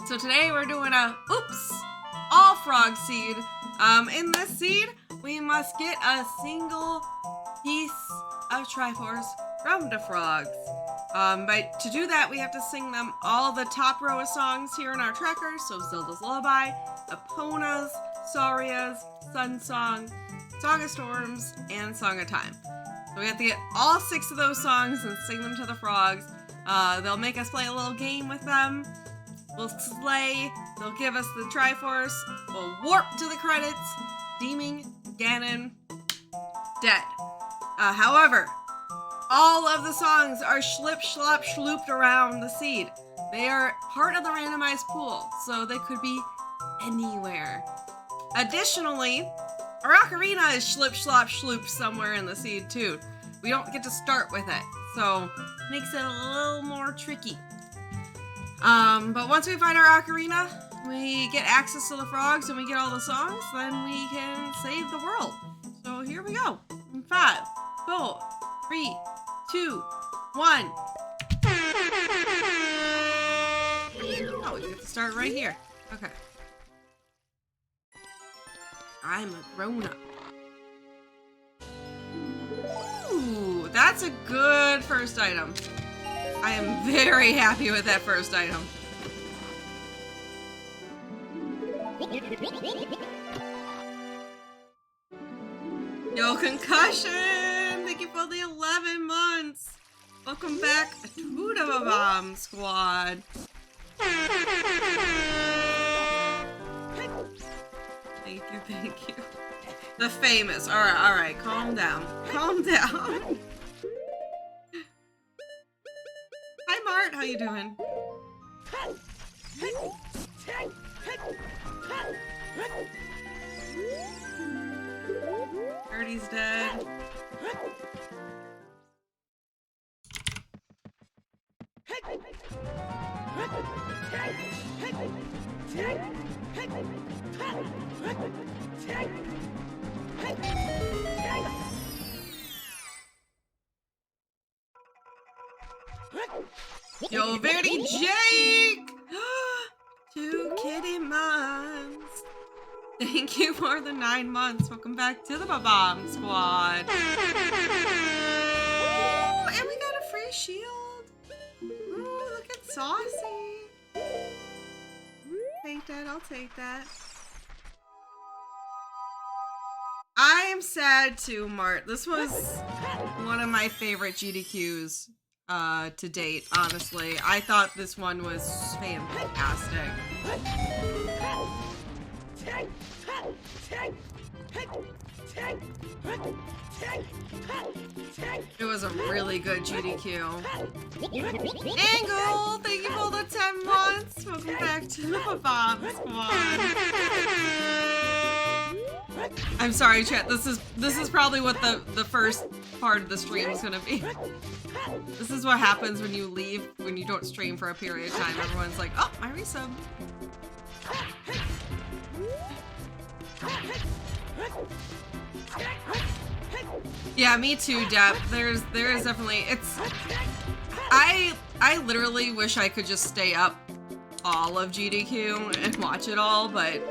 So today we're doing a all frog seed. In this seed, we must get a single piece of triforce from the frogs. But to do that, we have to sing them all the top row of songs here in our tracker. So Zelda's Lullaby, Epona's, Saria's, Sun Song, Song of Storms, and Song of Time. So we have to get all 6 of those songs and sing them to the frogs. They'll make us play a little game with them. We'll slay, they'll give us the triforce, we'll warp to the credits, deeming Ganon dead. However, all of the songs are schlooped around the seed. They are part of the randomized pool, so they could be anywhere. Additionally, our ocarina is schlooped somewhere in the seed too. We don't get to start with it, so makes it a little more tricky. But once we find our ocarina, we get access to the frogs and we get all the songs, then we can save the world. So here we go. 5, 4, 3, 2, 1. Oh, we get to start right here. Okay. I'm a grown-up. Ooh, that's a good first item. I am very happy with that first item. Yo, Concussion! Thank you for the 11 months! Welcome back to the Bomb Squad. Thank you. The famous. Alright, calm down. Calm down. Hi Mart, how you doing? Birdie's dead. Yo, Verdi Jake! 2 kitty months. Thank you for the 9 months. Welcome back to the Bomb Squad. Ooh, and we got a free shield. Ooh, look at Saucy. Take that, I'll take that. I am sad too, Mart. This was one of my favorite GDQs to date, honestly. I thought this one was fantastic. It was a really good GDQ. Angle, thank you for the 10 months. Welcome back to the Bomb Squad. I'm sorry, chat. This is probably what the first part of the stream is gonna be. This is what happens when you leave, when you don't stream for a period of time. Everyone's like, oh, my resub. Yeah, me too, Deb. There is definitely, I literally wish I could just stay up all of GDQ and watch it all, but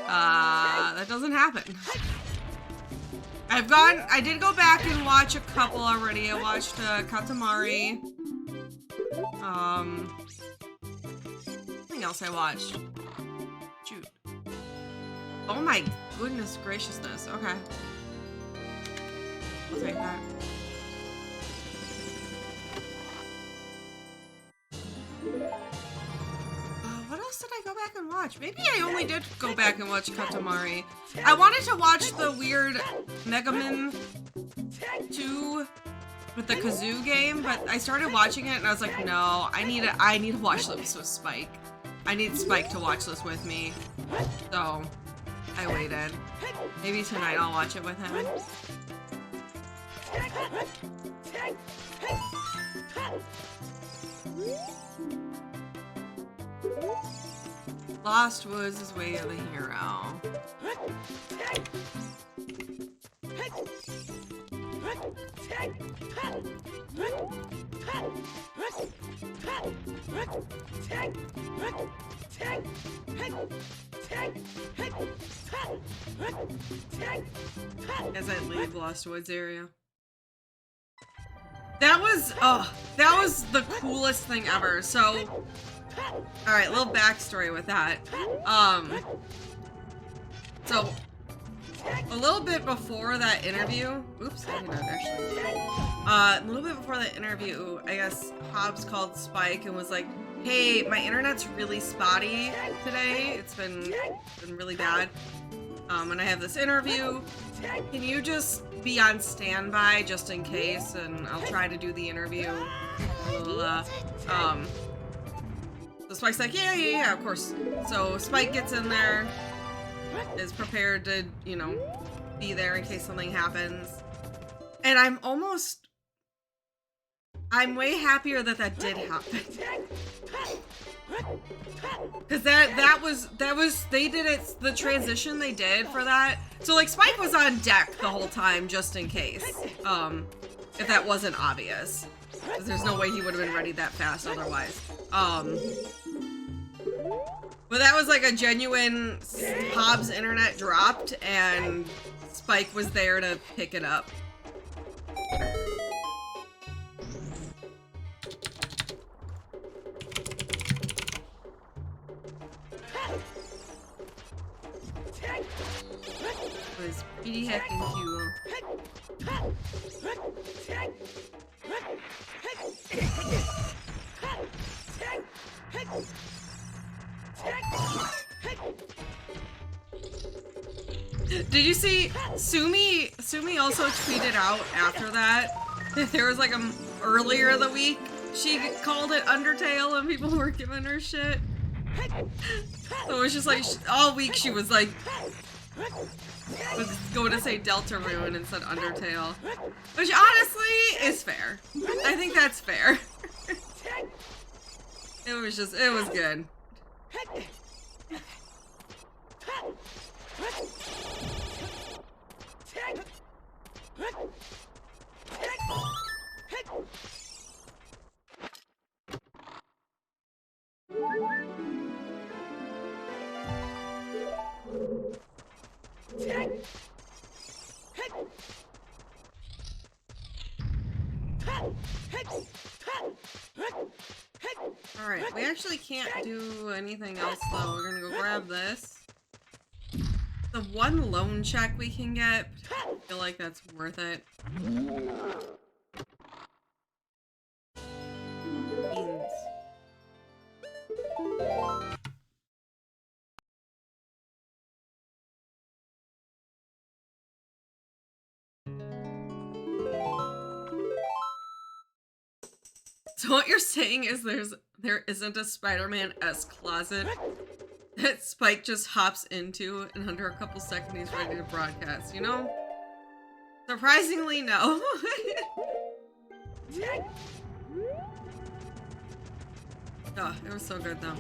that doesn't happen. I did go back and watch a couple already. I watched Katamari. Something else I watched. Shoot. Oh my goodness graciousness. Okay. I'll take that. What else did I go back and watch? Maybe I only did go back and watch Katamari. I wanted to watch the weird Mega Man 2 with the kazoo game, but I started watching it and I was like, no, I need to watch this with Spike. I need Spike to watch this with me. So I waited. Maybe tonight I'll watch it with him. Lost was his way of the hero. As I leave Lost Woods area. That was the coolest thing ever. So, alright, little backstory with that. So, a little bit before that interview, oops, I didn't actually. A little bit before that interview, I guess Hobbs called Spike and was like, hey, my internet's really spotty today. It's been really bad. And I have this interview. Can you just be on standby just in case? And I'll try to do the interview. So Spike's like, yeah, of course. So Spike gets in there, is prepared to, you know, be there in case something happens. And I'm way happier that did happen. Cause that was they did it, the transition they did for that. So like Spike was on deck the whole time just in case. If that wasn't obvious. Cause there's no way he would have been ready that fast otherwise. But that was like a genuine Hobbs internet dropped and Spike was there to pick it up. Was pretty heckin' cool. Did you see Sumi also tweeted out after that there was like earlier the week she called it Undertale and people were giving her shit. So it was just like all week she was like was going to say Deltarune and said Undertale, which honestly is fair. I think that's fair. It was good. Alright, we actually can't do anything else though. We're gonna go grab this. The one loan check we can get, I feel like that's worth it. Beans. So what you're saying is there isn't a Spider-Man-esque closet that Spike just hops into and under a couple seconds he's ready to broadcast, you know? Surprisingly, no. Oh, it was so good though.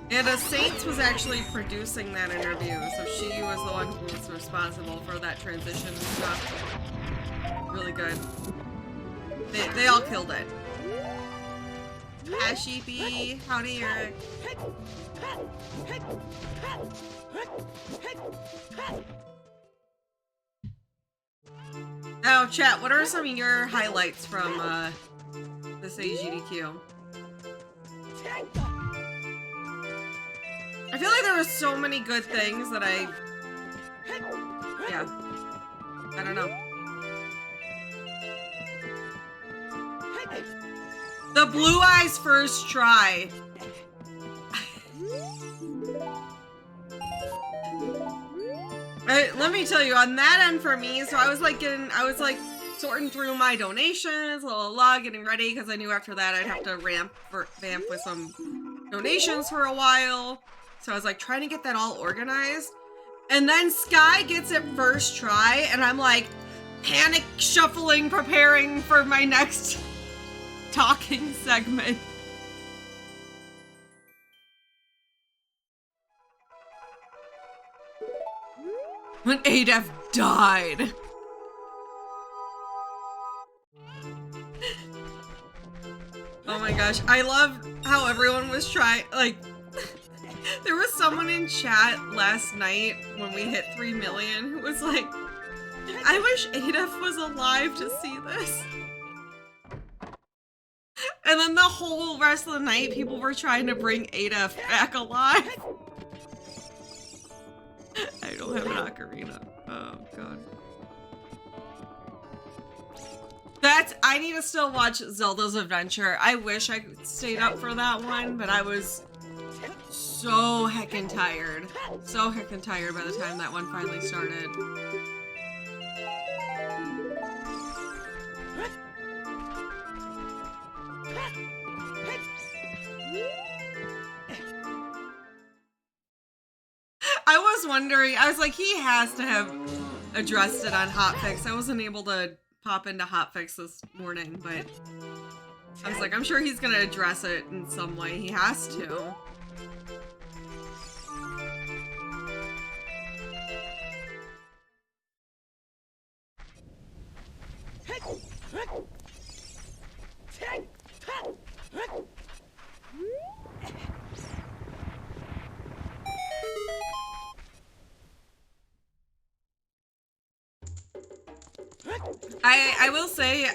And Saints was actually producing that interview, so she was the one who was responsible for that transition and stuff. Really good. They all killed it. Hi, Sheepy. Howdy, Eric. Now, chat, what are some of your highlights from this AGDQ? I feel like there were so many good things that I don't know. The Blue Eyes first try. Let me tell you, on that end for me, so I was like sorting through my donations, getting ready, because I knew after that I'd have to vamp with some donations for a while. So I was like trying to get that all organized. And then Sky gets it first try, and I'm like panic shuffling, preparing for my next talking segment. When Adef died. Oh my gosh, I love how everyone was trying, like, there was someone in chat last night when we hit 3 million who was like, I wish Adolf was alive to see this. And then the whole rest of the night, people were trying to bring Adolf back alive. I don't have an ocarina. Oh, God. I need to still watch Zelda's Adventure. I wish I stayed up for that one, but I was so heckin' tired. So heckin' tired by the time that one finally started. I was wondering, I was like, he has to have addressed it on Hotfix. I wasn't able to pop into Hotfix this morning, but I was like, I'm sure he's gonna address it in some way. He has to. I will say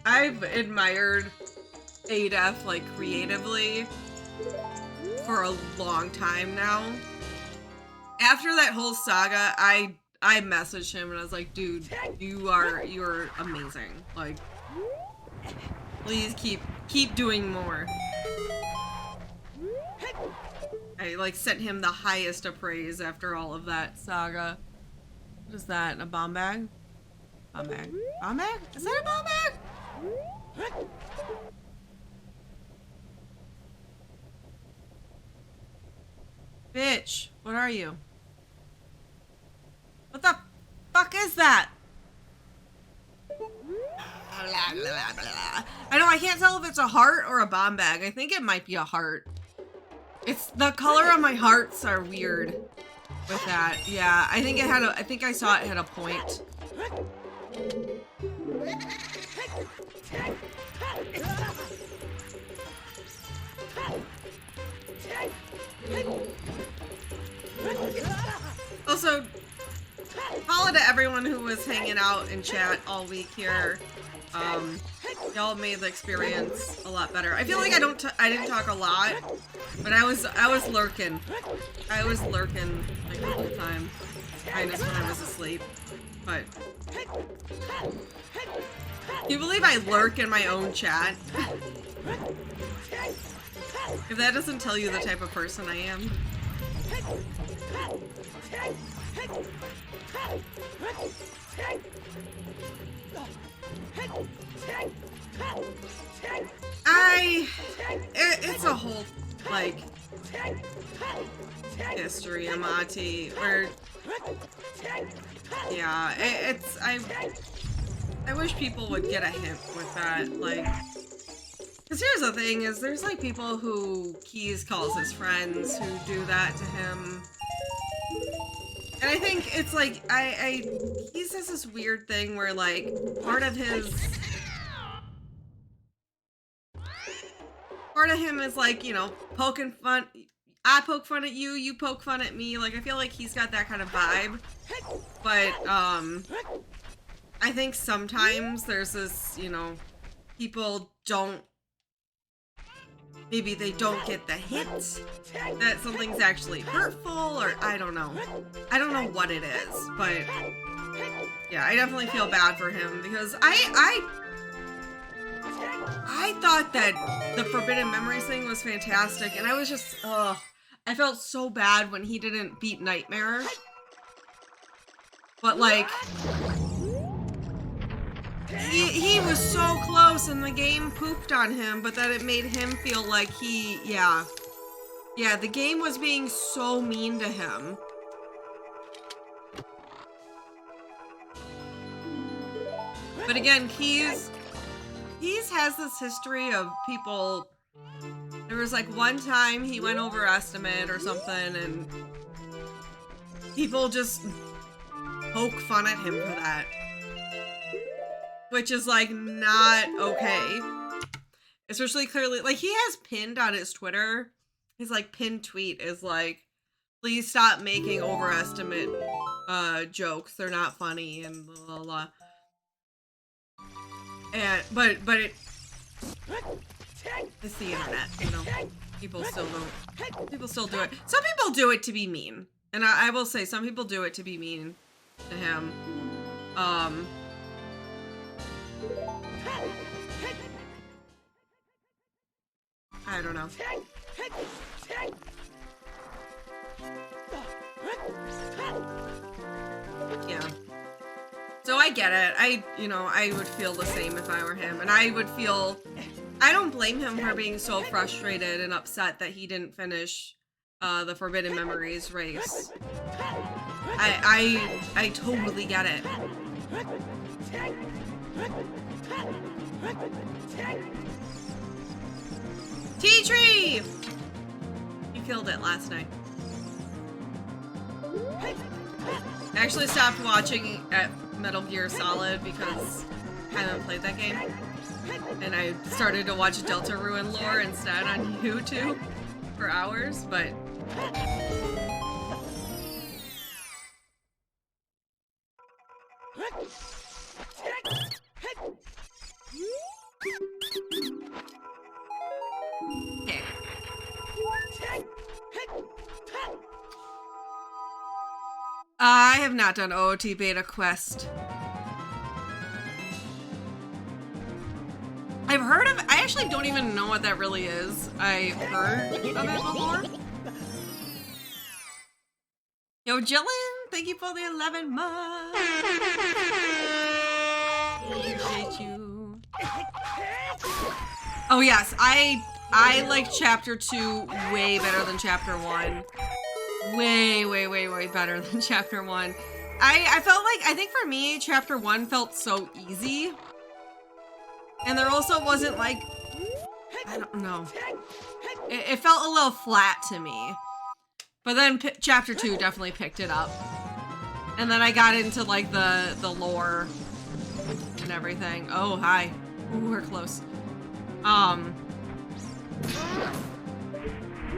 I've admired Adolf like creatively for a long time now. After that whole saga, I messaged him and I was like, dude, you're amazing. Like, please keep doing more. I like sent him the highest of praise after all of that saga. What is that? A bomb bag? Bomb bag? Bomb bag? Is that a bomb bag? Bitch, what are you? What the fuck is that? I know, I can't tell if it's a heart or a bomb bag. I think it might be a heart. It's the color of my hearts are weird with that. Yeah, I think it had a, I think I saw it had a point. Also, follow to everyone who was hanging out in chat all week here. Y'all made the experience a lot better. I feel like I didn't talk a lot, but I was lurking. I was lurking like the whole time, minus when I was asleep. But can you believe I lurk in my own chat? If that doesn't tell you the type of person I am. It's a whole, like, history, Amati, where, yeah, I wish people would get a hint with that, like, because here's the thing, is there's, like, people who Keys calls his friends who do that to him. And I think it's like, Keys has this weird thing where, like, part of him is like, you know, poking fun. I poke fun at you, you poke fun at me. Like, I feel like he's got that kind of vibe. But, I think sometimes there's this, you know, people maybe they don't get the hint that something's actually hurtful, or I don't know. I don't know what it is, but yeah, I definitely feel bad for him because I thought that the Forbidden Memories thing was fantastic, and I was just, I felt so bad when he didn't beat Nightmare. But, like, he was so close and the game pooped on him, but that it made him feel like yeah, the game was being so mean to him. But again, Keys has this history of people. There was like one time he went over estimate or something and people just poke fun at him for that. Which is like not okay. Especially clearly, like, he has pinned on his Twitter. His, like, pinned tweet is like, please stop making overestimate jokes. They're not funny and blah, blah, blah. And, but it's the internet, you know? People still do it. Some people do it to be mean. And I will say, some people do it to be mean to him. I don't know. Yeah. So I get it. I would feel the same if I were him. And I don't blame him for being so frustrated and upset that he didn't finish the Forbidden Memories race. I totally get it. Tea tree! You killed it last night. I actually stopped watching at Metal Gear Solid because I haven't played that game. And I started to watch Deltarune lore instead on YouTube for hours, but... Okay. I have not done OOT Beta Quest. I've heard of it. I actually don't even know what that really is. I've heard of it before. Yo, Jillian, thank you for the 11 months. Appreciate you. Oh yes, I like chapter 2 way better than chapter 1. Way better than chapter 1. I felt like, I think for me, chapter 1 felt so easy. And there also wasn't like, I don't know. It felt a little flat to me. But then chapter 2 definitely picked it up. And then I got into like the lore and everything. Oh, hi. Ooh, we're close. Oh,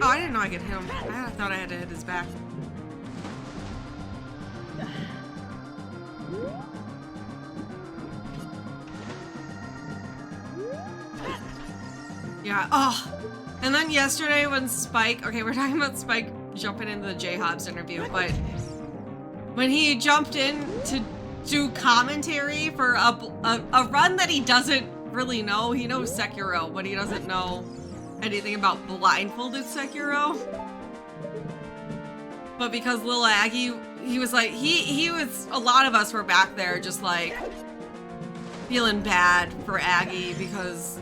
I didn't know I could hit him. I thought I had to hit his back. Yeah, oh. And then yesterday when Spike, okay, we're talking about Spike jumping into the J-Hobbs interview, but when he jumped in to do commentary for a run that he doesn't really know, he knows Sekiro, but he doesn't know anything about blindfolded Sekiro. But because Lil Aggie, he was like, he was, a lot of us were back there just like feeling bad for Aggie because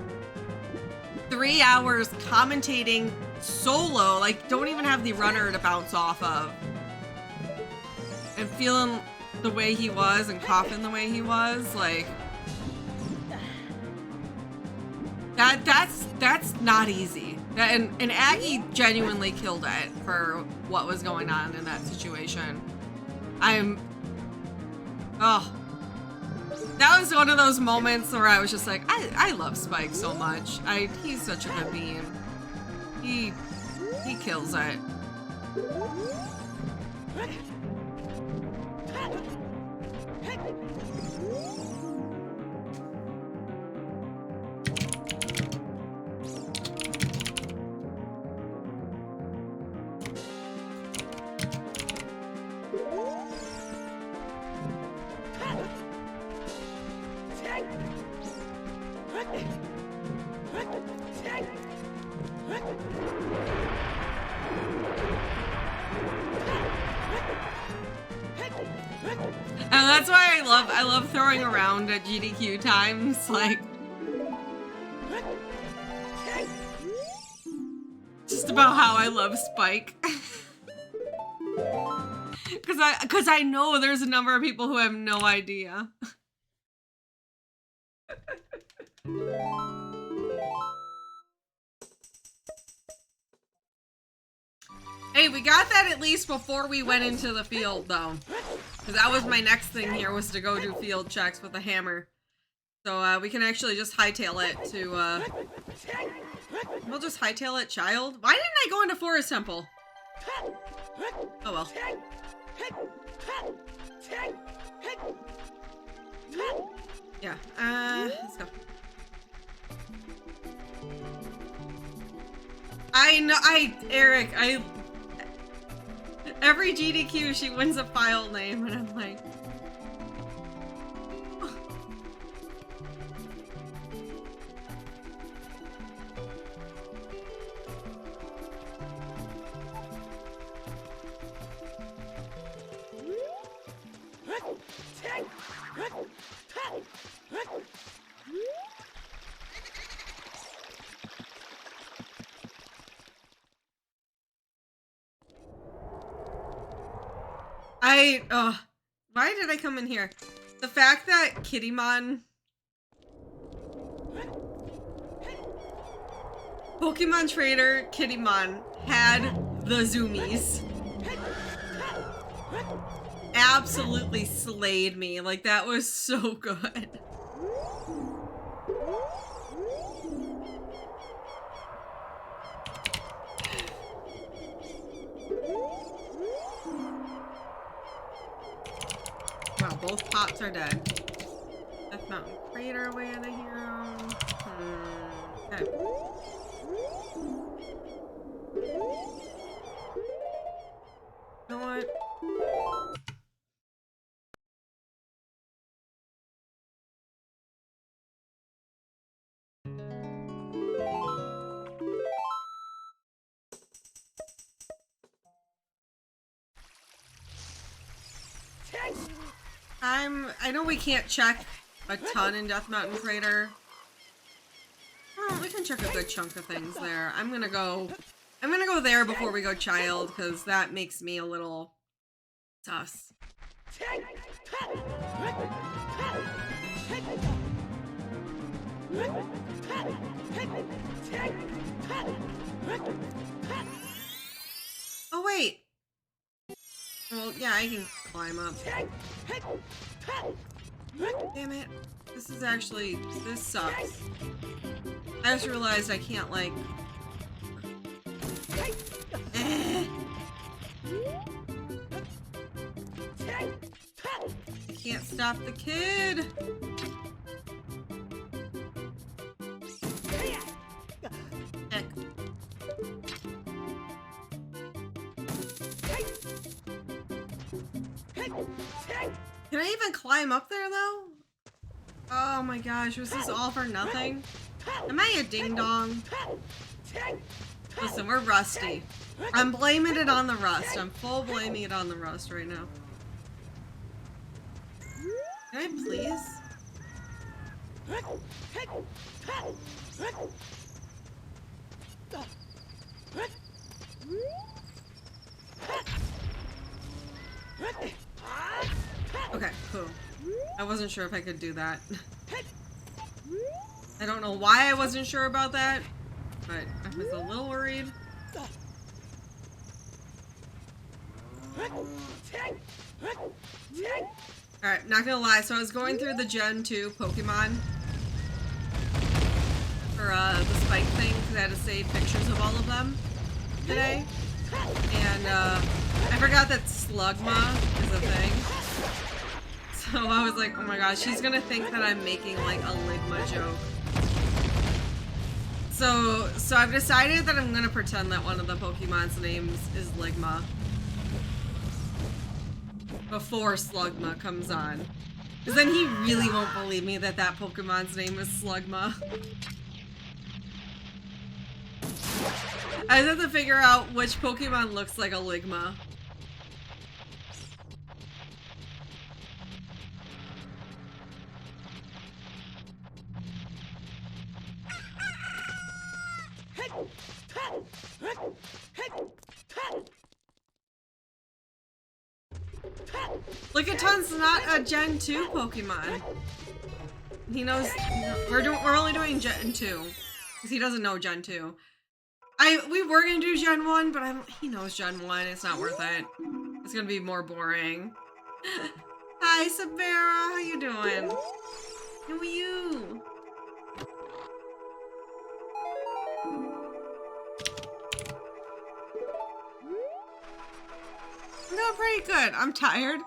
3 hours commentating solo, like don't even have the runner to bounce off of. And feeling the way he was and coughing the way he was, like that's not easy. And Aggie genuinely killed it for what was going on in that situation. That was one of those moments where I was just like, I love Spike so much. He's such a good being. He kills it. And that's why I love throwing around at GDQ times, like just about how I love Spike. Cause I know there's a number of people who have no idea. Hey, we got that at least before we went into the field, though. Because that was my next thing here, was to go do field checks with a hammer. So we can actually just hightail it We'll just hightail it, child. Why didn't I go into Forest Temple? Oh well. Yeah, let's go. Eric, every GDQ she wins a file name and I'm like, why did I come in here? The fact that Kittymon, Pokemon Trader Kittymon had the zoomies absolutely slayed me. Like, that was so good. Wow, both pops are dead. Death Mountain Crater away in a hero. Okay. You know what? I know we can't check a ton in Death Mountain Crater. Oh, we can check a good chunk of things there. I'm gonna go there before we go child, because that makes me a little sus. Oh wait. Well, yeah, I can climb up. Damn it. This sucks. I just realized I can't, like... I can't stop the kid! Heck. Can I even climb up there, though? Oh my gosh, was this all for nothing? Am I a ding-dong? Listen, we're rusty. I'm blaming it on the rust. I'm full blaming it on the rust right now. Can I please? Okay, cool. I wasn't sure if I could do that. I don't know why I wasn't sure about that, but I was a little worried. Alright, not gonna lie, so I was going through the Gen 2 Pokemon for the spike thing, because I had to save pictures of all of them today. And I forgot that Slugma is a thing. So I was like, oh my gosh, she's gonna think that I'm making like a Ligma joke. So I've decided that I'm gonna pretend that one of the Pokemon's names is Ligma before Slugma comes on. Because then he really won't believe me that that Pokemon's name is Slugma. I just have to figure out which Pokemon looks like a Ligma. Lickitun's not a Gen 2 Pokemon. He knows, we're only doing Gen 2. Because he doesn't know Gen 2. We were gonna do Gen 1, but he knows Gen 1, it's not worth it. It's gonna be more boring. Hi, Sabera, how you doing? How are you? doing pretty good. I'm tired.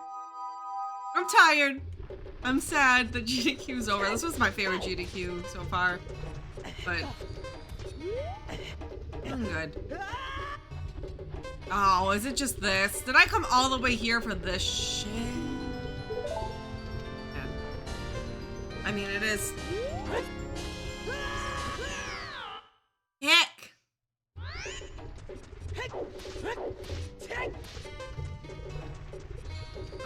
I'm tired. I'm sad that GDQ's over. This was my favorite GDQ so far. But I'm good. Oh, is it just this? Did I come all the way here for this shit? Yeah. I mean, it is. Heck.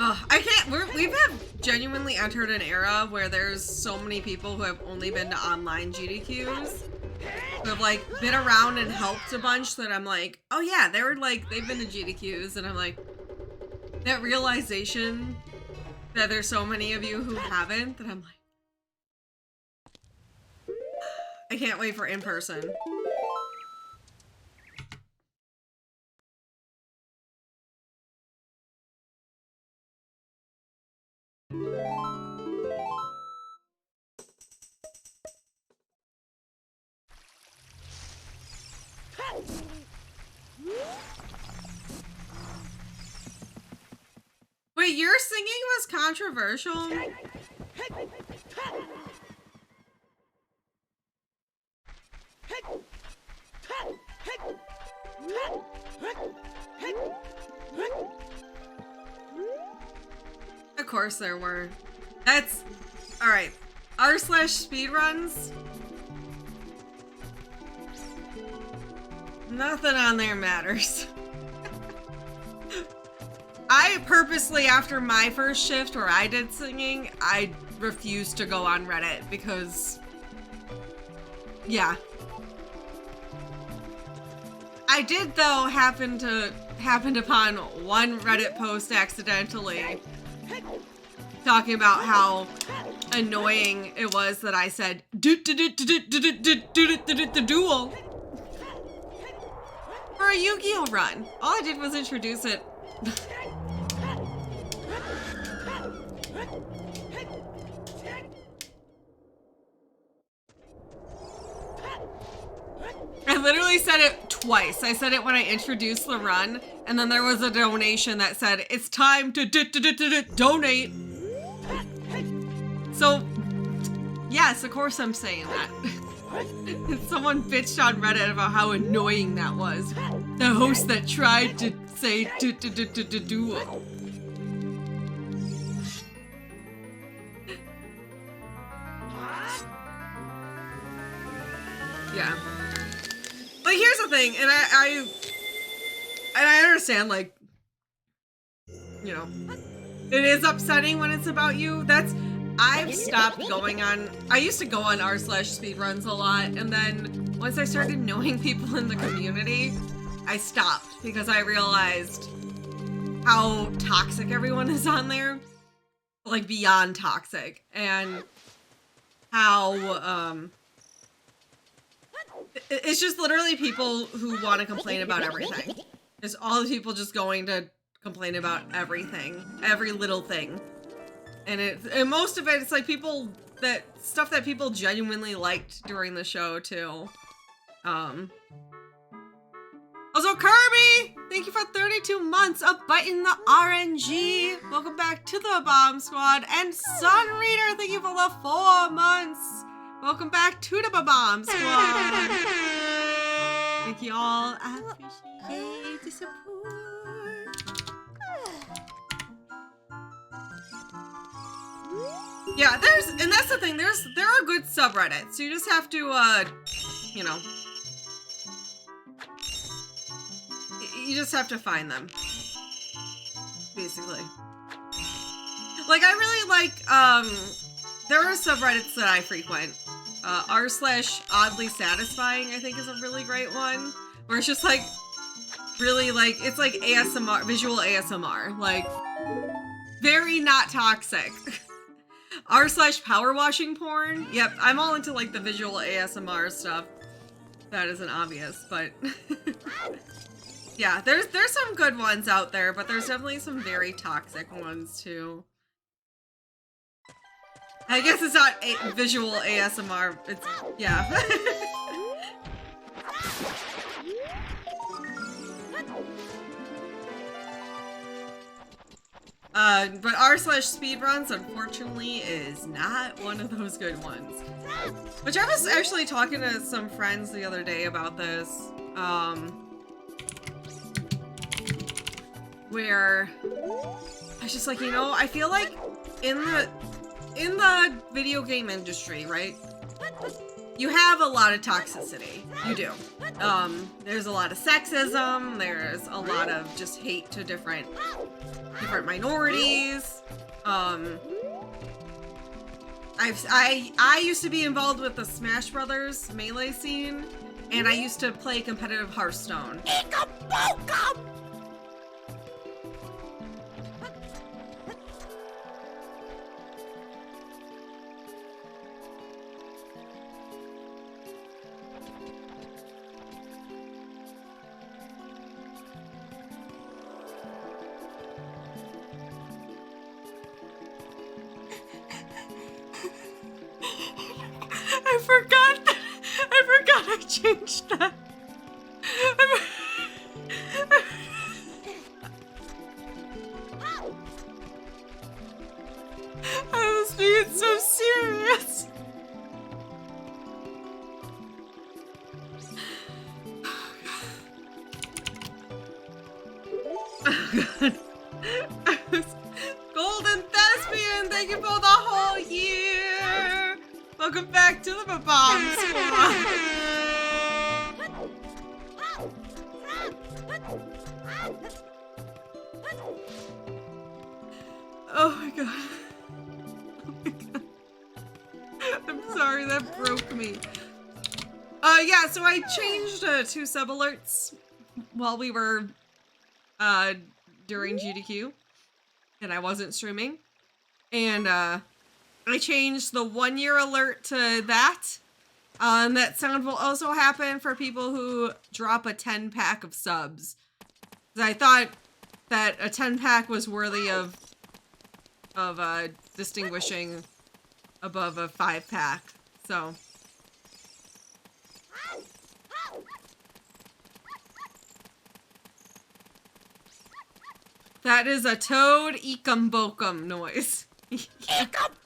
I can't. We've genuinely entered an era where there's so many people who have only been to online GDQs. Who have like been around and helped a bunch that I'm like, oh yeah, they were like, they've been to GDQs, and I'm like, that realization that there's so many of you who haven't, that I'm like, I can't wait for in person. Wait, your singing was controversial? Of course there were. That's alright. r/speedruns. Nothing on there matters. I purposely, after my first shift where I did singing, I refused to go on Reddit because, yeah. I did though happened upon one Reddit post accidentally talking about how annoying it was that I said duel for a Yu-Gi-Oh run. All I did was introduce it. I literally said it twice. I said it when I introduced the run, and then there was a donation that said, it's time to donate. So, yes, of course I'm saying that. Someone bitched on Reddit about how annoying that was. The host that tried to say duel. Yeah. Like, here's the thing, and I understand, like, you know, it is upsetting when it's about you. I've stopped going on, I used to go on r/speedruns a lot, and then once I started knowing people in the community, I stopped because I realized how toxic everyone is on there. Like, beyond toxic, and how, it's just literally people who want to complain about everything. It's all the people just going to complain about everything, every little thing. And most of it, it's like stuff that people genuinely liked during the show too. Also, Kirby, thank you for 32 months of biting the RNG. Welcome back to the Bomb Squad. And Sun Reader, thank you for the 4 months. Welcome back to the Bomb Squad. Thank you all. I appreciate the support. Yeah, and that's the thing, there are good subreddits. You just have to, you know, you just have to find them, basically. Like, I really like, there are subreddits that I frequent. r/oddly satisfying, I think, is a really great one, where it's just like, really like, it's like ASMR, visual ASMR, like, very not toxic. r/power washing porn. Yep, I'm all into like the visual ASMR stuff. That isn't obvious, but yeah, there's some good ones out there, but there's definitely some very toxic ones too. I guess it's not visual ASMR. It's, yeah. But r/speedruns, unfortunately, is not one of those good ones. Which I was actually talking to some friends the other day about this, where I was just like, you know, I feel like in the video game industry, right? You have a lot of toxicity. You do. There's a lot of sexism. There's a lot of just hate to different minorities. I used to be involved with the Smash Brothers Melee scene, and I used to play competitive Hearthstone. I forgot I changed that. I was being so serious. Oh god. Golden Thespian, thank you for the whole year. Welcome back to the Bomb Squad. Oh my god. Oh my god. I'm sorry, that broke me. Yeah, so I changed to sub alerts while we were during GDQ, and I wasn't streaming. And I changed the 1 year alert to that. That sound will also happen for people who drop a 10-pack of subs. I thought that a 10-pack was worthy of distinguishing above a 5-pack. So that is a toad ekumbokum noise. Ekumbokum!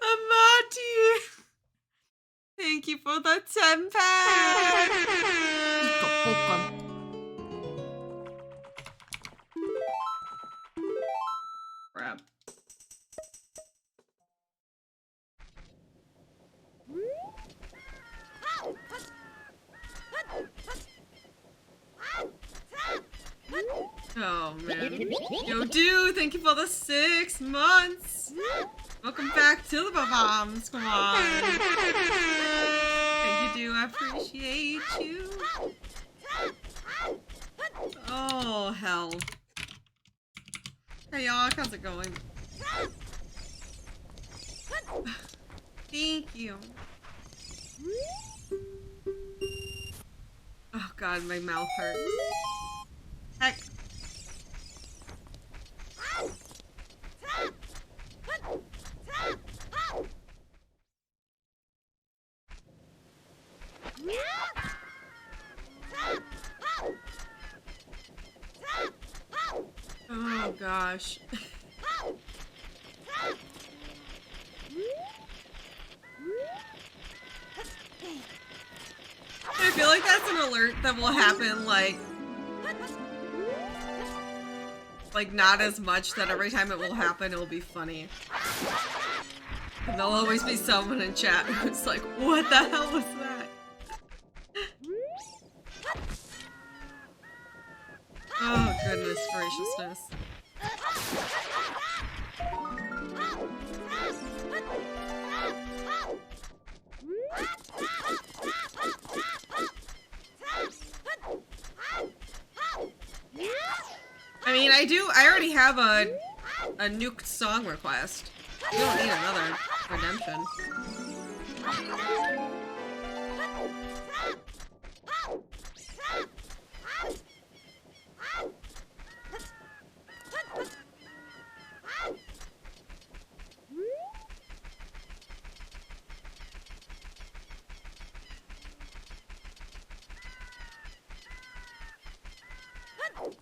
Amati! Thank you for the 10-pack! Crap. Oh man. Yo, dude, thank you for the 6 months. Welcome back to the Bomb Squad. Thank you, dude. I appreciate you. Oh, hell. Hey, y'all. How's it going? Thank you. Oh, God. My mouth hurts. Heck. Oh gosh. I feel like that's an alert that will happen like not as much, that every time it will happen it'll be funny. And there'll always be someone in chat who's like, what the hell was that? Oh, goodness graciousness. I mean, I already have a nuked song request. You don't need another redemption.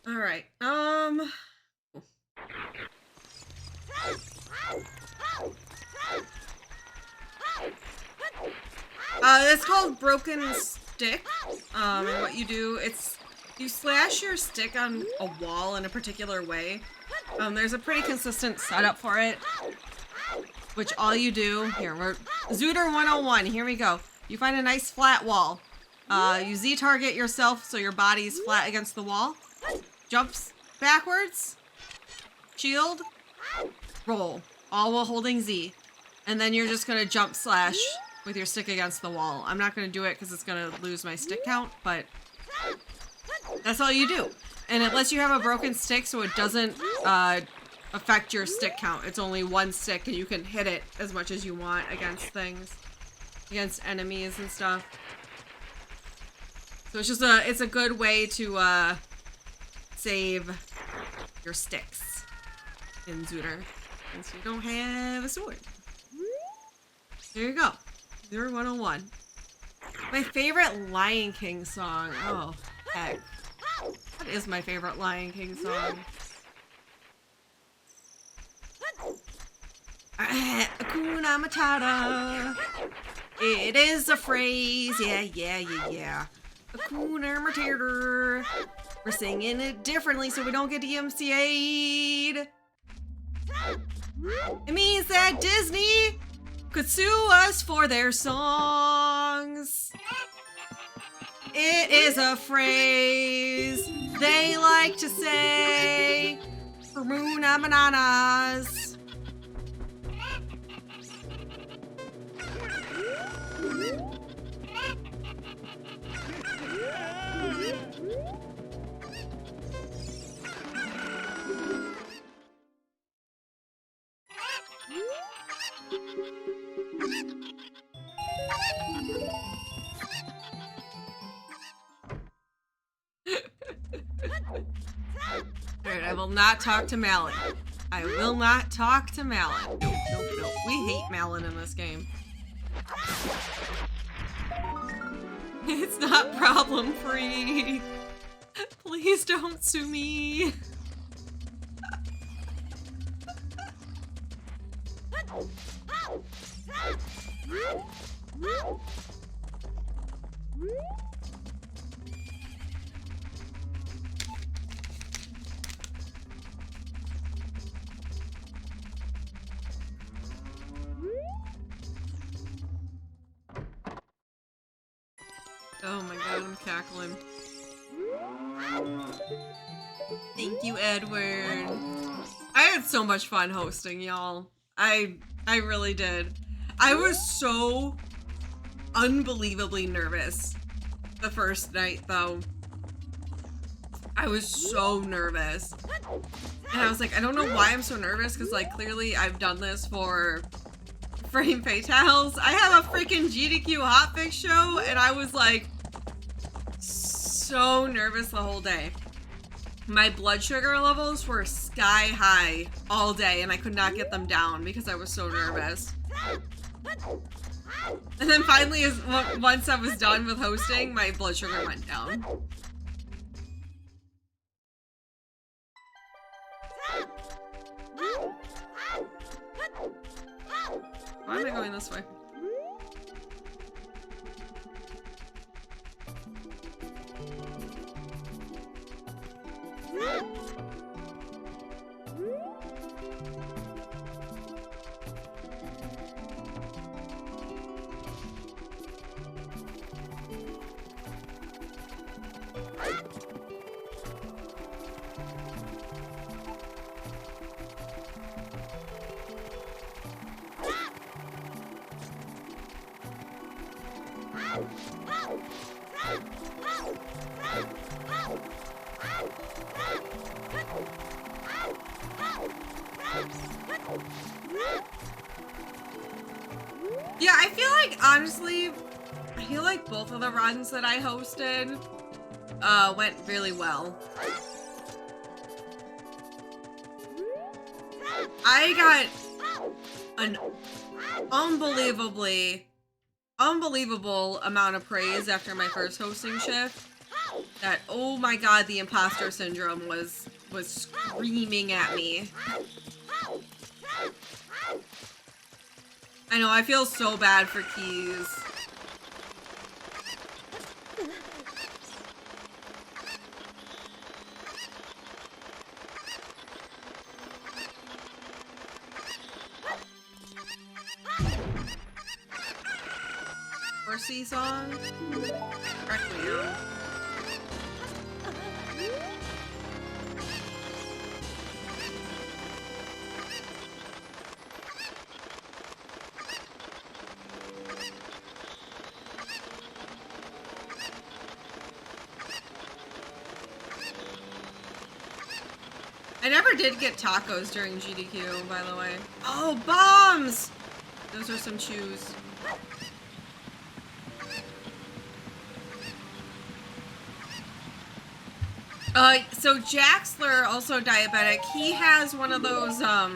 All right. It's called Broken Stick. And what you do, you slash your stick on a wall in a particular way. There's a pretty consistent setup for it, which all you do, we're Zooter 101, here we go. You find a nice flat wall. You Z-target yourself so your body's flat against the wall. Jumps backwards, shield, roll, all while holding Z. And then you're just gonna jump slash with your stick against the wall. I'm not gonna do it because it's gonna lose my stick count, but that's all you do. And it lets you have a broken stick so it doesn't affect your stick count. It's only one stick and you can hit it as much as you want against things, against enemies and stuff. So it's a good way to save your sticks in Zooter since you don't have a sword. There you go. Zooter 101. My favorite Lion King song. Oh, heck. What is my favorite Lion King song? Hakuna Matata. It is a phrase. Yeah. Hakuna Matata. We're singing it differently so we don't get DMCA'd. It means that Disney could sue us for their songs. It is a phrase they like to say for Muna Bananas. Alright, I will not talk to Malin. I will not talk to Malin. Nope. We hate Malin in this game. It's not problem free. Please don't sue me. Oh my god, I'm cackling. Thank you, Edward. I had so much fun hosting, y'all. I really did. I was so unbelievably nervous the first night, though. I was so nervous. And I was like, I don't know why I'm so nervous, because, like, clearly I've done this for Frame Fatales. I have a freaking GDQ hotfix show, and I was, like, so nervous the whole day. My blood sugar levels were sky high all day, and I could not get them down because I was so nervous. And then finally, once I was done with hosting, my blood sugar went down. Why am I going this way? Yeah, I feel like, honestly, I feel like both of the runs that I hosted went really well. I got an unbelievable amount of praise after my first hosting shift. That, oh my god, the imposter syndrome was screaming at me. I know, I feel so bad for Keys. Horsey song? Requiem. I never did get tacos during GDQ, by the way. Oh, bombs! Those are some chews. So Jaxler, also diabetic, he has one of those, I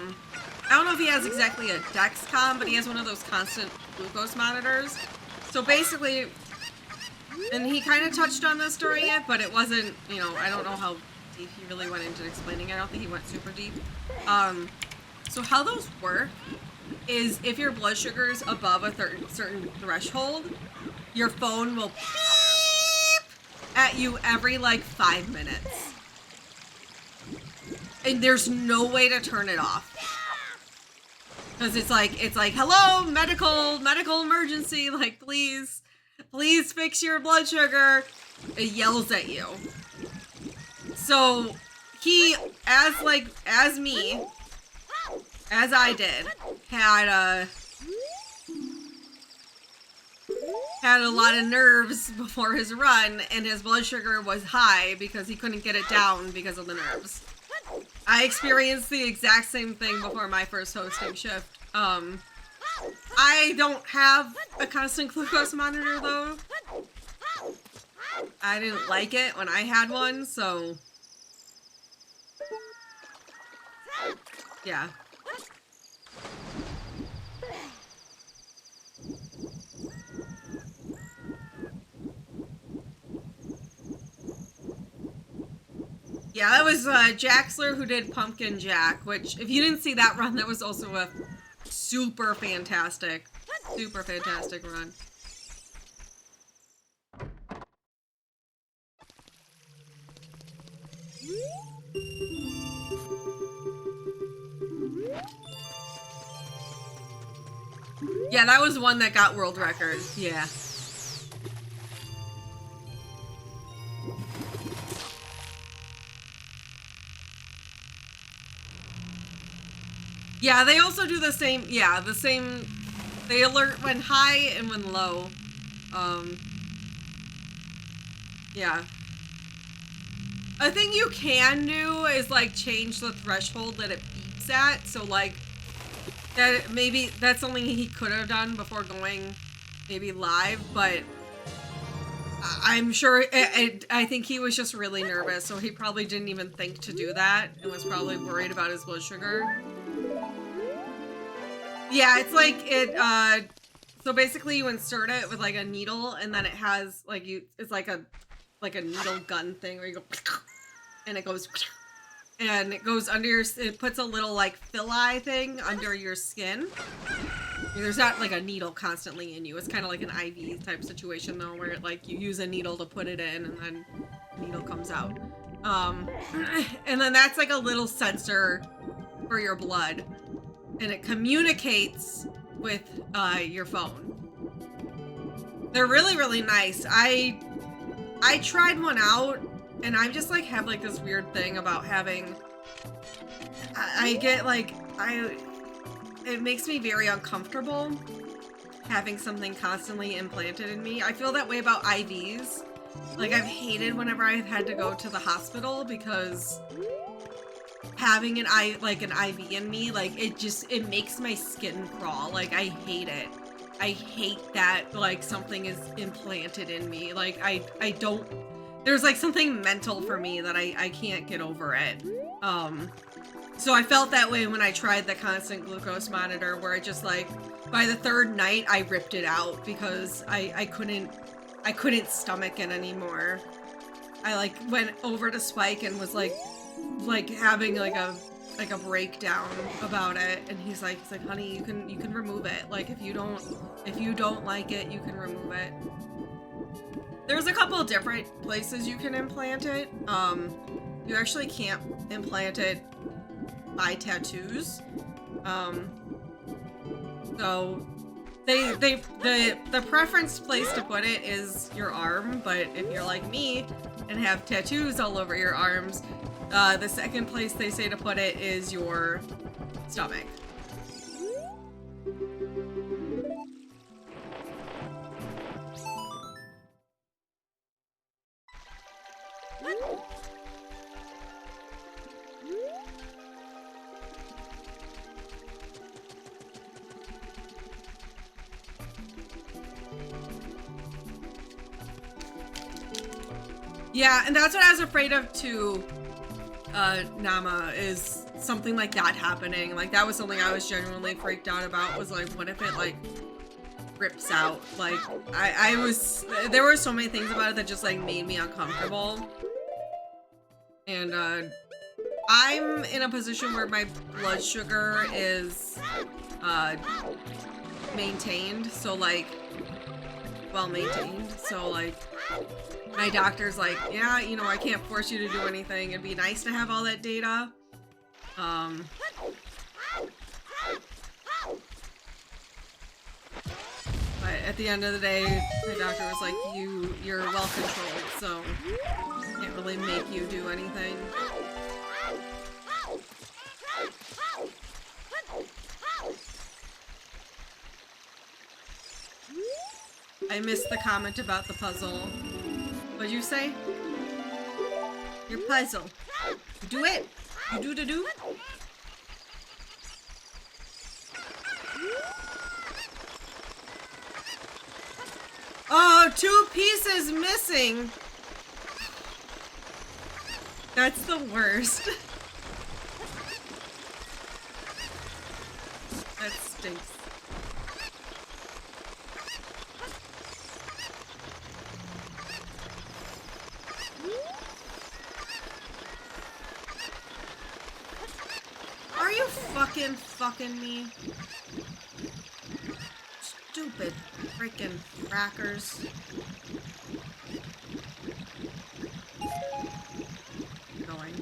don't know if he has exactly a Dexcom, but he has one of those constant glucose monitors. So basically, and he kind of touched on this during it, but it wasn't, you know, I don't know how deep he really went into explaining it. I don't think he went super deep. So how those work is if your blood sugar is above a certain threshold, your phone will beep at you every like 5 minutes. And there's no way to turn it off. Because it's like, hello, medical emergency, like, please fix your blood sugar. It yells at you. So he, as I did, had a lot of nerves before his run, and his blood sugar was high because he couldn't get it down because of the nerves. I experienced the exact same thing before my first hosting shift. I don't have a constant glucose monitor though. I didn't like it when I had one, so yeah. Yeah, that was Jaxler who did Pumpkin Jack, which, if you didn't see that run, that was also a super fantastic run. Yeah, that was one that got world record. Yeah. Yeah, they also do the same, they alert when high and when low. Yeah. A thing you can do is, like, change the threshold that it beeps at, so, like, that's something he could have done before going, maybe live, but I'm sure, I think he was just really nervous, so he probably didn't even think to do that, and was probably worried about his blood sugar. Yeah, it's like so basically you insert it with like a needle, and then it has like it's like a needle gun thing where you go, and it goes, and it goes under your, it puts a little like fill-eye thing under your skin. There's not like a needle constantly in you. It's kind of like an IV type situation though, where like you use a needle to put it in, and then the needle comes out. And then that's like a little sensor for your blood. And it communicates with your phone. They're really, really nice. I tried one out, and I just like have like this weird thing about having, I get like, it makes me very uncomfortable having something constantly implanted in me. I feel that way about IVs. Like, I've hated whenever I've had to go to the hospital because having an IV in me, like, it makes my skin crawl. Like, I hate it. I hate that, like, something is implanted in me. Like, I don't, there's like something mental for me that I can't get over it. So I felt that way when I tried the constant glucose monitor, where I just like, by the third night, I ripped it out because I couldn't stomach it anymore. I like went over to Spike and was like having like a breakdown about it, and he's like, honey, you can remove it. Like, if you don't like it, you can remove it. There's a couple of different places you can implant it. You actually can't implant it by tattoos. So the preference place to put it is your arm, but if you're like me and have tattoos all over your arms, the second place they say to put it is your stomach. Yeah, and that's what I was afraid of too, Nama, is something like that happening. Like, that was something I was genuinely freaked out about, was like, what if it like rips out? Like, there were so many things about it that just like made me uncomfortable. And I'm in a position where my blood sugar is maintained, so like, well maintained, so like, my doctor's like, yeah, you know, I can't force you to do anything. It'd be nice to have all that data. But at the end of the day, the doctor was like, you're well controlled, so can't really make you do anything. I missed the comment about the puzzle. What'd you say? Your puzzle. You do it. You do. Oh, 2 pieces missing. That's the worst. That stinks. Are you fucking me? Stupid freaking crackers. Going.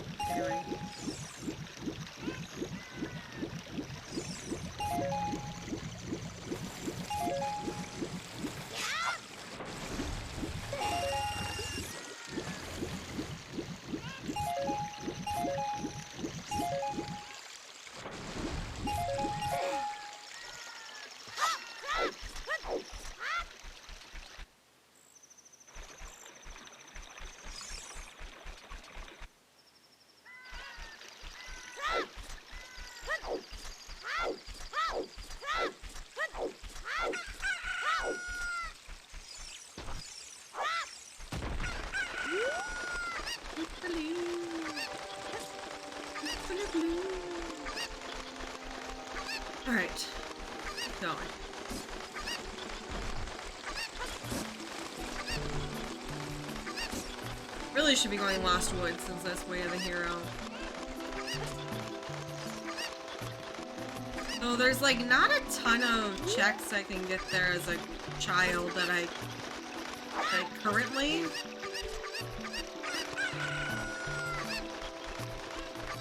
Alright. Going. Really should be going Lost Woods, since that's Way of the Hero. So there's like not a ton of checks I can get there as a child that I currently.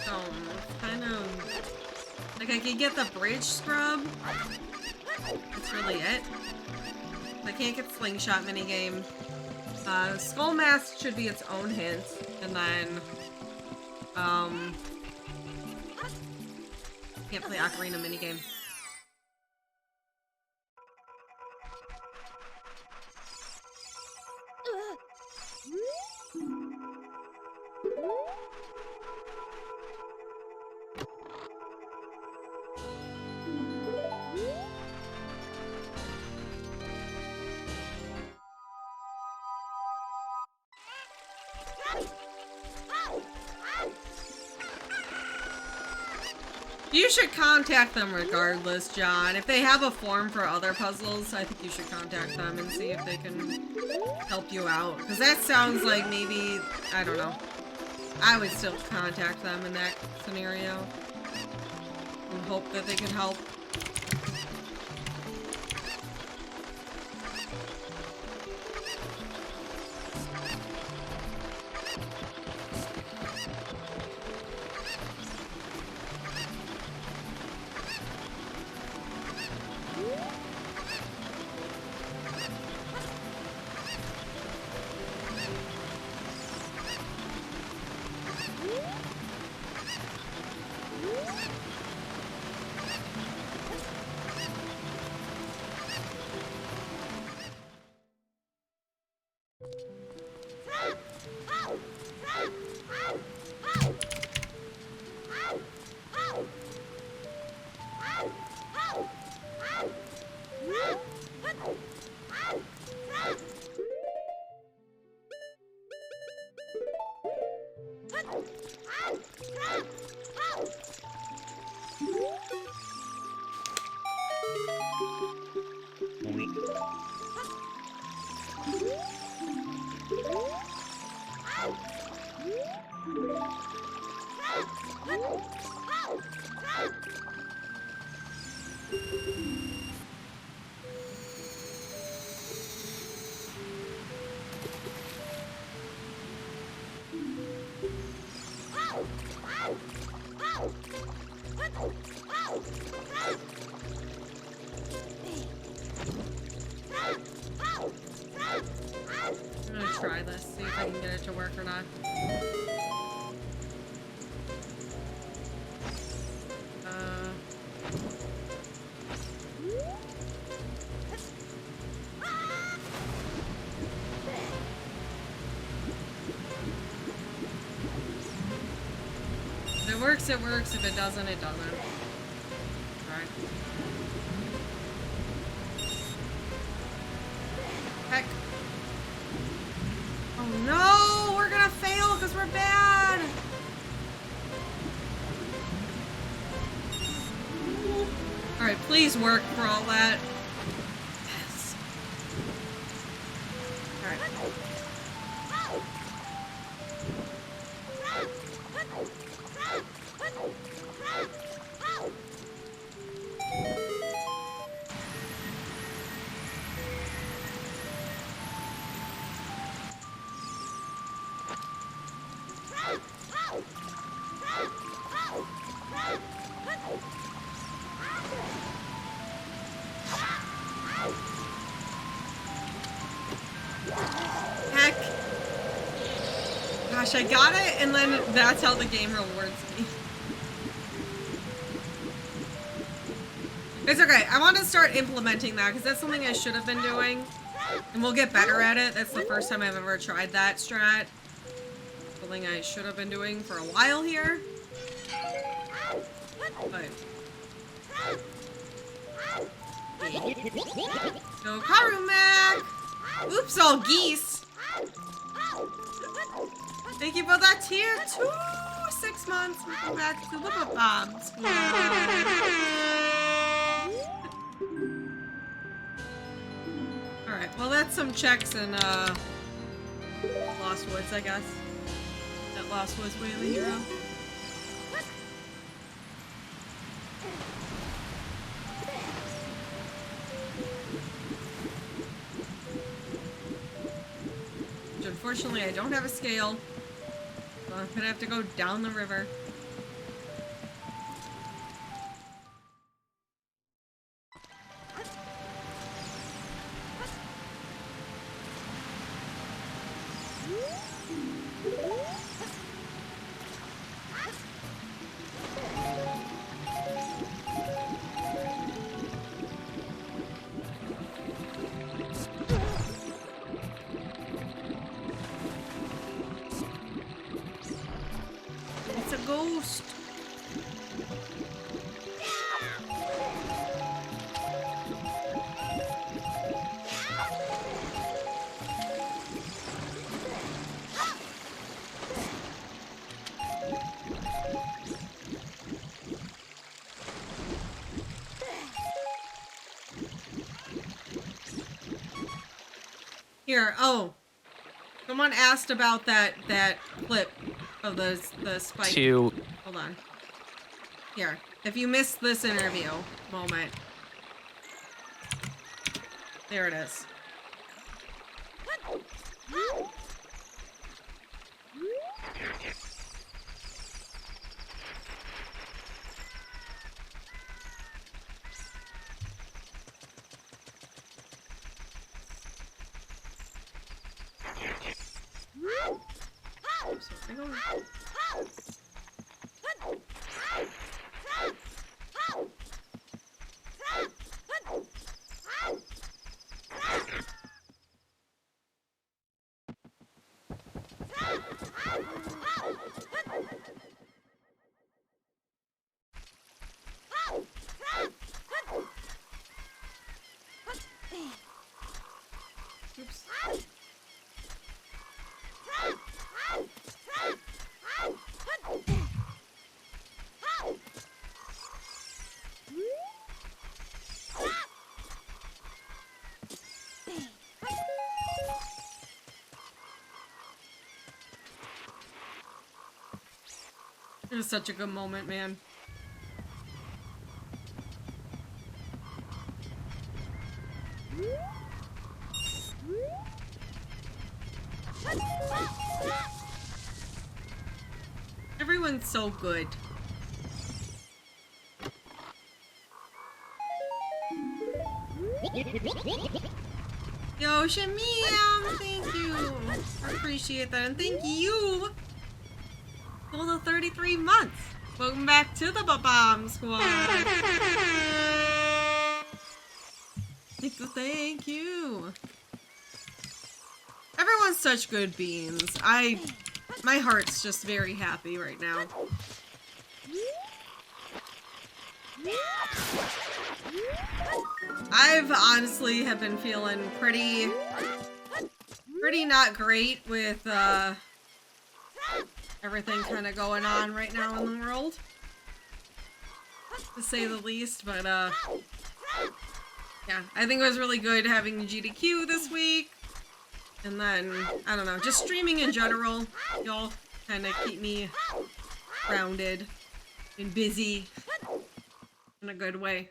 So kind of like, I could get the bridge scrub. That's really it. I can't get slingshot minigame. Skull Mask should be its own hint, and then can't play ocarina minigame. You should contact them regardless, John. If they have a form for other puzzles, I think you should contact them and see if they can help you out. Because that sounds like maybe, I don't know. I would still contact them in that scenario. And hope that they can help. Try this, see if I can get it to work or not. If it works, it works. If it doesn't, it doesn't. Alright. Heck. Oh no! We're gonna fail because we're bad! Alright, please work for all that. Yes. Alright. Gosh, I got it, and then that's how the game rewards me. It's okay. I want to start implementing that, because that's something I should have been doing. And we'll get better at it. That's the first time I've ever tried that strat. Something I should have been doing for a while here. But... no Karumak! Oops, all geese! Thank you for that tier 2! 6 months. We'll go back to the bombs. Alright, well that's some checks in Lost Woods, I guess. That Lost Woods way of the hero. Which unfortunately I don't have a scale. So I'm gonna have to go down the river. Here, oh. Someone asked about that clip of the spike. Hold on. Here, if you missed this interview moment. There it is. Oops. It was such a good moment, man. Everyone's so good. Yo, Shamiam, thank you. I appreciate that, and thank you for the 33 months. Welcome back to the Bubblegum squad. Thank you. Everyone's such good beans. My heart's just very happy right now. I've honestly have been feeling pretty not great with everything kind of going on right now in the world, to say the least. But yeah, I think it was really good having GDQ this week. And then, I don't know, just streaming in general, y'all kind of keep me grounded and busy in a good way.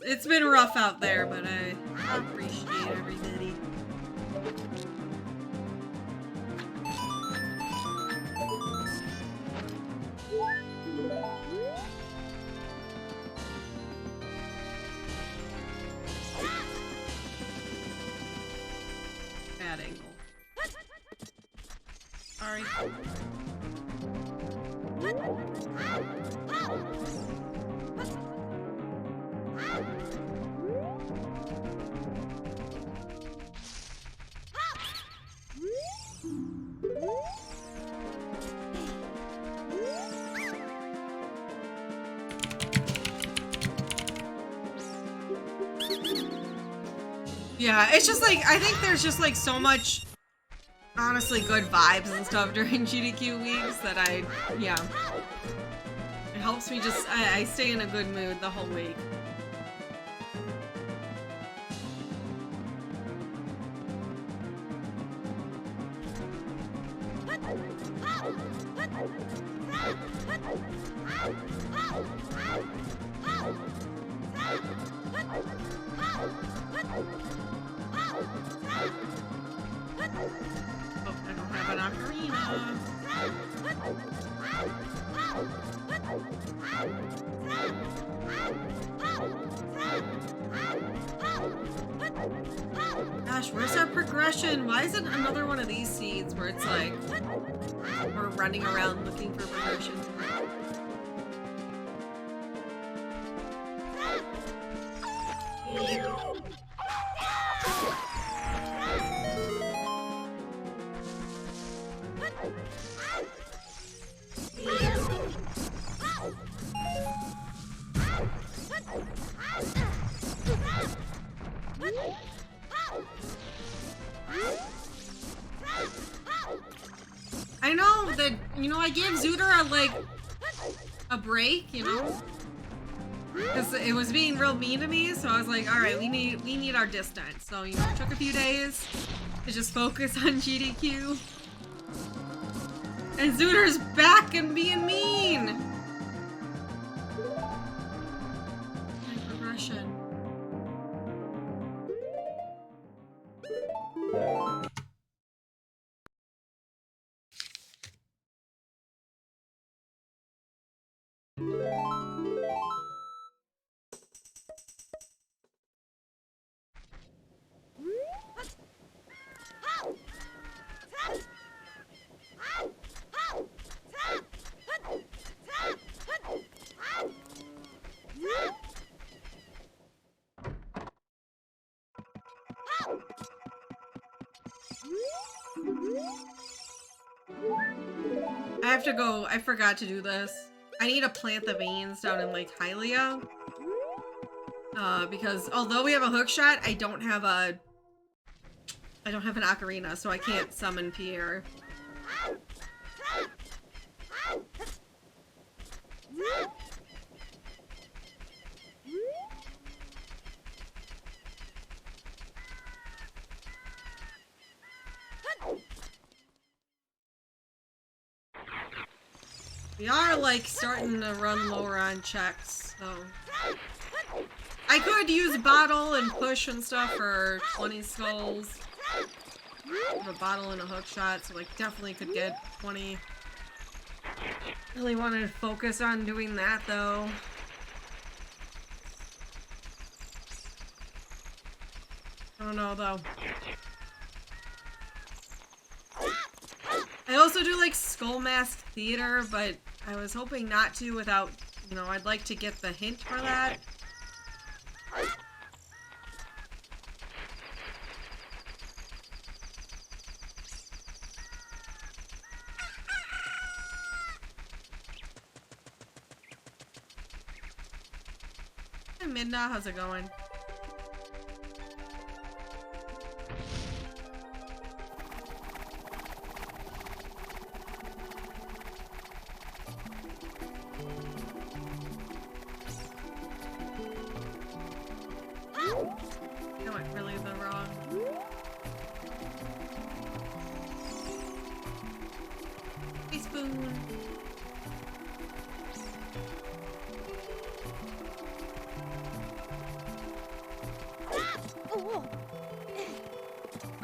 It's been rough out there, but I appreciate everybody. Bad angle. Sorry. Yeah, it's just like, I think there's just like so much, honestly, good vibes and stuff during GDQ weeks that yeah. It helps me just, I stay in a good mood the whole week. Gosh, where's our progression? Why is it another one of these seeds where it's like we're running around looking for progression? I know that, you know, I gave Zooter like a break, you know? Because it was being real mean to me, so I was like, alright, we need our distance. So, you know, it took a few days to just focus on GDQ. And Zooter's back and being mean! Progression. I have to go. I forgot to do this. I need to plant the beans down in Lake Hylia. Because although we have a hook shot, I don't have an ocarina, so I can't summon Pierre. We are, like, starting to run lower on checks, so... I could use bottle and push and stuff for 20 skulls. I have a bottle and a hook shot, so, like, definitely could get 20. Really wanted to focus on doing that, though. I don't know, though. I also do, like, skull mask theater, but I was hoping not to without, you know, I'd like to get the hint for that. Hey, Midna, how's it going?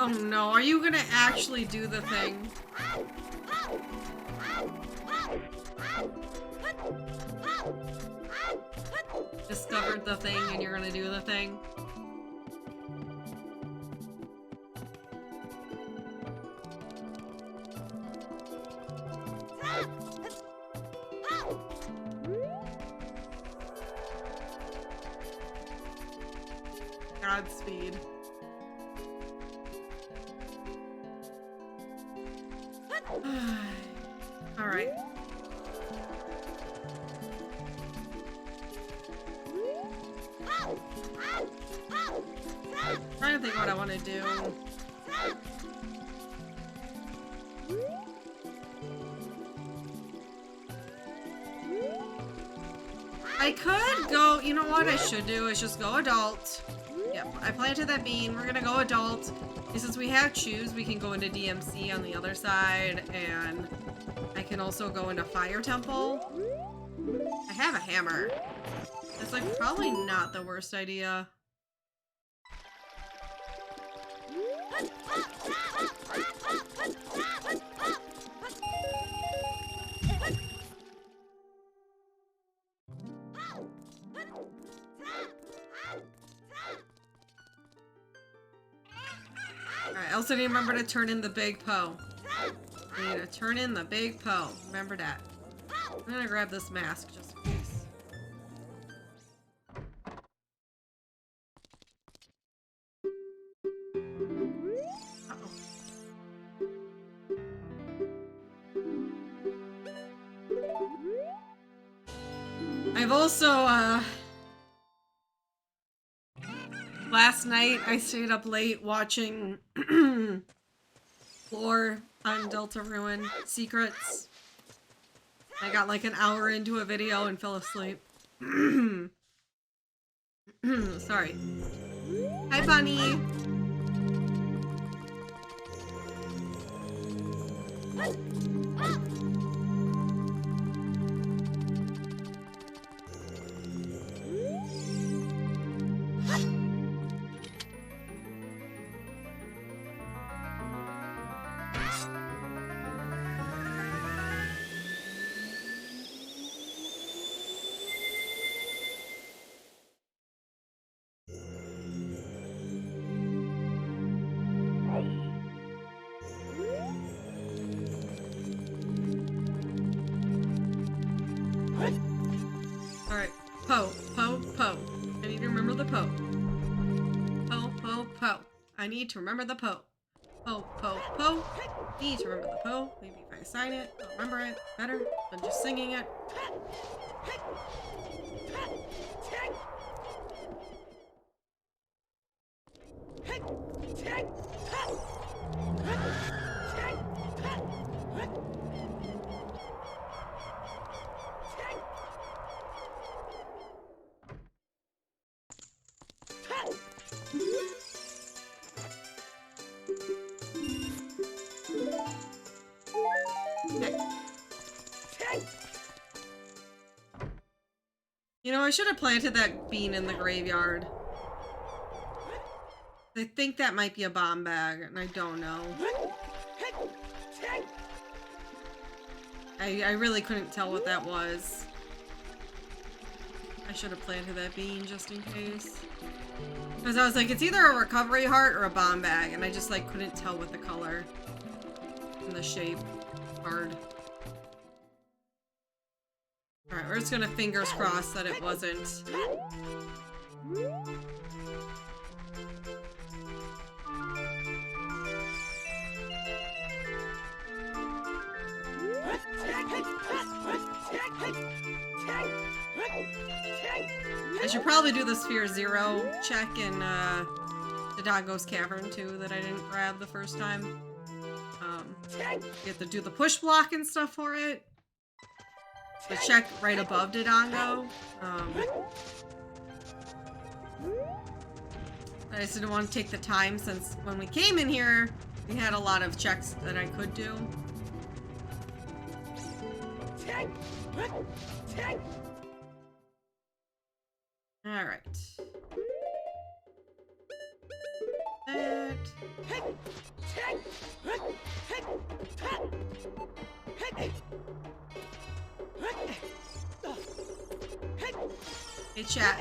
Oh no, are you gonna actually do the thing? Discovered the thing and you're gonna do the thing? Godspeed. Alright. Trying to think what I want to do. I could go, you know what I should do is just go adult. Yep, I planted that bean. We're gonna go adult. And since we have choose, we can go into DMC on the other side, and I can also go into Fire Temple. I have a hammer. That's like probably not the worst idea. Alright, I also need to remember to turn in the big Poe. I need to turn in the big Poe. Remember that. I'm gonna grab this mask just in case. Uh-oh. I've also, last night I stayed up late watching lore on Delta Ruin secrets. I got like an hour into a video and fell asleep. Sorry. Hi, Bunny. Alright, Po, Po, Po. I need to remember the Po. Po, Po, Po. I need to remember the Po. Po, Po, Po. Need to remember the Po. Maybe if I sign it, I'll remember it better than just singing it. You know, I should have planted that bean in the graveyard. I think that might be a bomb bag, and I don't know. I really couldn't tell what that was. I should have planted that bean just in case. Because I was like, it's either a recovery heart or a bomb bag, and I just like couldn't tell with the color and the shape. Hard. Alright, we're just gonna fingers crossed that it wasn't. I should probably do the Sphere Zero check in Dodongo's Cavern too that I didn't grab the first time. You have to do the push block and stuff for it. The check right above Dodongo. I just didn't want to take the time since when we came in here, we had a lot of checks that I could do. Alright. That. Hey chat,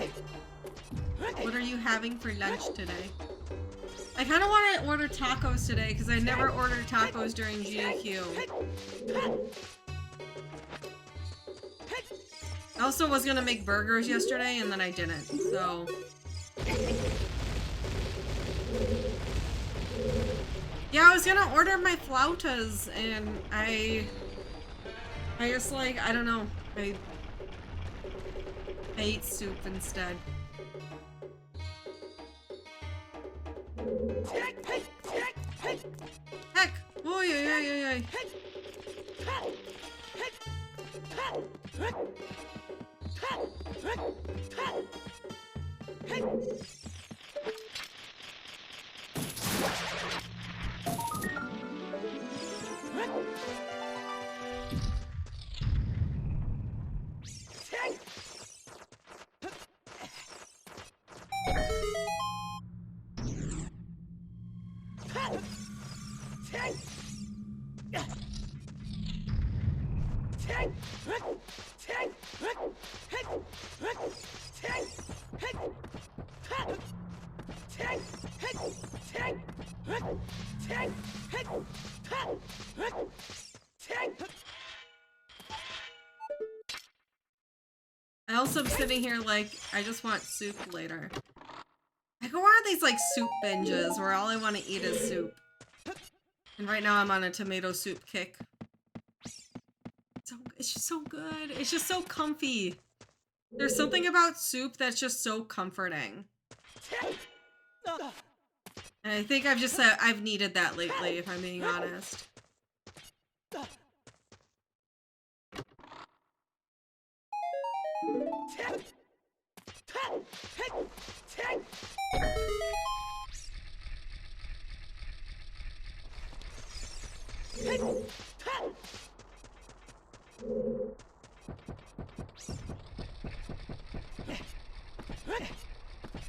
what are you having for lunch today? I kind of want to order tacos today because I never ordered tacos during GQ. I also was gonna make burgers yesterday and then I didn't, so. Yeah, I was gonna order my flautas and I just like, I don't know, I ate soup instead. Heck! Oh, yeah. I also am sitting here like, I just want soup later. I go on these like soup binges where all I want to eat is soup. And right now I'm on a tomato soup kick. It's just so good. It's just so comfy. There's something about soup that's just so comforting. And I think I've needed that lately, if I'm being honest.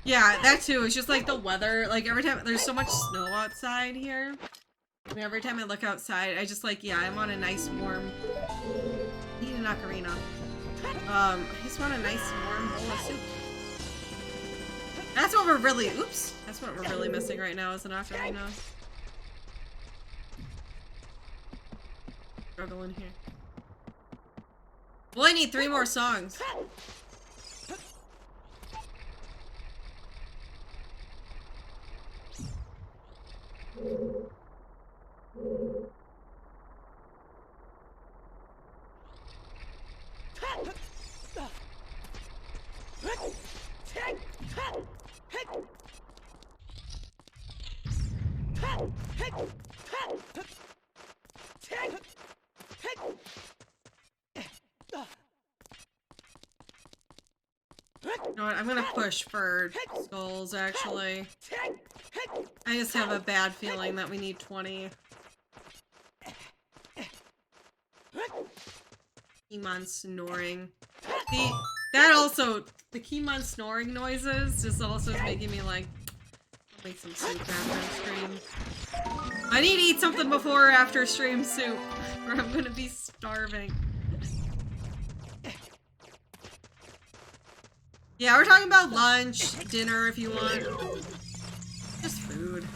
Yeah, that too. It's just like the weather. Like every time there's so much snow outside here. And every time I look outside, I just like, yeah, I'm on a nice warm. I need an ocarina. I just want a nice warm bowl of soup. That's what we're really, oops. That's what we're really missing right now is an ocarina. Struggle in here. Well, I need 3 more songs. You know what? I'm gonna push for skulls, actually. I just have a bad feeling that we need 20. Keymon snoring. That also, the Keymon snoring noises just also is making me like, I'll make some soup after stream. I need to eat something before or after stream soup, or I'm gonna be starving. Yeah, we're talking about lunch, dinner if you want. Just food.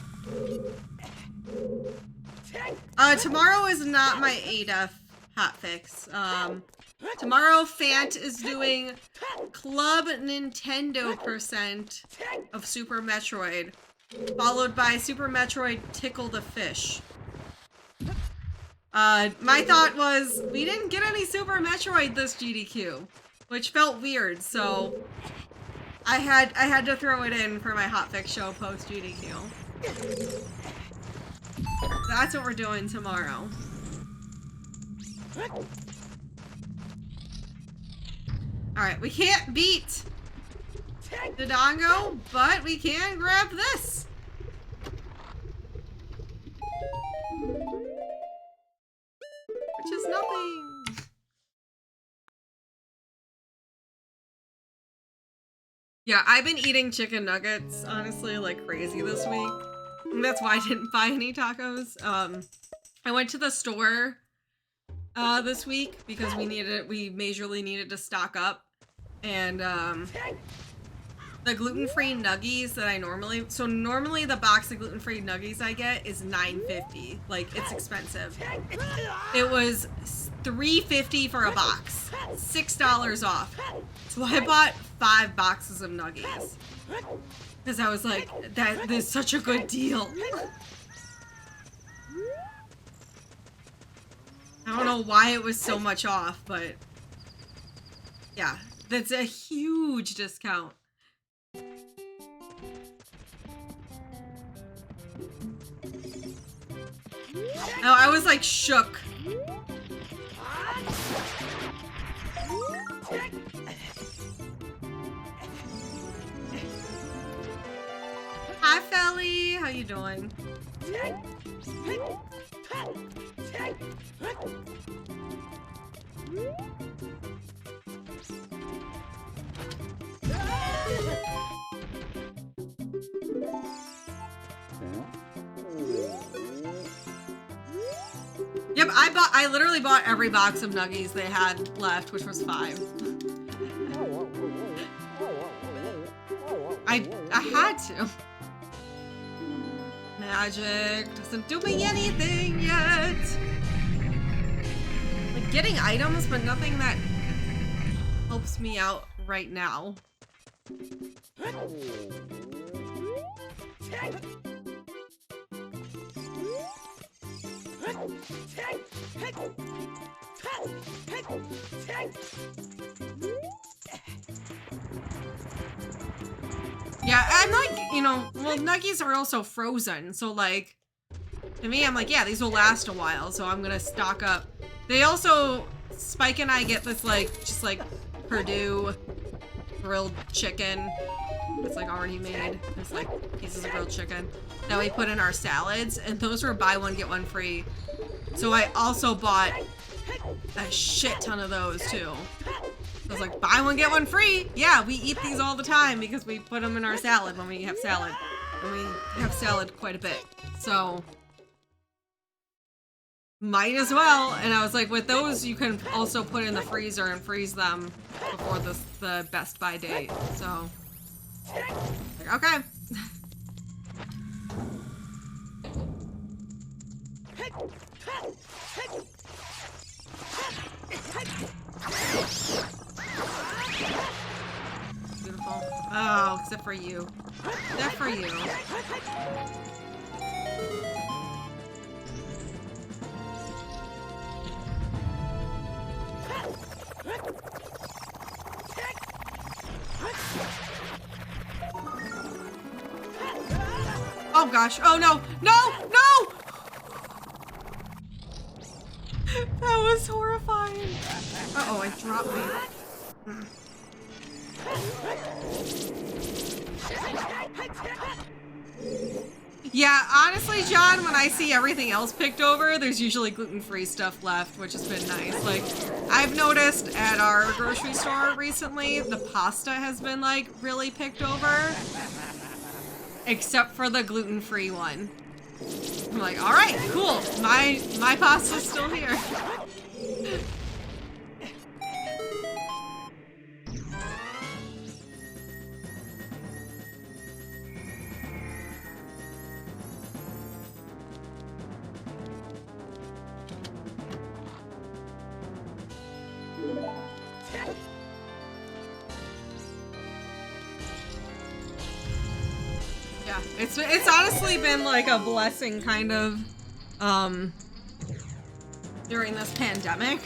Tomorrow is not my ADF hotfix. Tomorrow Fant is doing Club Nintendo % of Super Metroid, followed by Super Metroid Tickle the Fish. My thought was, we didn't get any Super Metroid this GDQ, which felt weird, so I had to throw it in for my hotfix show post GDQ. That's what we're doing tomorrow. Alright, we can't beat Dodongo, but we can grab this. Which is nothing. Yeah, I've been eating chicken nuggets, honestly, like crazy this week. And that's why I didn't buy any tacos. I went to the store this week because we majorly needed to stock up. And the gluten-free nuggies that I normally the box of gluten-free nuggies I get is $9.50. Like, it's expensive. It was $3.50 for a box. $6 off. So I bought 5 boxes of nuggies. Because I was like, that is such a good deal. I don't know why it was so much off, but yeah, that's a huge discount. No, I was like shook. Hi, Felly. How you doing? Yep, I literally bought every box of nuggies they had left, which was 5. I had to. Magic doesn't do me anything yet. Like getting items, but nothing that helps me out right now. Yeah, I'm like, you know, well, nuggies are also frozen, so like, to me, I'm like, yeah, these will last a while, so I'm gonna stock up. They also, Spike and I get this like, just like, Purdue grilled chicken. It's like already made. It's like pieces of grilled chicken that we put in our salads, and those were buy one get one free. So I also bought a shit ton of those too. I was like, buy one get one free. Yeah, we eat these all the time because we put them in our salad when we have salad, and we have salad quite a bit. So might as well. And I was like, with those, you can also put in the freezer and freeze them before the Best Buy date. So, like, okay. Beautiful. Oh, except for you. Except for you. Oh gosh. Oh no. No! No! That was horrifying. Uh-oh, it dropped me. Yeah, honestly, John, when I see everything else picked over, there's usually gluten-free stuff left, which has been nice. Like, I've noticed at our grocery store recently, the pasta has been, like, really picked over. Except for the gluten-free one. I'm like, all right, cool. My pasta's still here. Yeah, it's honestly been like a blessing kind of during this pandemic,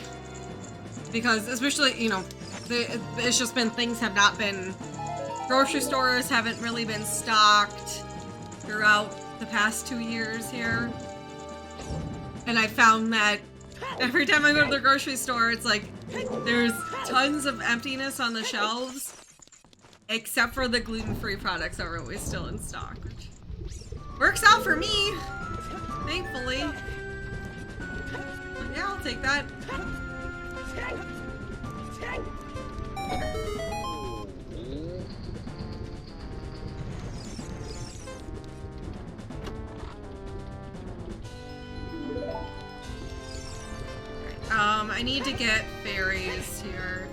because especially, you know, it's just been, things have not been, grocery stores haven't really been stocked throughout the past 2 years here, and I found that every time I go to the grocery store, it's like there's tons of emptiness on the shelves. Except for the gluten-free products that are always still in stock. Which works out for me, thankfully. Yeah, I'll take that. I need to get berries here.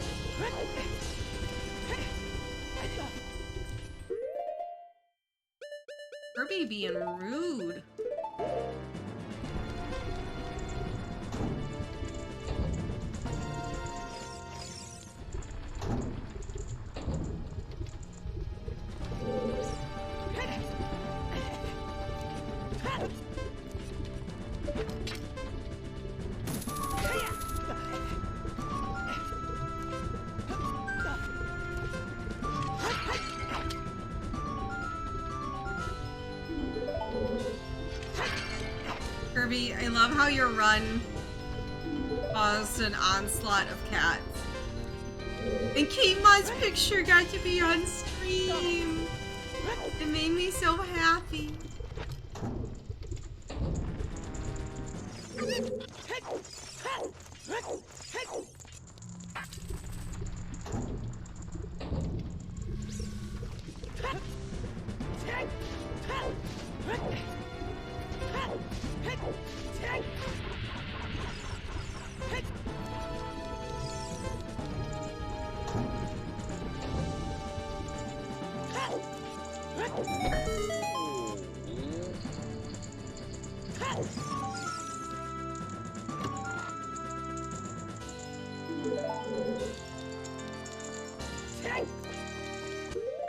Kirby being rude. Kirby, I love how your run caused an onslaught of cats. And Kate-Ma's picture got to be on stream. It made me so happy.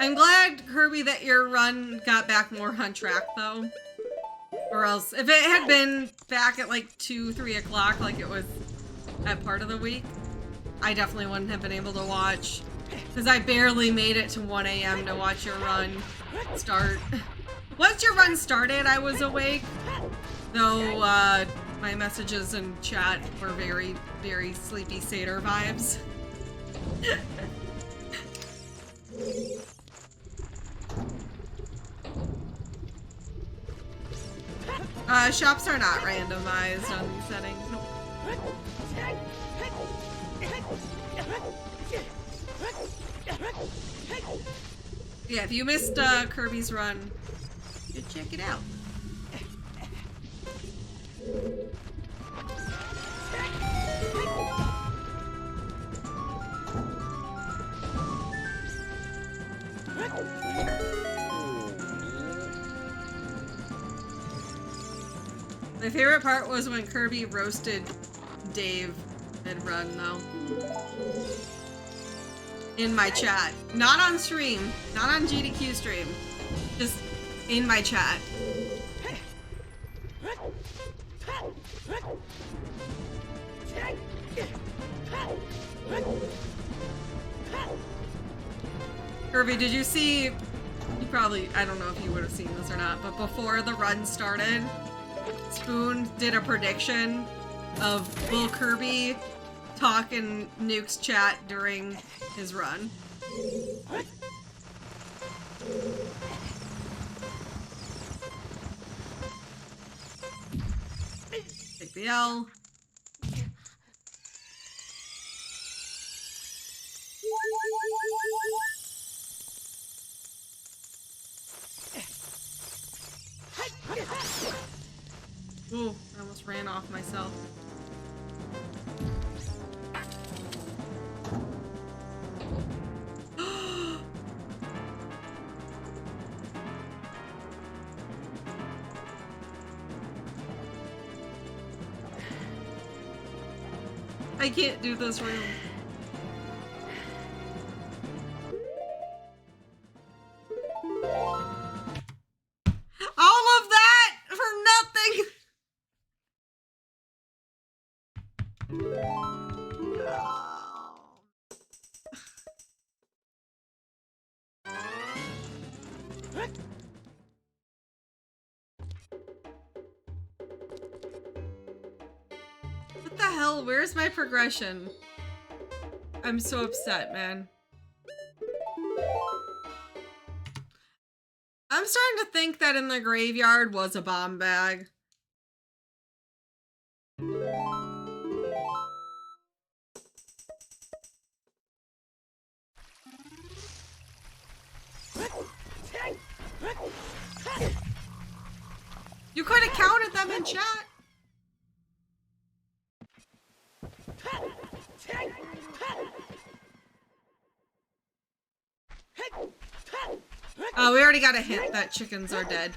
I'm glad, Kirby, that your run got back more on track, though. Or else, if it had been back at like 2, 3 o'clock, like it was at part of the week, I definitely wouldn't have been able to watch. Because I barely made it to 1 a.m. to watch your run start. Once your run started, I was awake. Though, my messages in chat were very, very sleepy satyr vibes. shops are not randomized on these settings. Nope. Yeah, if you missed Kirby's Run, you should check it out. My favorite part was when Kirby roasted Dave mid-run, though. In my chat. Not on stream. Not on GDQ stream. Just in my chat. Kirby, did you see... You probably... I don't know if you would have seen this or not, but before the run started, Spoon did a prediction of will Kirby talk in Nuke's chat during his run. Take the L. Ooh, I almost ran off myself. I can't do this room. All of that for nothing! What the hell? Where's my progression? I'm so upset, man. I'm starting to think that in the graveyard was a bomb bag. You could have counted them in chat. Oh, we already got a hint that chickens are dead.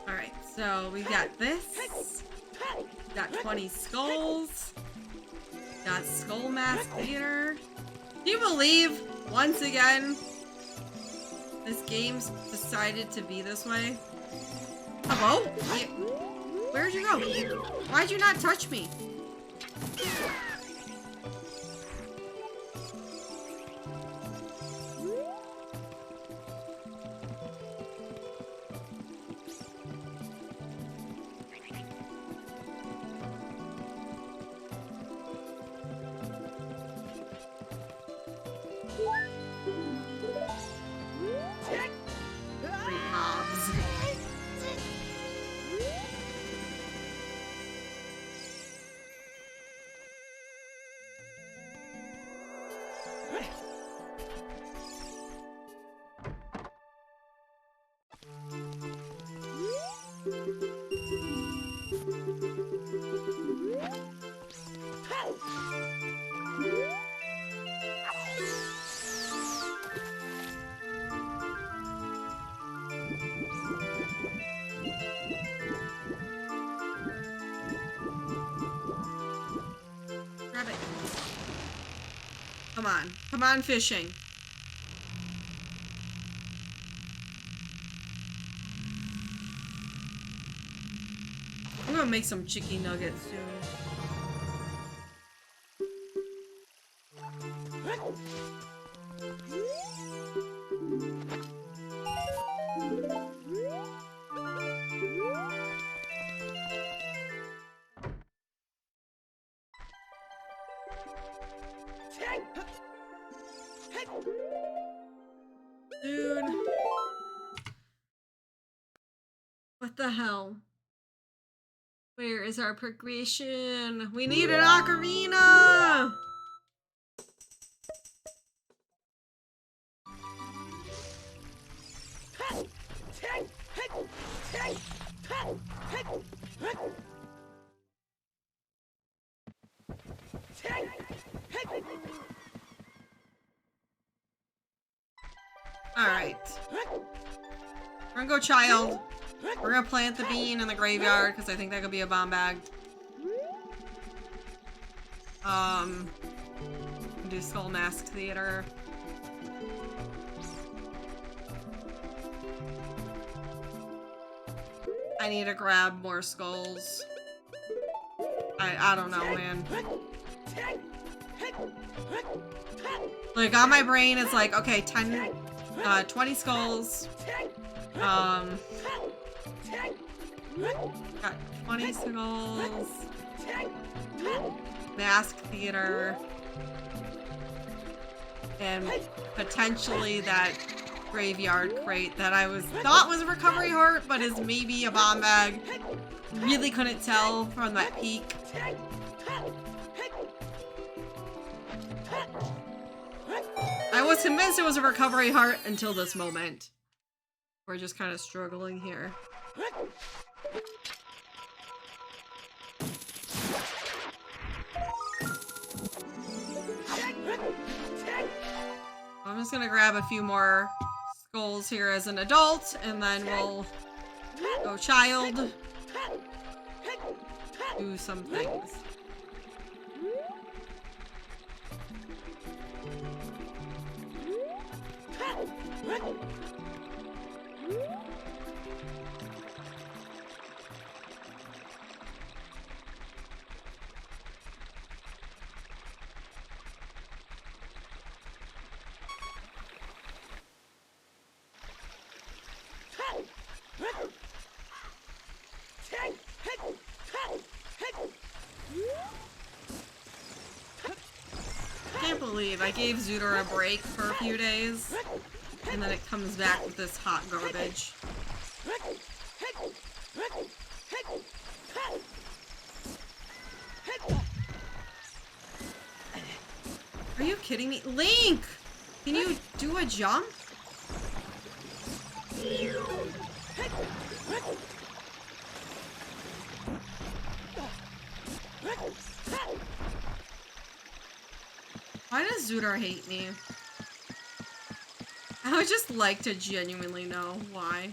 Alright, so we got this. We got 20 skulls. Got Skull Mask Theater. Do you believe, once again, this game's decided to be this way? Hello? Where'd you go? Why'd you not touch me? Come on. Come on, fishing. I'm gonna make some chicken nuggets soon. Dude. What the hell? Where is our progression? We need an ocarina! Alright. We're gonna go child. We're gonna plant the bean in the graveyard because I think that could be a bomb bag. Do Skull Mask Theater. I need to grab more skulls. I don't know, man. Like, on my brain, it's like, okay, 20 skulls. Got 20 skulls. Mask Theater. And potentially that graveyard crate that I thought was a recovery heart, but is maybe a bomb bag. Really couldn't tell from that peak. I was convinced it was a recovery heart until this moment. We're just kind of struggling here. I'm just gonna grab a few more skulls here as an adult, and then we'll go child. Do some things. I can't believe I gave Zooter a break for a few days, and then it comes back with this hot garbage. Are you kidding me? Link! Can you do a jump? Why does Zooter hate me? I would just like to genuinely know why.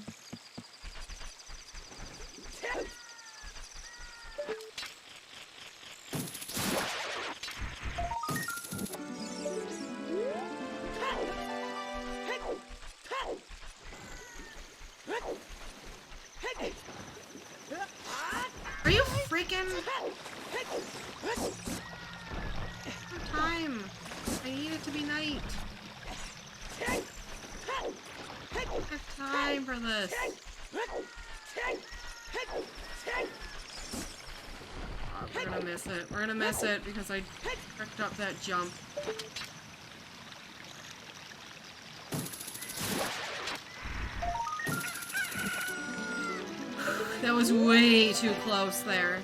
Are you freaking... time? I need it to be night. I have time for this. Oh, we're gonna miss it. We're gonna miss it because I picked up that jump. That was way too close there.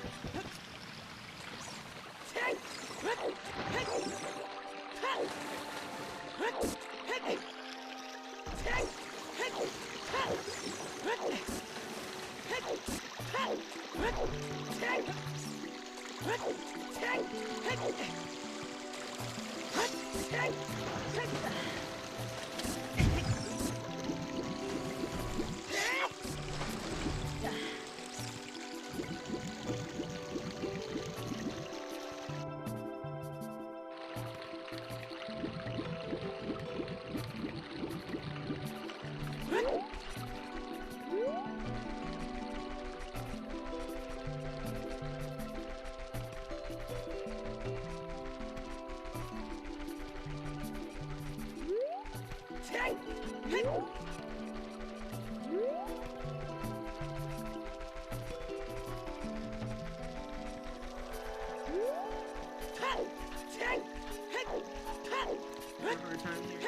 Hard time here.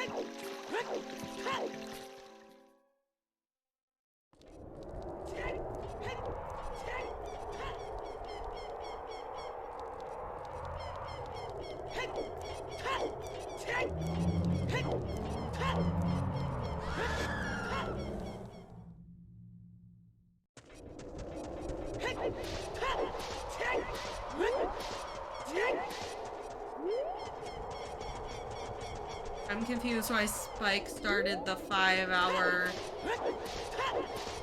I'm confused why Spike started the 5-hour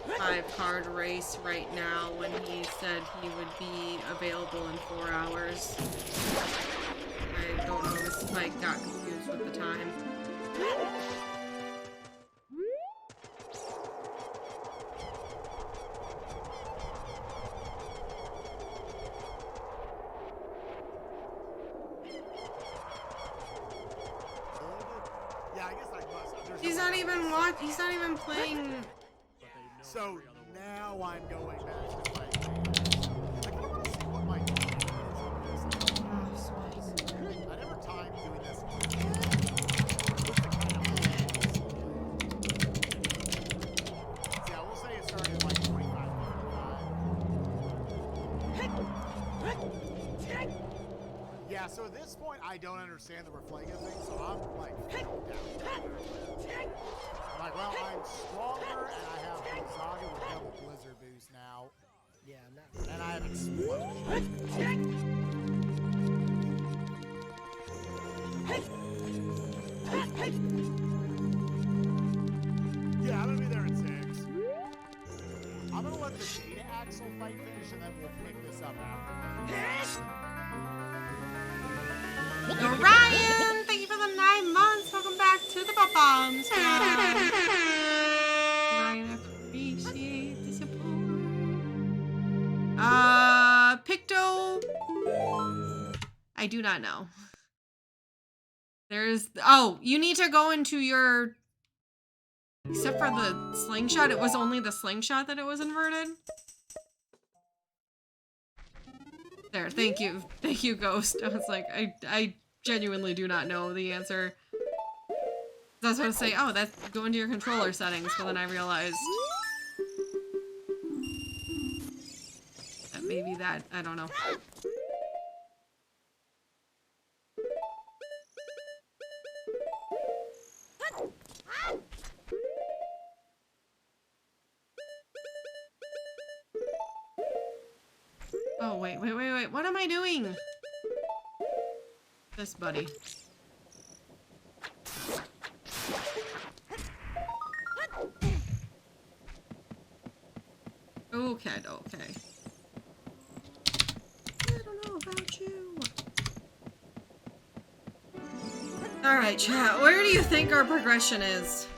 5-card race right now when he said he would be available in 4 hours. I don't know if Spike got confused with the time. He's not even playing. So now I'm going back to playing. I kind of want to see what my game is. I never timed doing this. See, I will say it started at like 25. Yeah, so at this point I don't understand the Reflega thing, so I'm like down. Like, well, I'm stronger, and I have Gonzaga with double Blizzard boost now. Yeah, I'm not. And I have Explosion. Yeah, I'm gonna be there in 6. I'm gonna let the Data Axle fight finish, and then we'll pick this up after. Orion, thank you for the 9 months. Welcome back to the Bob-Bombs. Orion, appreciate the support. Picto. I do not know. There's, oh, you need to go into your, except for the slingshot, it was only the slingshot that it was inverted. There, thank you. Thank you, Ghost. I was like, I genuinely do not know the answer. I was about to say, oh, that's go into your controller settings, but then I realized that maybe that, I don't know. Oh, wait, what am I doing? This, buddy. Okay, okay. I don't know about you. Alright, chat, where do you think our progression is?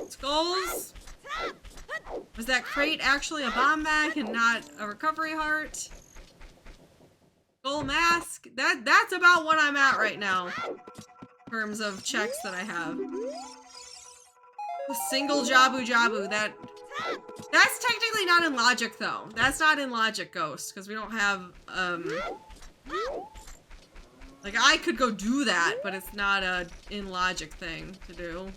Skulls? Was that crate actually a bomb bag and not a recovery heart? Skull mask? That's about what I'm at right now. In terms of checks that I have. A single Jabu Jabu, that's technically not in logic though. That's not in logic, Ghost, because we don't have, like I could go do that, but it's not a in logic thing to do.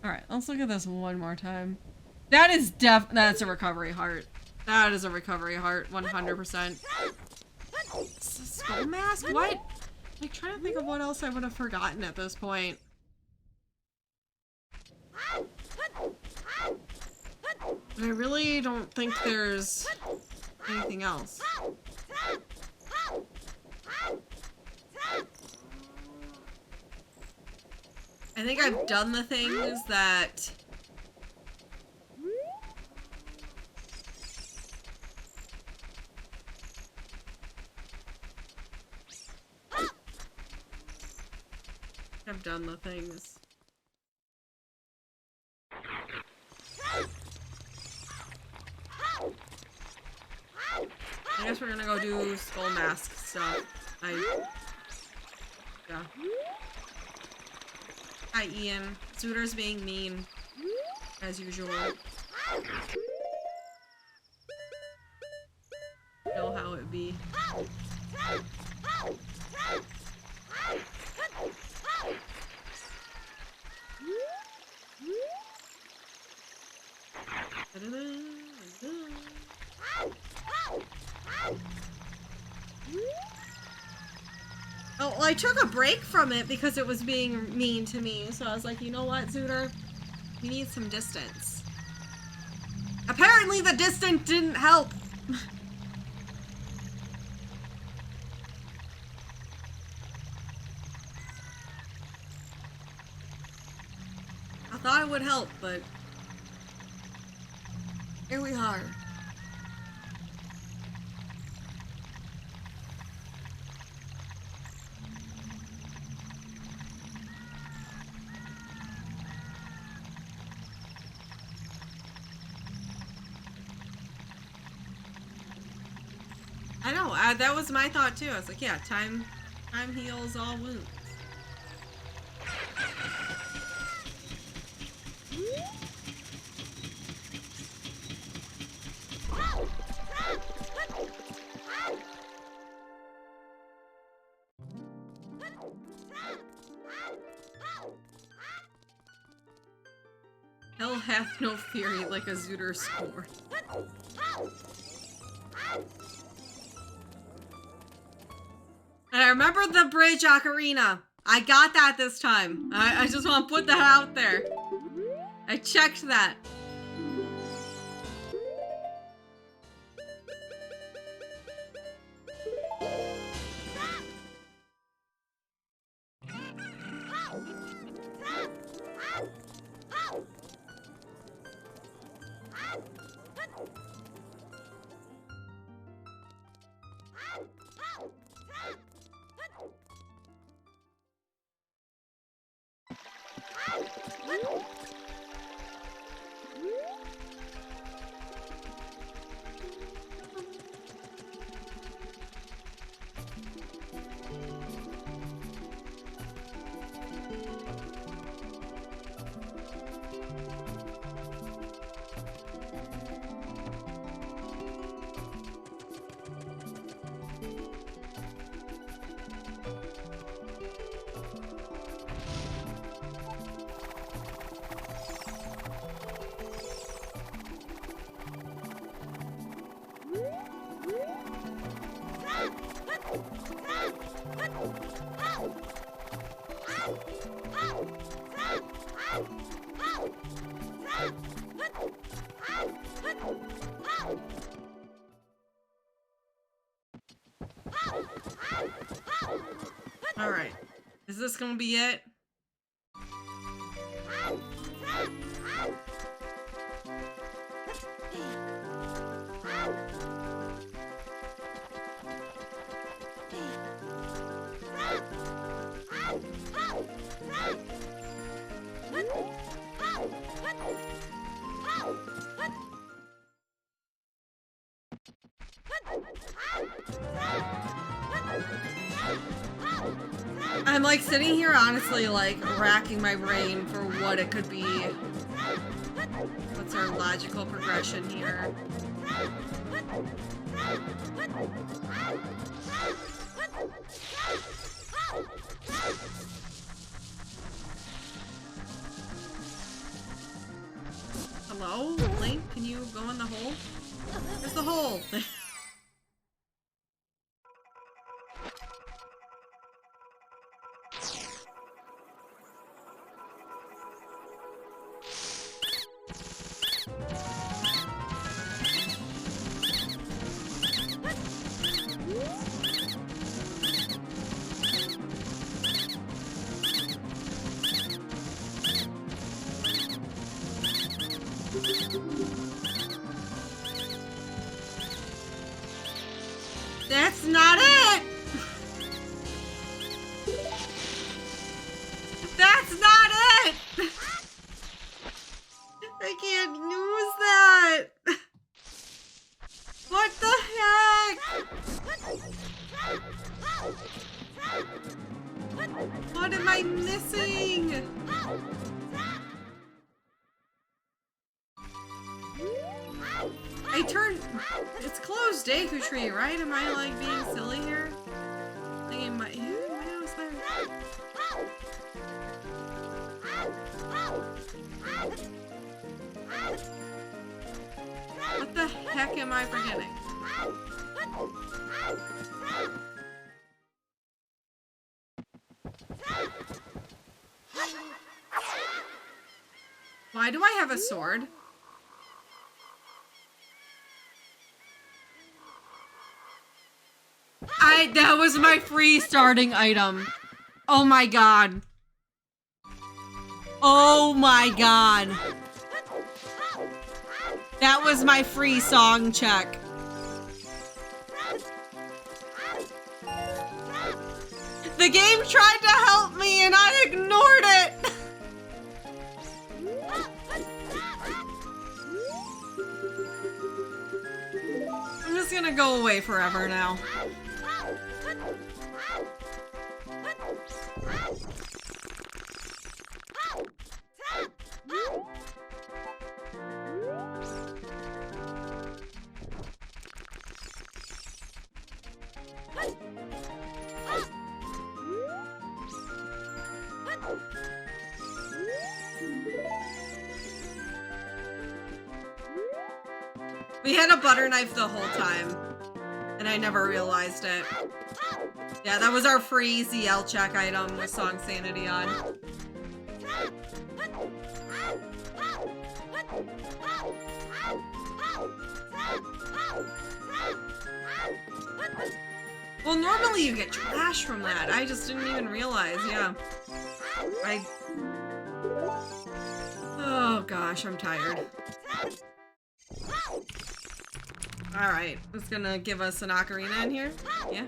Alright, let's look at this one more time. That is that's a recovery heart. That is a recovery heart, 100%. Skull mask? What? Like, trying to think of what else I would have forgotten at this point. But I really don't think there's anything else. I think I've done the things that done the things. I guess we're gonna go do skull mask stuff. Yeah. Hi, Ian. Suitor's being mean, as usual. You know how it be. Oh, well, I took a break from it because it was being mean to me. So I was like, you know what, Zooter? We need some distance. Apparently the distance didn't help. I thought it would help, but here we are. I know, that was my thought too. I was like, yeah, time heals all wounds. Hell hath no fury like a Zooter scorn. And I remember the bridge ocarina. I got that this time. I just want to put that out there. I checked that. Alright. Is this gonna be it? I'm like sitting here honestly like racking my brain for what it could be. What's our logical progression here? Hello? Link, can you go in the hole? There's the hole! That's can't use that. What the heck? What am I missing? I turned. It's closed Deku Tree, right? Am I like being silly here? Thinking my. What the heck am I forgetting? Why do I have a sword? That was my free starting item. Oh my god. Oh my god. That was my free song check. The game tried to help me and I ignored it. I'm just gonna go away forever now. We had a butter knife the whole time, and I never realized it. Yeah, that was our free ZL check item with Song Sanity on. Well, normally you get trash from that. I just didn't even realize, yeah. Oh gosh, I'm tired. Alright, it's gonna give us an ocarina in here. Yeah.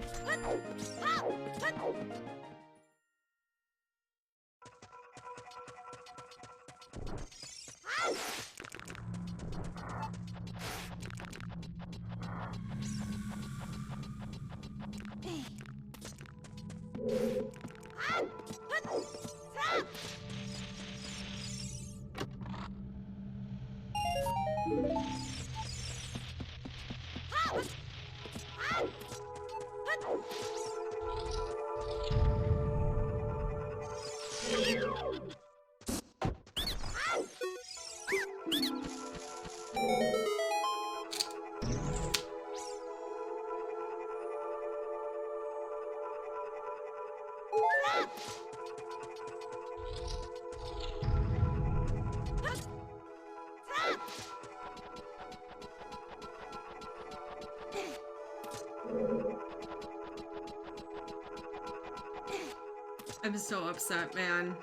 I'm so upset, man.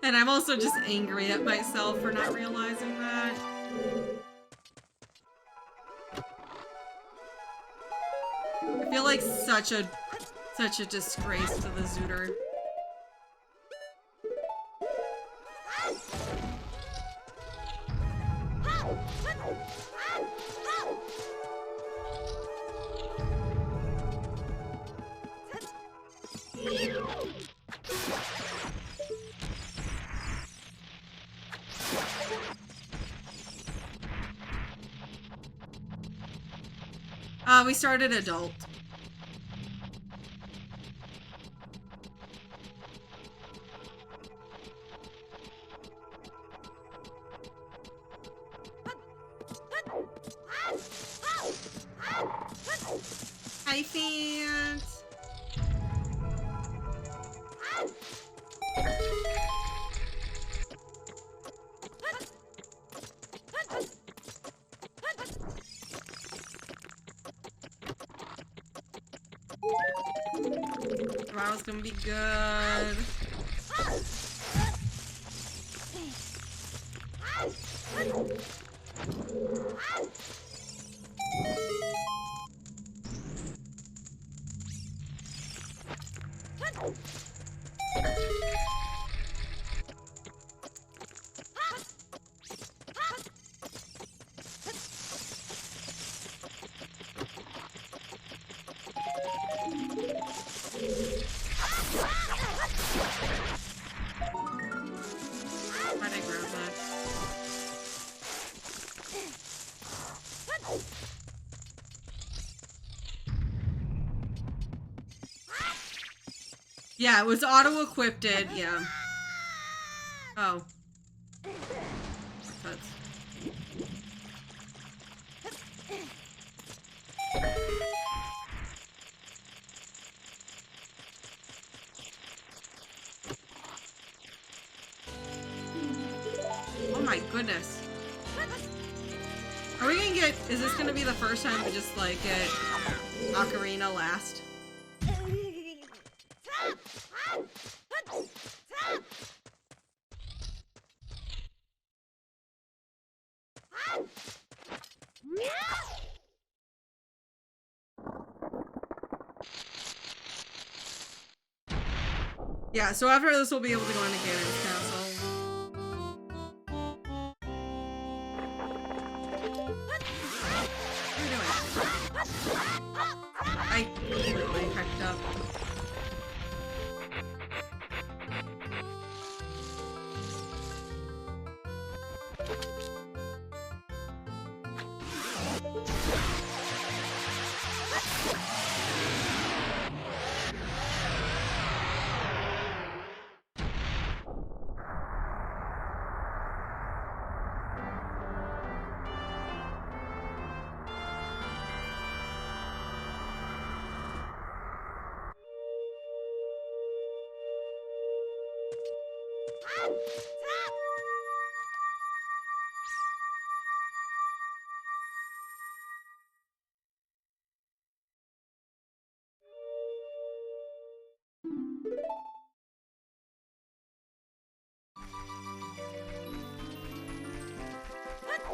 And I'm also just angry at myself for not realizing that. I feel like such a disgrace to the Zooter. We started adult. Helynt. Tomorrow's gonna be good. Yeah, it was auto-equipped, yeah. Oh. That's... Oh my goodness. Are we gonna get, is this gonna be the first time we just like get ocarina last? Yeah, so after this we'll be able to go into Ganon's castle. I completely hecked up.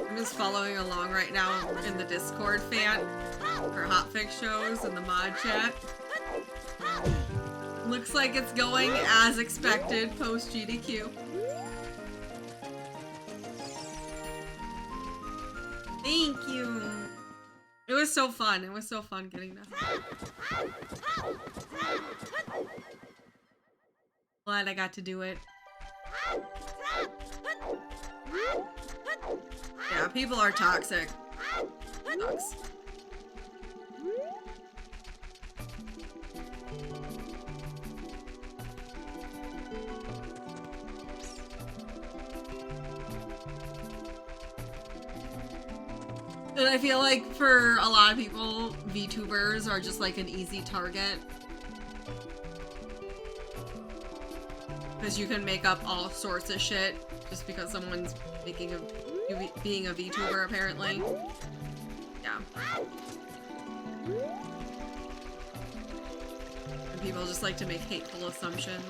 I'm just following along right now in the Discord fan for hotfix shows and the mod chat. Looks like it's going as expected post GDQ. Thank you. It was so fun. It was so fun getting that. Glad I got to do it. Yeah, people are toxic. Sucks. And I feel like for a lot of people, VTubers are just like an easy target. Because you can make up all sorts of shit just because someone's being a VTuber, apparently. Yeah. And people just like to make hateful assumptions.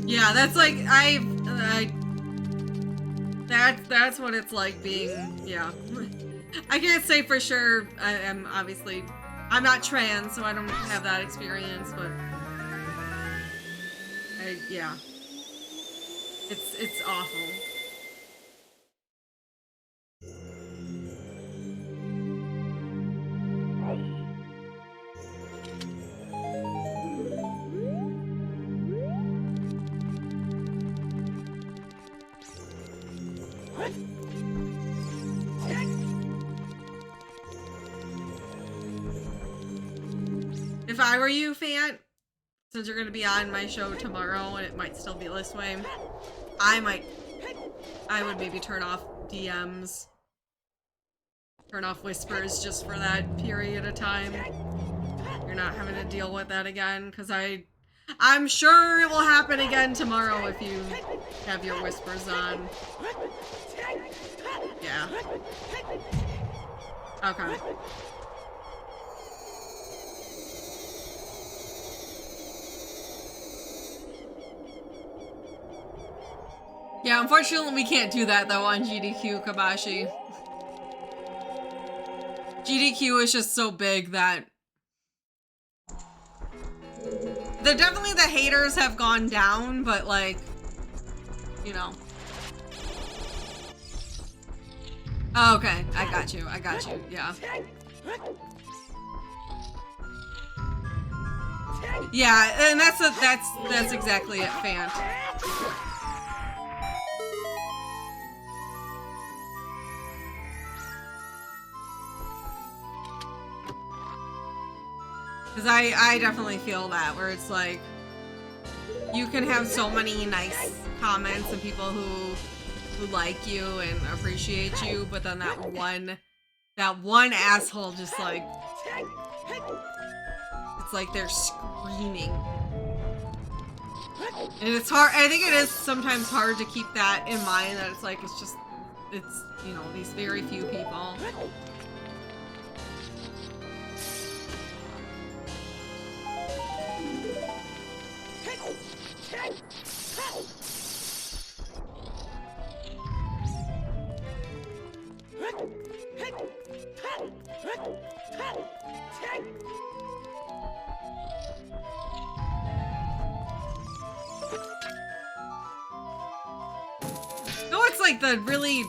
Yeah, that's like, that's what it's like being, yeah. I can't say for sure, I'm not trans, so I don't have that experience, but, yeah. It's awful. If I were you, Fant, since you're gonna be on my show tomorrow and it might still be this way, I would maybe turn off DMs, turn off whispers just for that period of time. You're not having to deal with that again, because I'm sure it will happen again tomorrow if you have your whispers on. Yeah. Okay. Yeah, unfortunately we can't do that though on GDQ, Kabashi. GDQ is just so big that definitely the haters have gone down, but like, you know. Oh, okay, I got you, yeah. Yeah, and that's exactly it, Fant. Because I definitely feel that, where it's like, you can have so many nice comments and people who like you and appreciate you, but then that one asshole just like, it's like they're screaming. And it's hard, I think it is sometimes hard to keep that in mind, that it's like, it's, you know, these very few people. No, it's like the really...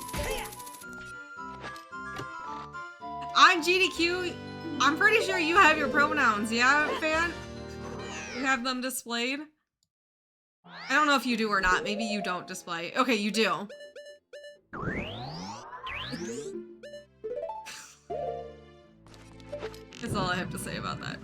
On GDQ, I'm pretty sure you have your pronouns, yeah, Fan? You have them displayed? I don't know if you do or not. Maybe you don't display. Okay, you do. That's all I have to say about that.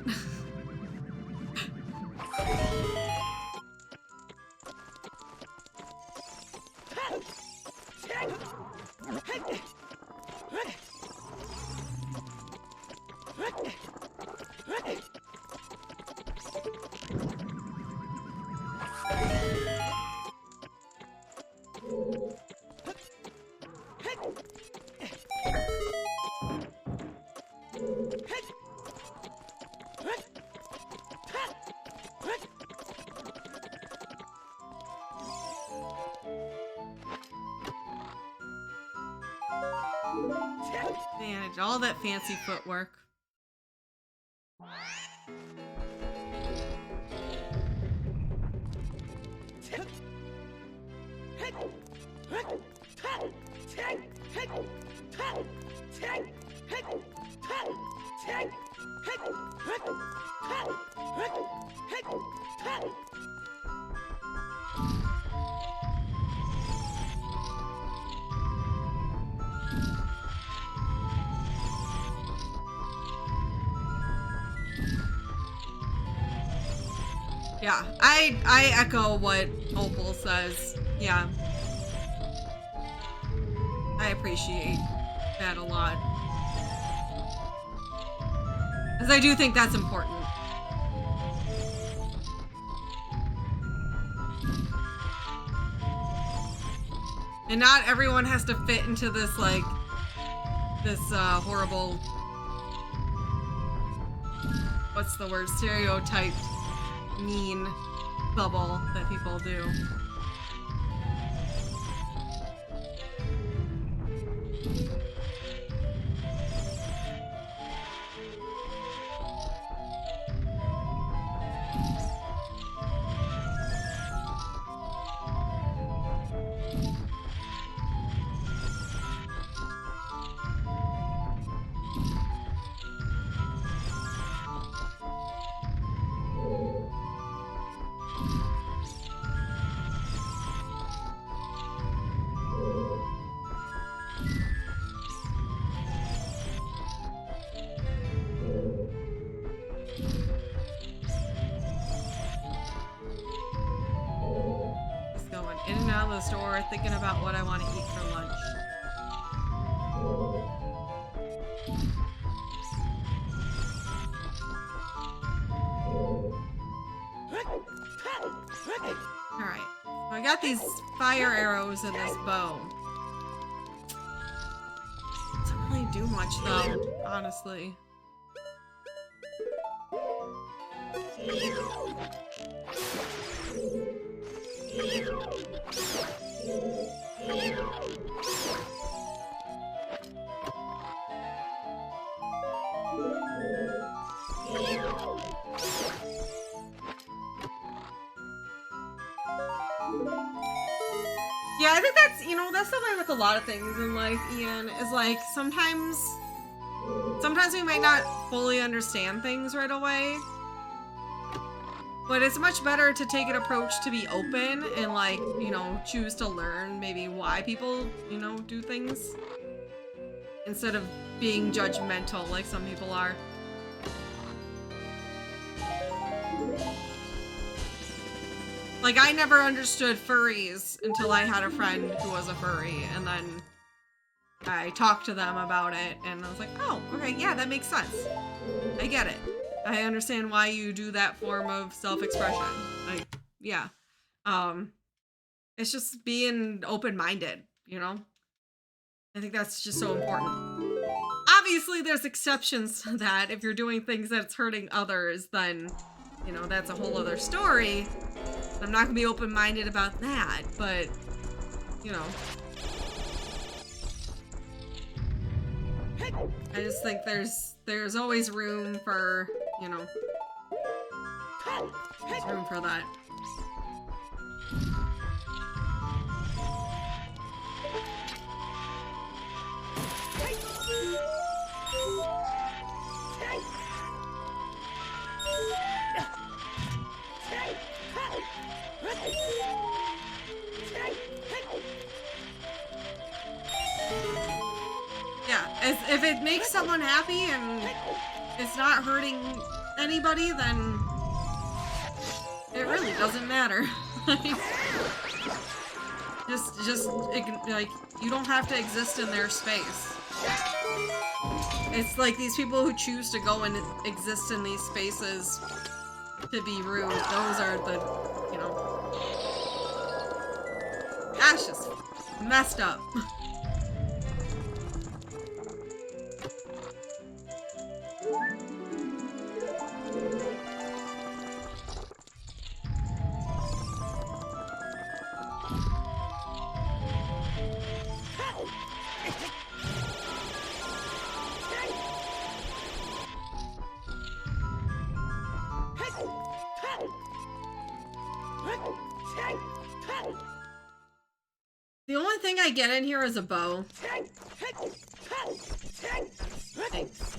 Manage all that fancy footwork. Yeah, I echo what Opal says. Yeah. I appreciate that a lot. Because I do think that's important. And not everyone has to fit into this, like, this horrible, what's the word, stereotyped mean bubble that people do. In and out of the store, thinking about what I want to eat for lunch. Alright, so I got these fire arrows and this bow. Doesn't really do much though, honestly. Yeah, I think that's, you know, that's the way with a lot of things in life, Ian, is like sometimes we might not fully understand things right away, but it's much better to take an approach to be open and like, you know, choose to learn maybe why people, you know, do things instead of being judgmental like some people are. Like, I never understood furries until I had a friend who was a furry, and then I talked to them about it, and I was like, oh, okay, yeah, that makes sense. I get it. I understand why you do that form of self-expression. Like, yeah. It's just being open-minded, you know? I think that's just so important. Obviously, there's exceptions to that. If you're doing things that's hurting others, then, you know, that's a whole other story. I'm not gonna be open-minded about that, but, you know. I just think there's always room for, you know, there's room for that. Yeah, if it makes someone happy and it's not hurting anybody, then it really doesn't matter. just like, you don't have to exist in their space. It's like these people who choose to go and exist in these spaces to be rude. Those are the, you know, that's just messed up. The only thing I get in here is a bow. Thanks.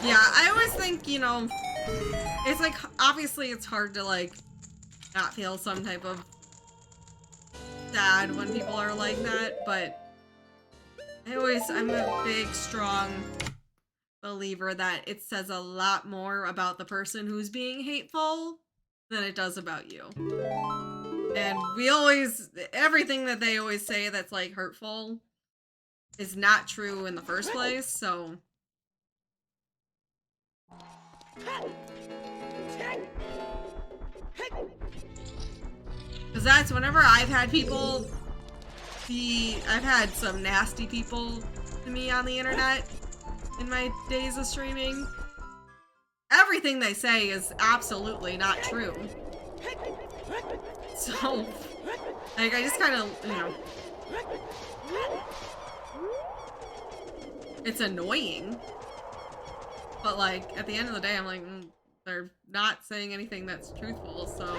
Yeah, I always think, you know, it's like, obviously it's hard to like not feel some type of sad when people are like that, but I'm a big, strong believer that it says a lot more about the person who's being hateful than it does about you. And everything that they always say that's like hurtful is not true in the first place, so. Because that's whenever I've had people I've had some nasty people to me on the internet in my days of streaming. Everything they say is absolutely not true. So, like, I just kind of, you know, it's annoying. But, like, at the end of the day, I'm like, they're not saying anything that's truthful, so.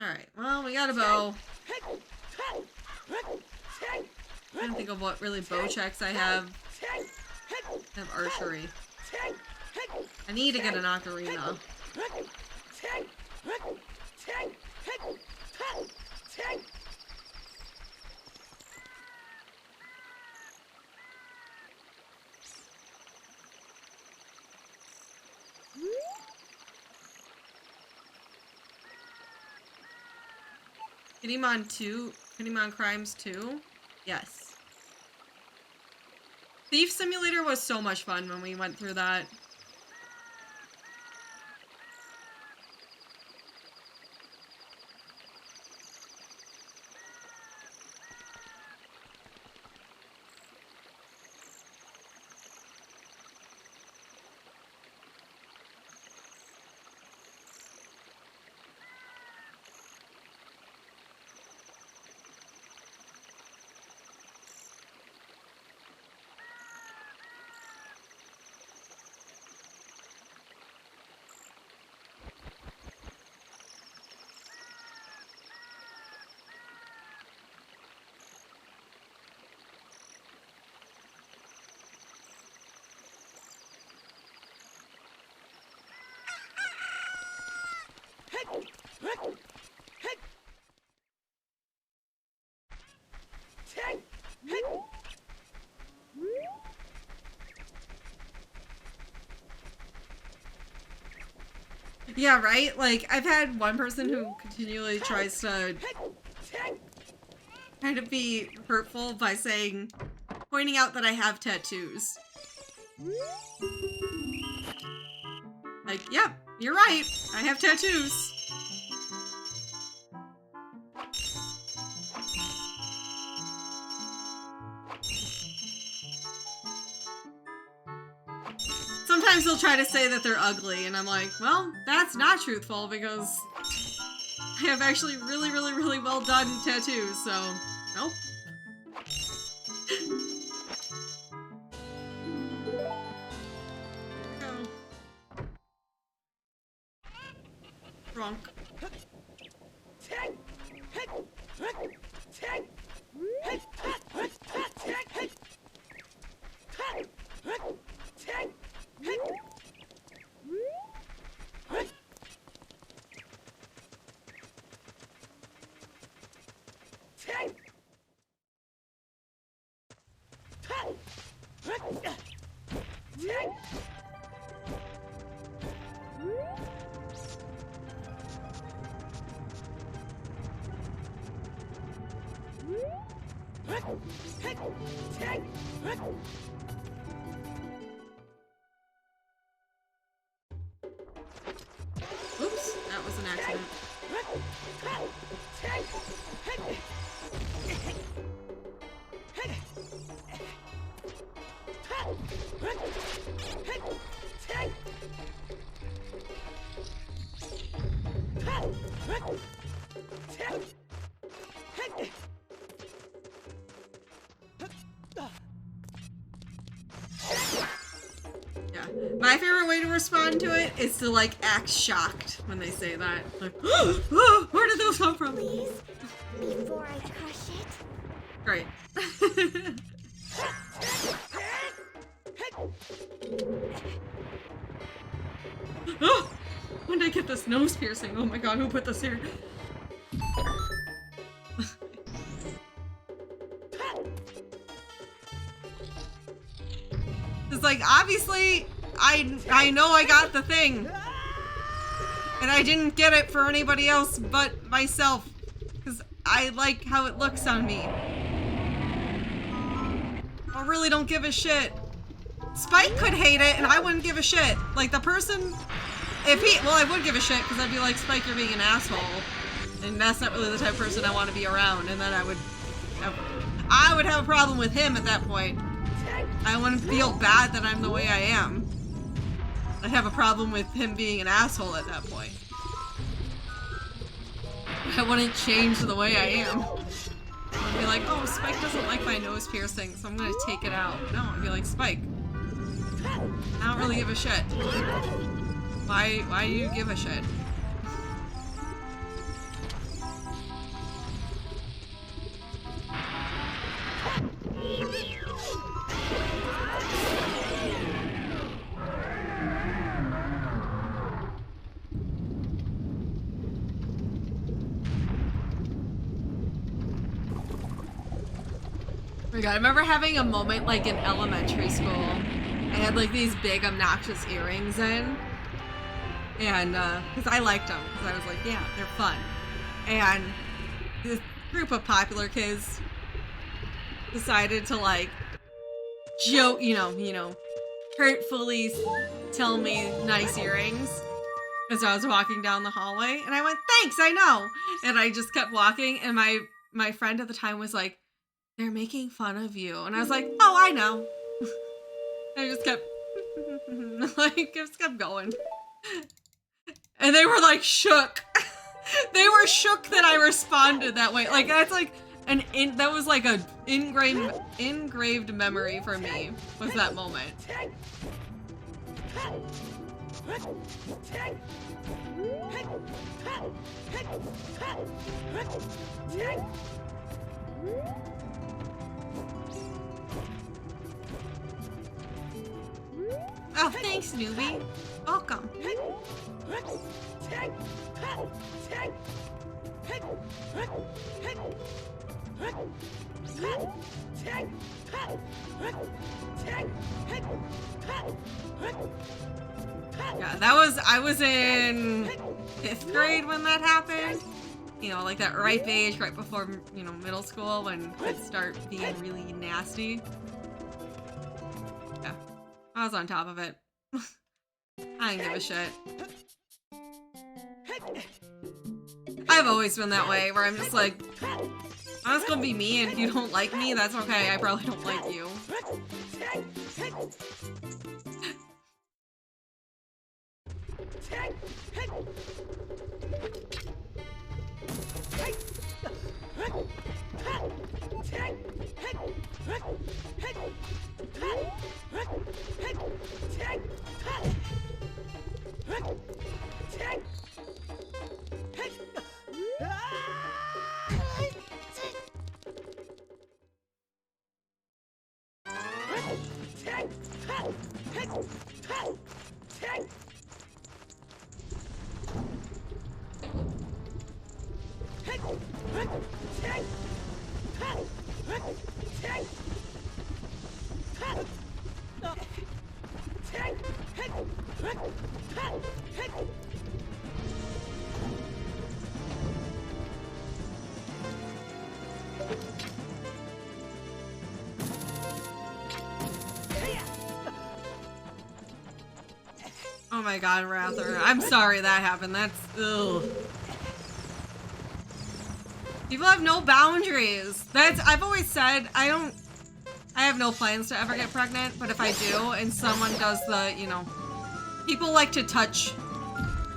Alright, well, we got a bow. I don't think of what really bow checks I have. I have archery. I need to get an ocarina. Kittymon 2? Kittymon Crimes 2? Yes. Thief Simulator was so much fun when we went through that. Yeah, right? Like, I've had one person who continually tries to kind of be hurtful by saying, pointing out that I have tattoos. Like, yeah, you're right. I have tattoos. Sometimes they'll try to say that they're ugly, and I'm like, well, that's not truthful because I have actually really, really, really well done tattoos, so nope. Drunk. Oops, that was an accident. Yeah. My favorite way to respond to it is to like act shocked when they say that. Like, oh, where did those come from? Please, before I crush it. Great. Oh, when did I get this nose piercing? Oh my god, who put this here? It's like, obviously, I know I got the thing. And I didn't get it for anybody else but myself. Because I like how it looks on me. I really don't give a shit. Spike could hate it and I wouldn't give a shit. Like the person, if he, well I would give a shit because I'd be like, Spike, you're being an asshole. And that's not really the type of person I want to be around. And then I would have a problem with him at that point. I wouldn't feel bad that I'm the way I am. I'd have a problem with him being an asshole at that point. I wouldn't change the way I am. I'd be like, oh, Spike doesn't like my nose piercing, so I'm gonna take it out. No, I'd be like, Spike, I don't really give a shit. Why do you give a shit? Oh my god, I remember having a moment like in elementary school. I had like these big obnoxious earrings in. And, because I liked them. Because I was like, yeah, they're fun. And this group of popular kids decided to like joke, you know, hurtfully tell me nice earrings as I was walking down the hallway, and I went, thanks, I know. And I just kept walking, and my friend at the time was like, they're making fun of you. And I was like, oh, I know. I just kept like, just kept going. And they were like shook. They were shook that I responded that way. Like that's like that was like a engraved memory for me, was that moment. Oh, thanks, newbie. Welcome. Yeah, I was in 5th grade when that happened. You know, like that ripe age right before, you know, middle school when kids start being really nasty. Yeah, I was on top of it. I didn't give a shit. I've always been that way, where I'm just like, I'm just gonna be me, and if you don't like me, that's okay. I probably don't like you. Oh my god, Rather. I'm sorry that happened. That's ugh. People have no boundaries. I've always said I have no plans to ever get pregnant, but if I do and someone does the, you know, people like to touch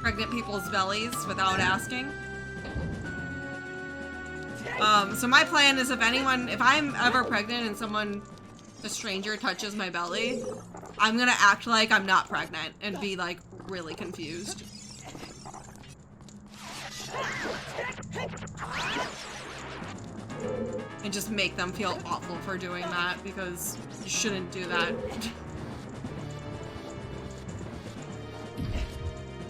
pregnant people's bellies without asking. So my plan is if I'm ever pregnant and a stranger touches my belly, I'm gonna act like I'm not pregnant and be like really confused. And just make them feel awful for doing that, because you shouldn't do that.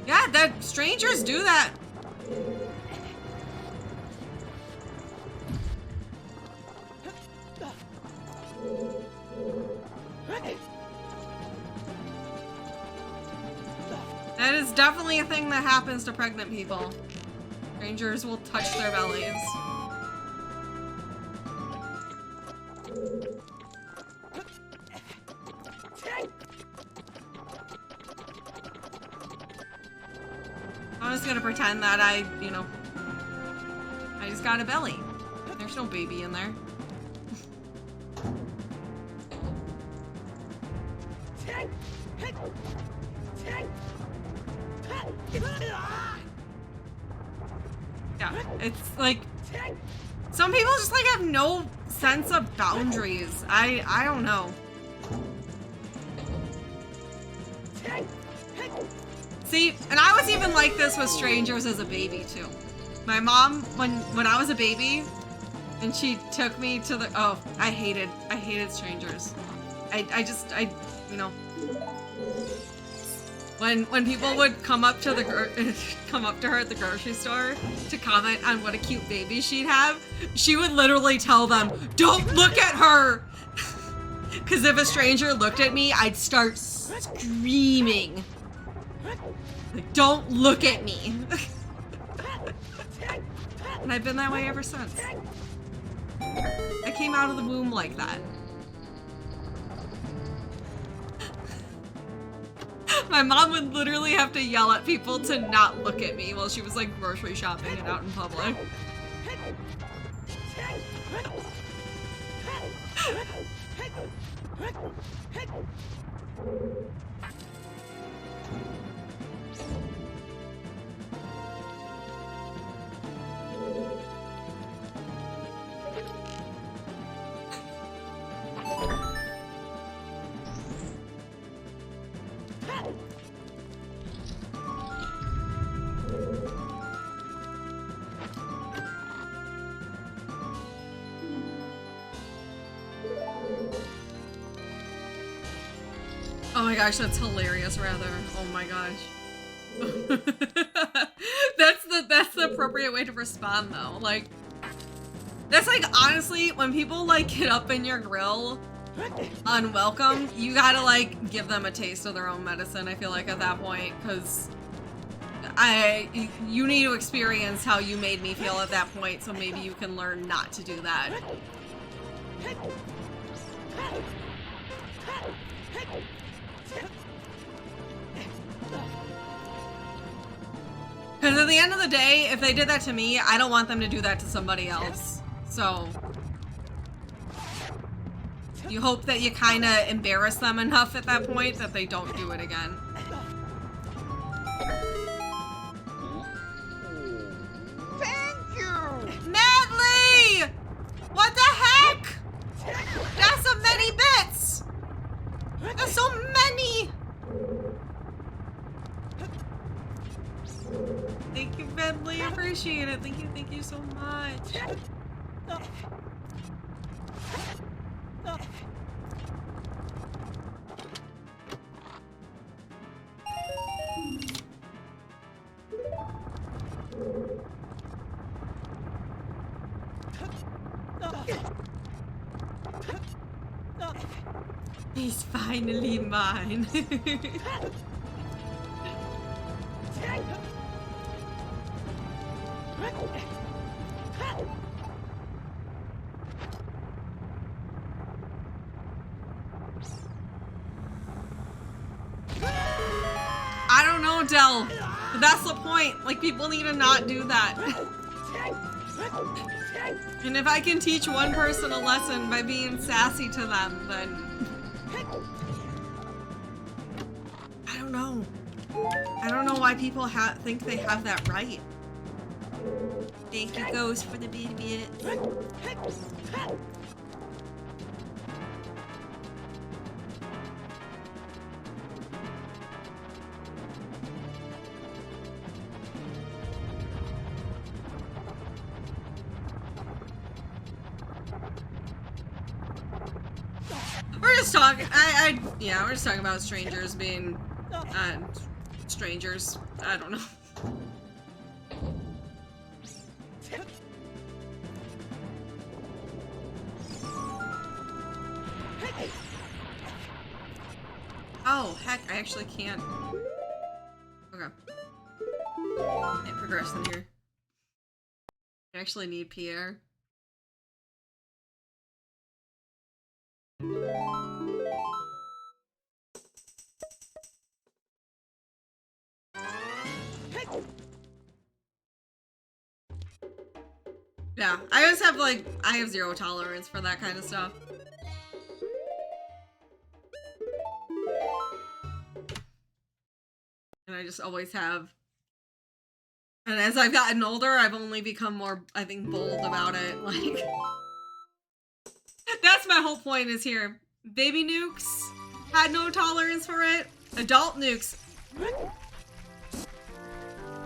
Yeah, that strangers do that. That is definitely a thing that happens to pregnant people. Strangers will touch their bellies. I'm just gonna pretend that I just got a belly. There's no baby in there. Yeah, it's like some people just like have no sense of boundaries. I don't know. See, and I was even like this with strangers as a baby too. My mom, when I was a baby, and she took me to the I hated strangers. I you know, when people would come up to her at the grocery store to comment on what a cute baby she'd have, she would literally tell them, "Don't look at her," because if a stranger looked at me, I'd start screaming. Like, don't look at me. And I've been that way ever since. I came out of the womb like that. My mom would literally have to yell at people to not look at me while she was like grocery shopping and out in public. Oh my gosh, that's hilarious, rather. Oh my gosh. That's the appropriate way to respond, though. Like, that's like, honestly, when people like get up in your grill unwelcome, you gotta like give them a taste of their own medicine, I feel like, at that point, because you need to experience how you made me feel at that point, so maybe you can learn not to do that. Because at the end of the day, if they did that to me, I don't want them to do that to somebody else. So you hope that you kind of embarrass them enough at that point that they don't do it again. Thank you! Madly! What the heck? That's so many bits! There's so many! Thank you, Bentley. Appreciate it. Thank you so much. He's finally mine. I don't know, Del. But that's the point. Like, people need to not do that. And if I can teach one person a lesson by being sassy to them, then I don't know. I don't know why people think they have that right. Thank you, Ghost, for the bit. We're just talking. Yeah, we're just talking about strangers being strangers. I don't know. Oh, heck, I actually can't. Okay. Can't progress in here. I actually need Pierre. Yeah, I just have like, I have zero tolerance for that kind of stuff. And I just always have. And as I've gotten older, I've only become more, I think, bold about it. Like, that's my whole point is here. Baby nukes had no tolerance for it. Adult nukes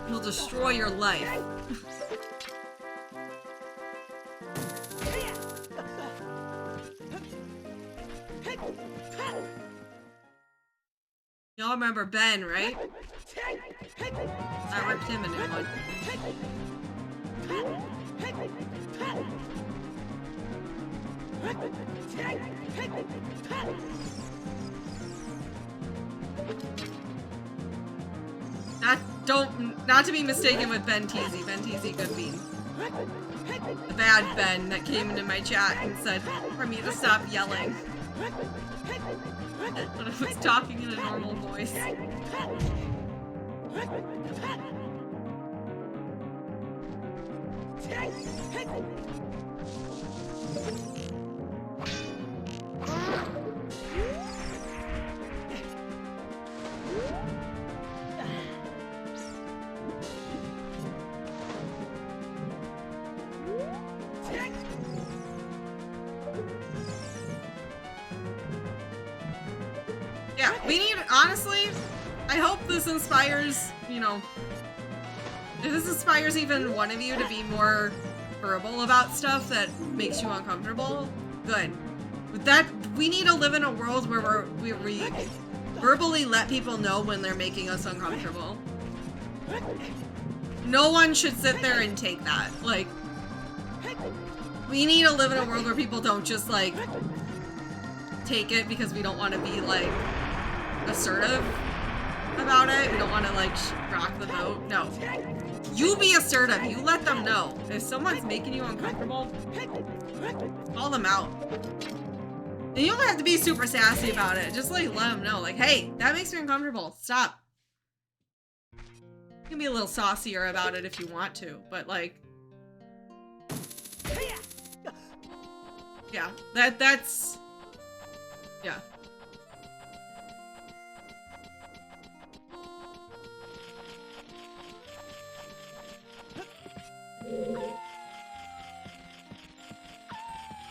will destroy your life. Y'all remember Ben, right? I ripped him a new one. Not to be mistaken with Ben Teasy. Ben Teasy, good bean. the bad Ben that came into my chat and said for me to stop yelling when I was talking in a normal voice. Yeah, we need, honestly, I hope this inspires, you know, if this inspires even one of you to be more verbal about stuff that makes you uncomfortable, good. But that, we need to live in a world where we verbally let people know when they're making us uncomfortable. No one should sit there and take that. Like, we need to live in a world where people don't just, like, take it because we don't want to be, like, assertive about it. We don't want to, like, rock the boat. No. You be assertive. You let them know. If someone's making you uncomfortable, call them out. And you don't have to be super sassy about it. Just, like, let them know. Like, hey, that makes me uncomfortable. Stop. You can be a little saucier about it if you want to, but, like, yeah, that's, yeah.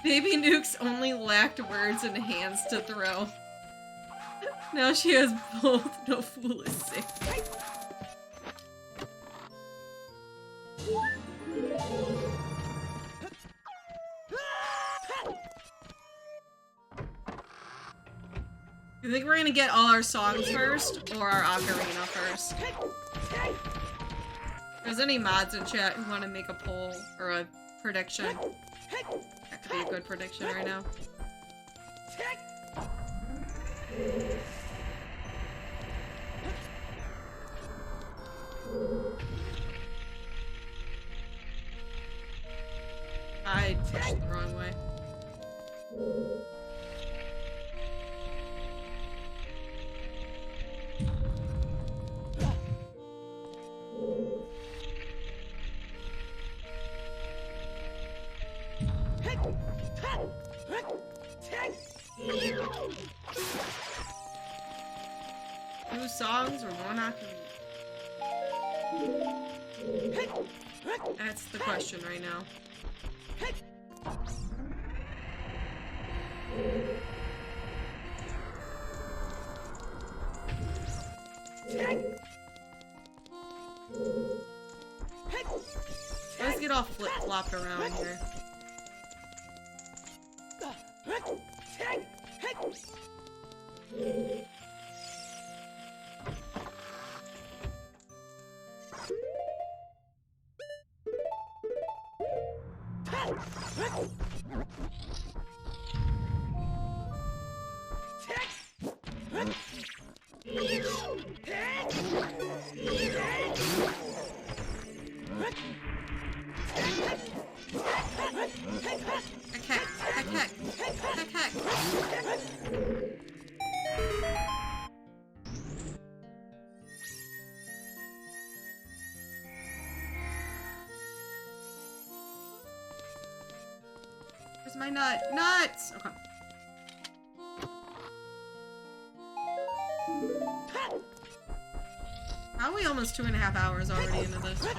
Baby Nukes only lacked words and hands to throw. Now she has both. No fool is safe. You think we're gonna get all our songs first, or our ocarina first? If there's any mods in chat who want to make a poll or a prediction, that could be a good prediction right now. I pushed the wrong way. Two songs or one ocarina? That's the question right now. Let's get all flip-flopped around here. Where's my nut? Nuts! Okay. How are we almost 2.5 hours already into this shit?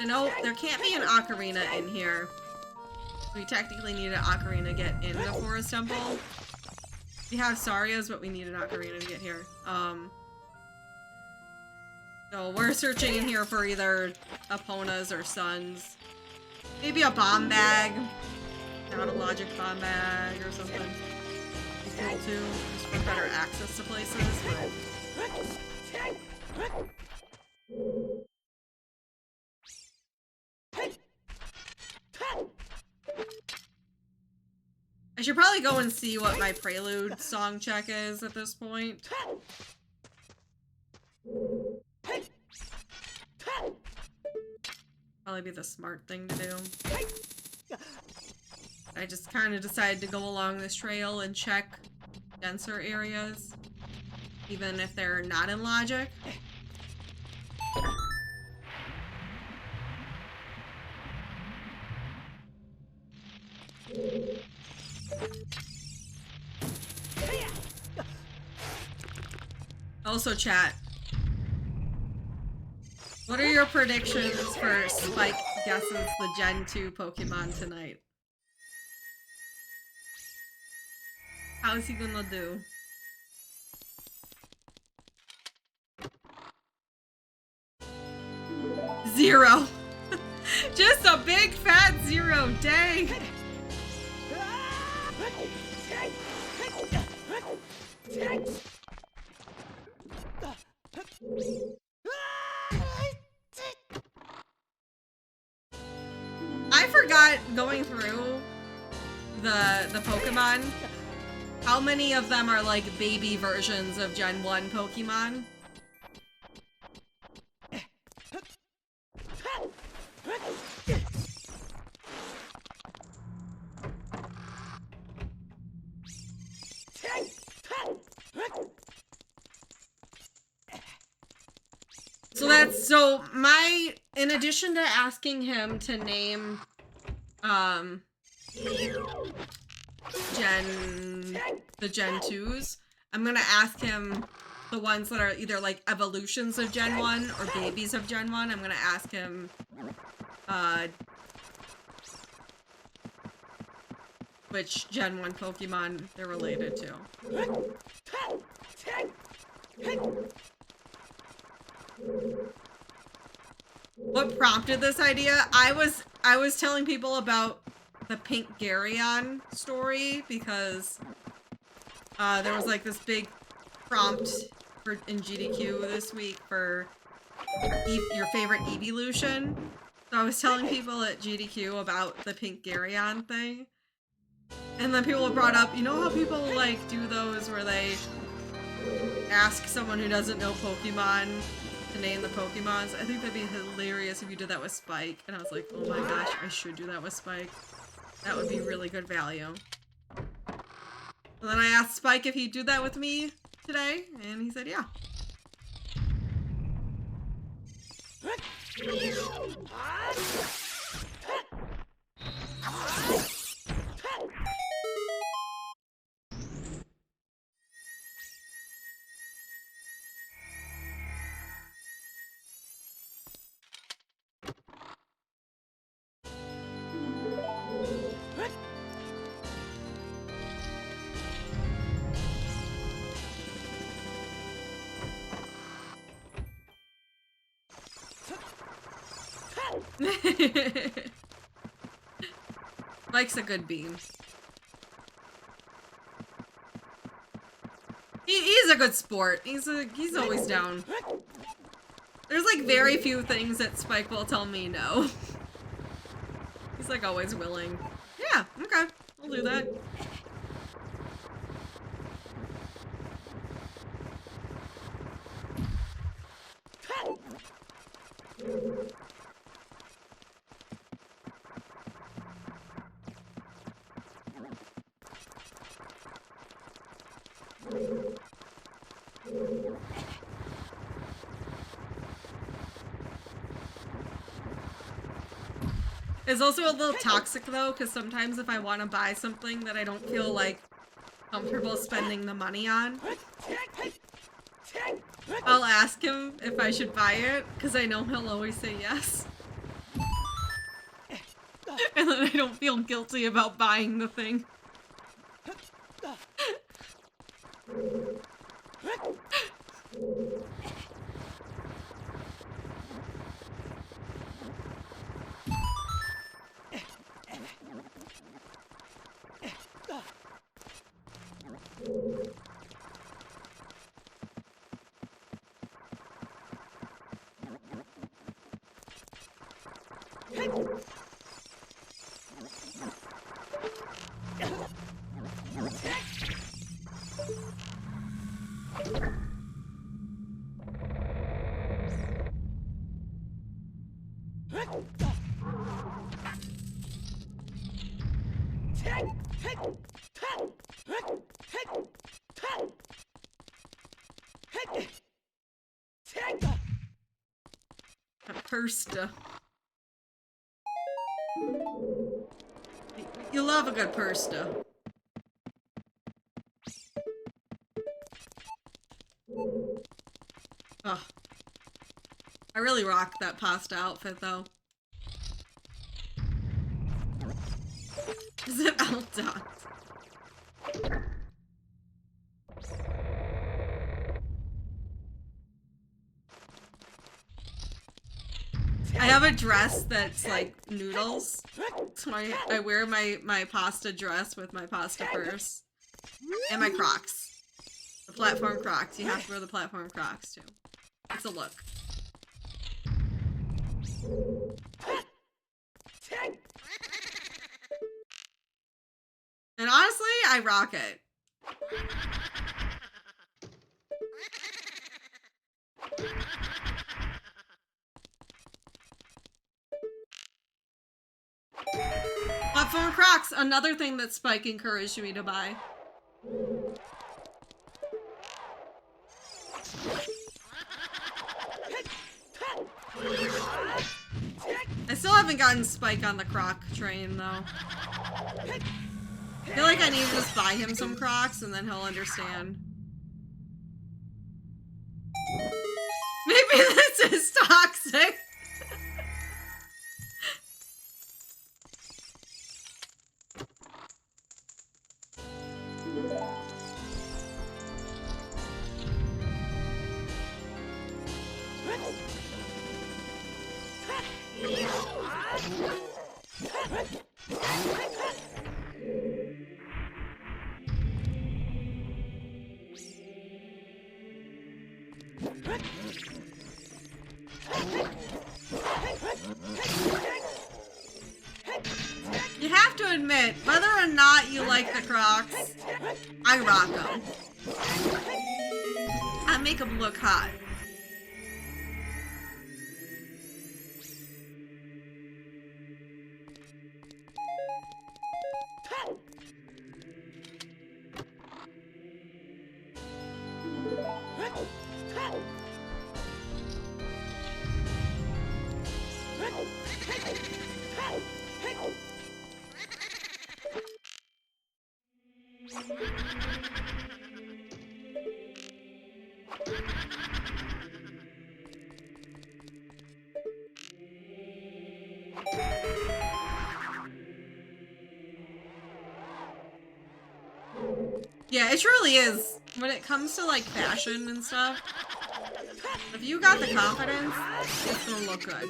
You know, there can't be an ocarina in here. We technically need an ocarina to get in the Forest Temple. We have Saria's, but we need an ocarina to get here. So we're searching in here for either Epona's or Sun's. Maybe a bomb bag. Not a logic bomb bag or something. Be cool too, just for better access to places, but... I should probably go and see what my prelude song check is at this point. Probably be the smart thing to do. I just kind of decided to go along this trail and check denser areas, even if they're not in logic. Also, chat, what are your predictions for Spike guesses the Gen 2 Pokemon tonight? How's he gonna do? 0. Just a big fat 0. Dang. I forgot going through the Pokemon, how many of them are like baby versions of Gen 1 Pokemon? So in addition to asking him to name, the Gen 2s, I'm gonna ask him the ones that are either like evolutions of Gen 1 or babies of Gen 1. I'm gonna ask him, which Gen 1 Pokemon they're related to. What prompted this idea? I was telling people about the Pink Garyon story because there was like this big prompt in GDQ this week for your favorite evolution. So I was telling people at GDQ about the Pink Garyon thing. And then people brought up, you know how people like do those where they ask someone who doesn't know Pokemon to name the Pokemons? I think that'd be hilarious if you did that with Spike. And I was like, oh my gosh, I should do that with Spike. That would be really good value. And then I asked Spike if he'd do that with me today, and he said yeah. Mike's a good beam. He's a good sport. He's always down. There's like very few things that Spike will tell me no. He's like always willing. Yeah, okay, I'll do that. It's also a little toxic though, because sometimes if I want to buy something that I don't feel like comfortable spending the money on, I'll ask him if I should buy it, because I know he'll always say yes. And then I don't feel guilty about buying the thing. Persta. You love a good Persta. Ugh. I really rock that pasta outfit though. Is it all done? I have a dress that's like noodles. So I wear my pasta dress with my pasta purse. And my Crocs. The platform Crocs. You have to wear the platform Crocs too. It's a look. And honestly, I rock it. Platform Crocs, another thing that Spike encouraged me to buy. I still haven't gotten Spike on the Croc train though. I feel like I need to just buy him some Crocs and then he'll understand. Maybe this is toxic. You have to admit, whether or not you like the Crocs, I rock them. I make them look hot. Yeah, it truly is. When it comes to like fashion and stuff, if you got the confidence, it's gonna look good.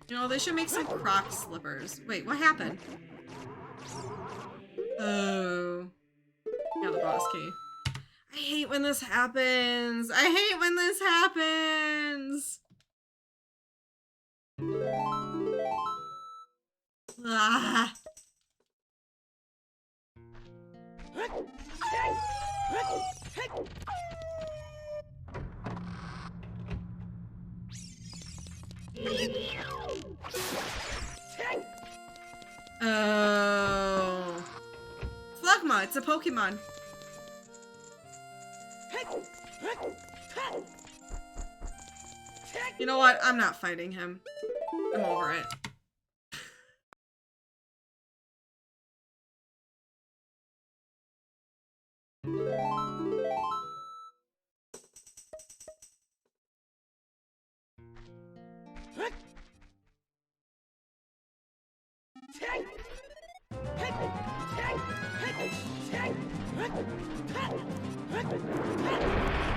You know, they should make some Croc slippers. Wait, what happened? Oh. Yeah, the boss key. I hate when this happens. I hate when this happens. Ah. Oh. Slugma, it's a Pokemon. You know what? I'm not fighting him. I'm over it.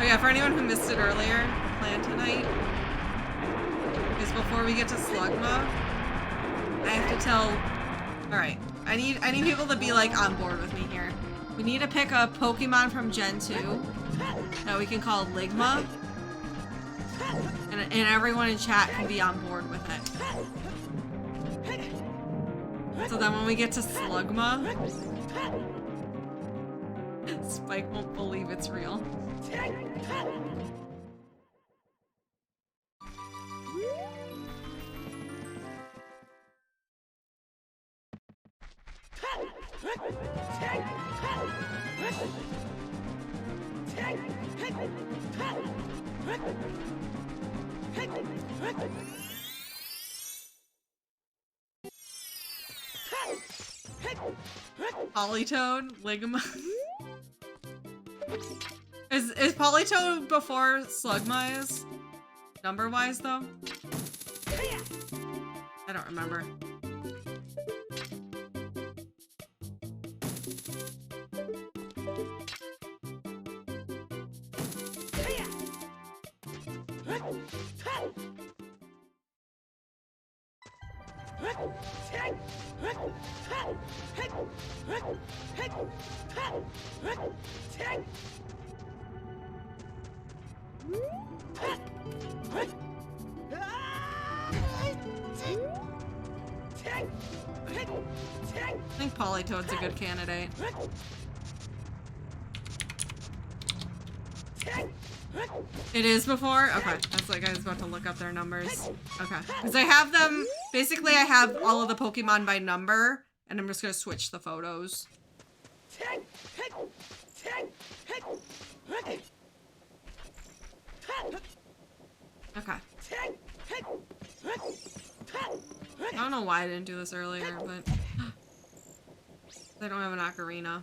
Oh yeah, for anyone who missed it earlier, the plan tonight is before we get to Slugma, I have to tell... Alright, I need people to be like on board with me here. We need to pick a Pokemon from Gen 2 that we can call Ligma. And everyone in chat can be on board with it. So then when we get to Slugma, Spike won't believe it's real. Polytoad, Ligma. Is Polytoad before Slugma is? Number-wise, though? I don't remember. I think Polytoad's a good candidate. It is before? Okay. That's like I was about to look up their numbers. Okay. Because I have them, basically I have all of the Pokemon by number, and I'm just going to switch the photos. Okay. I don't know why I didn't do this earlier, but I don't have an ocarina.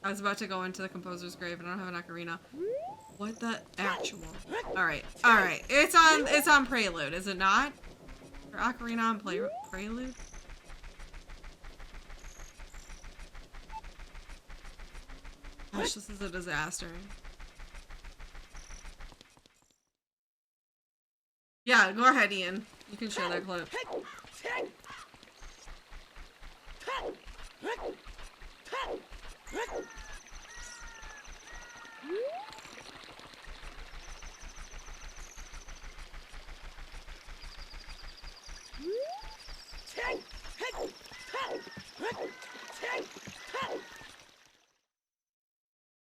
I was about to go into the composer's grave and I don't have an ocarina. What the actual? Alright, alright. It's on Prelude, is it not? Or ocarina on Prelude? Gosh, this is a disaster. Yeah, go ahead, Ian. You can share that clip.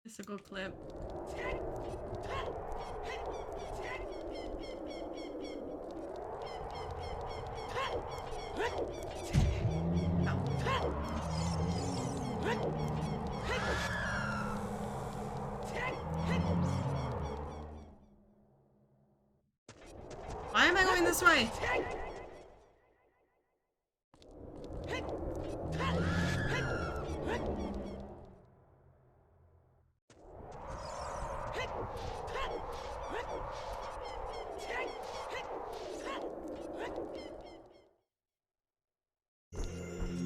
It's a good clip. Why am I going this way?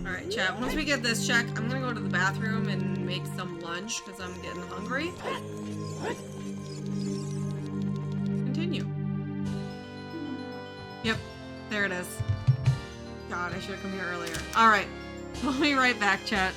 Alright, chat, once we get this check, I'm gonna go to the bathroom and make some lunch because I'm getting hungry. Continue. Yep, there it is. God, I should have come here earlier. Alright, we'll be right back, chat.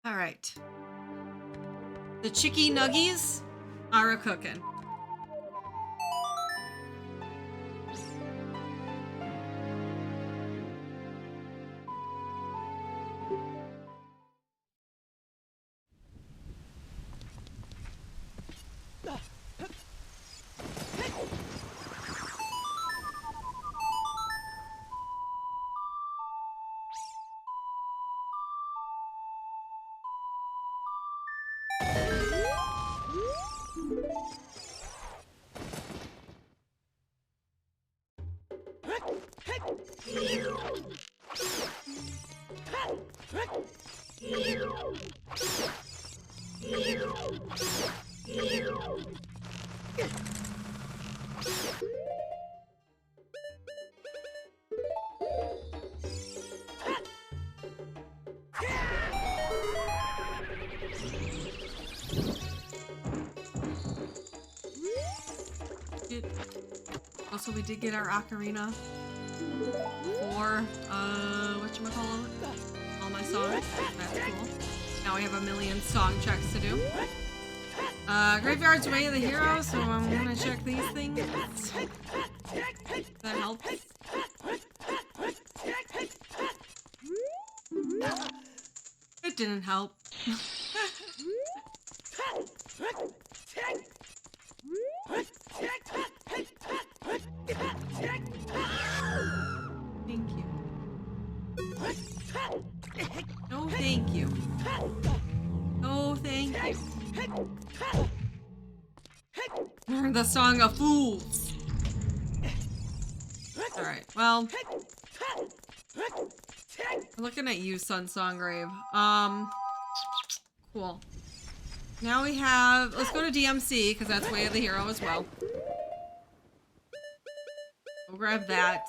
All right. The chicky nuggies are a-cooking. Also, we did get our ocarina for, whatchamacallit? All my songs. That's cool. Now we have a million song checks to do. Graveyard's Way of the Hero, so I'm gonna check these things. That helps. It didn't help. Thank you. No, thank you. No, thank you. Learn the Song of Fools. Alright, well. I'm looking at you, Sun Songgrave. Cool. Now we have, let's go to DMC, because that's Way of the Hero as well. We'll grab that.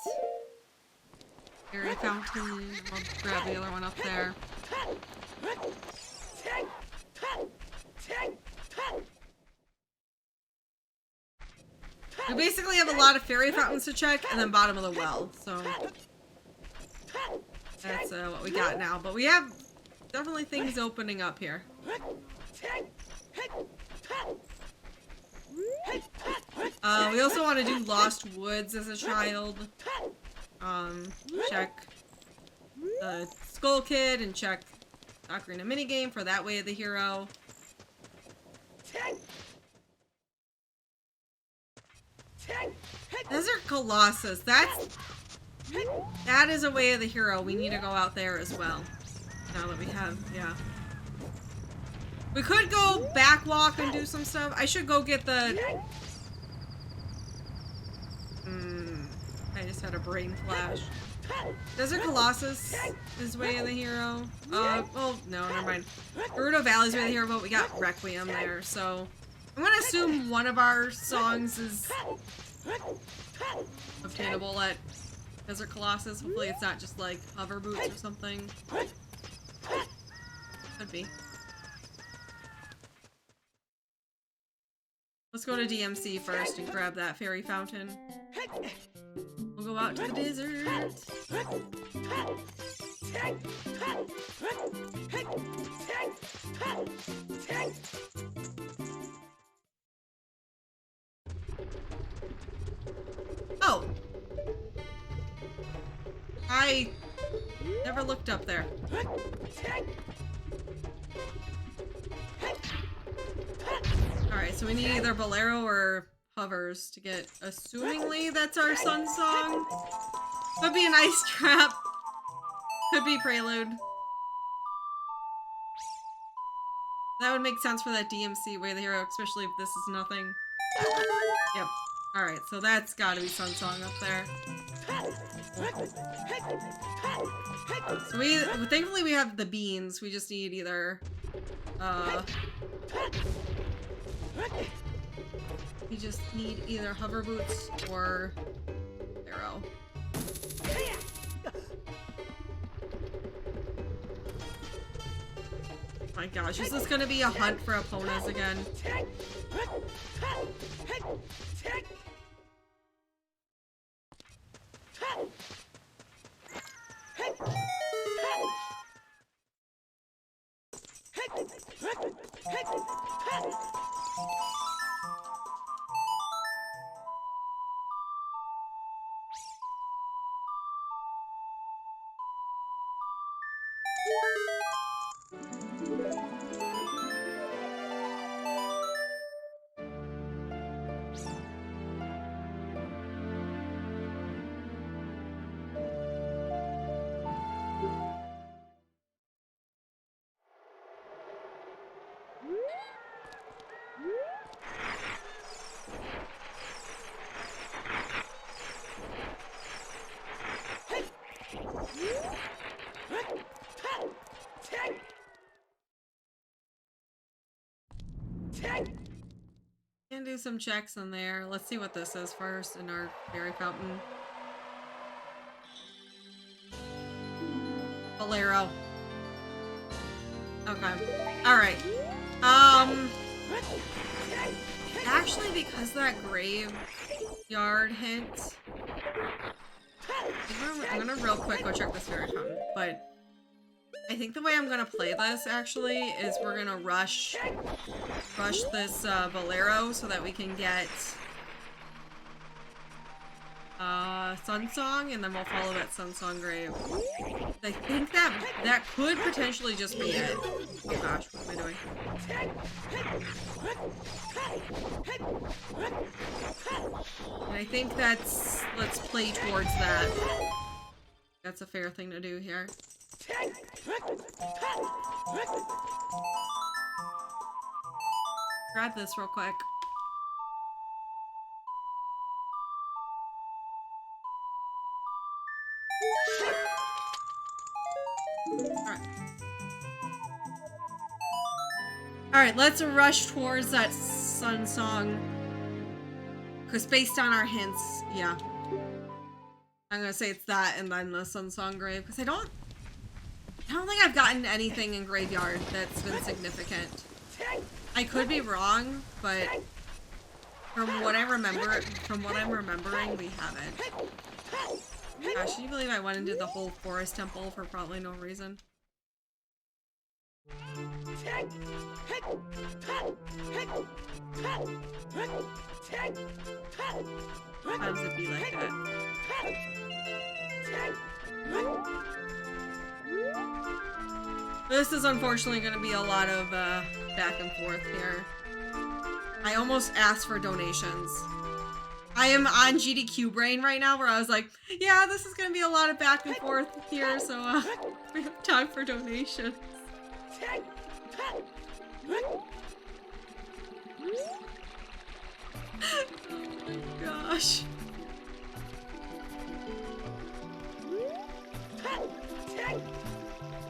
Fairy Fountain, we'll grab the other one up there. We basically have a lot of fairy fountains to check, and then bottom of the well, so that's what we got now. But we have definitely things opening up here. We also want to do Lost Woods as a child. Check the Skull Kid and check Ocarina minigame for that Way of the Hero. Desert Colossus, that is a Way of the Hero. We need to go out there as well. Now that we have, yeah. We could go back walk and do some stuff. I should go get the... I just had a brain flash. Desert Colossus is Way of the Hero. Well, no, never mind. Gerudo Valley's Way of the Hero, but we got Requiem there, so... I'm gonna assume one of our songs is obtainable at Desert Colossus. Hopefully it's not just like hover boots or something. Could be. Let's go to DMC first and grab that fairy fountain. We'll go out to the desert. Oh! I never looked up there. Alright, so we need either Bolero or Hovers to get, assumingly that's our Sun song. Could be an Ice Trap. Could be Prelude. That would make sense for that DMC Way of the Hero, especially if this is nothing. Yep. Alright, so that's gotta be Sun Song up there. So thankfully we have the beans, we just need either, we just need either hover boots or arrow. My gosh, is this gonna be a hunt for Eponas again? Can do some checks in there. Let's see what this is first in our fairy fountain. Bolero. Okay. Alright. Actually, because that graveyard hint, I'm gonna real quick go check this fairy fountain, but I think the way I'm gonna play this actually is we're gonna rush this Bolero so that we can get Sun Song, and then we'll follow that Sun Song grave. I think that could potentially just be it. Oh gosh, what am I doing? And I think let's play towards that. That's a fair thing to do here. Grab this real quick. Alright, let's rush towards that Sun Song. Because based on our hints, yeah. I'm gonna say it's that and then the Sun Song grave. Because I don't think I've gotten anything in Graveyard that's been significant. I could be wrong, but from what I'm remembering, we haven't. Gosh, can you believe I went into the whole forest temple for probably no reason? Sometimes it'd be like that. This is unfortunately going to be a lot of back and forth here. I almost asked for donations. I am on GDQ brain right now where I was like, yeah, this is going to be a lot of back and forth here, so we have time for donations. Oh my gosh.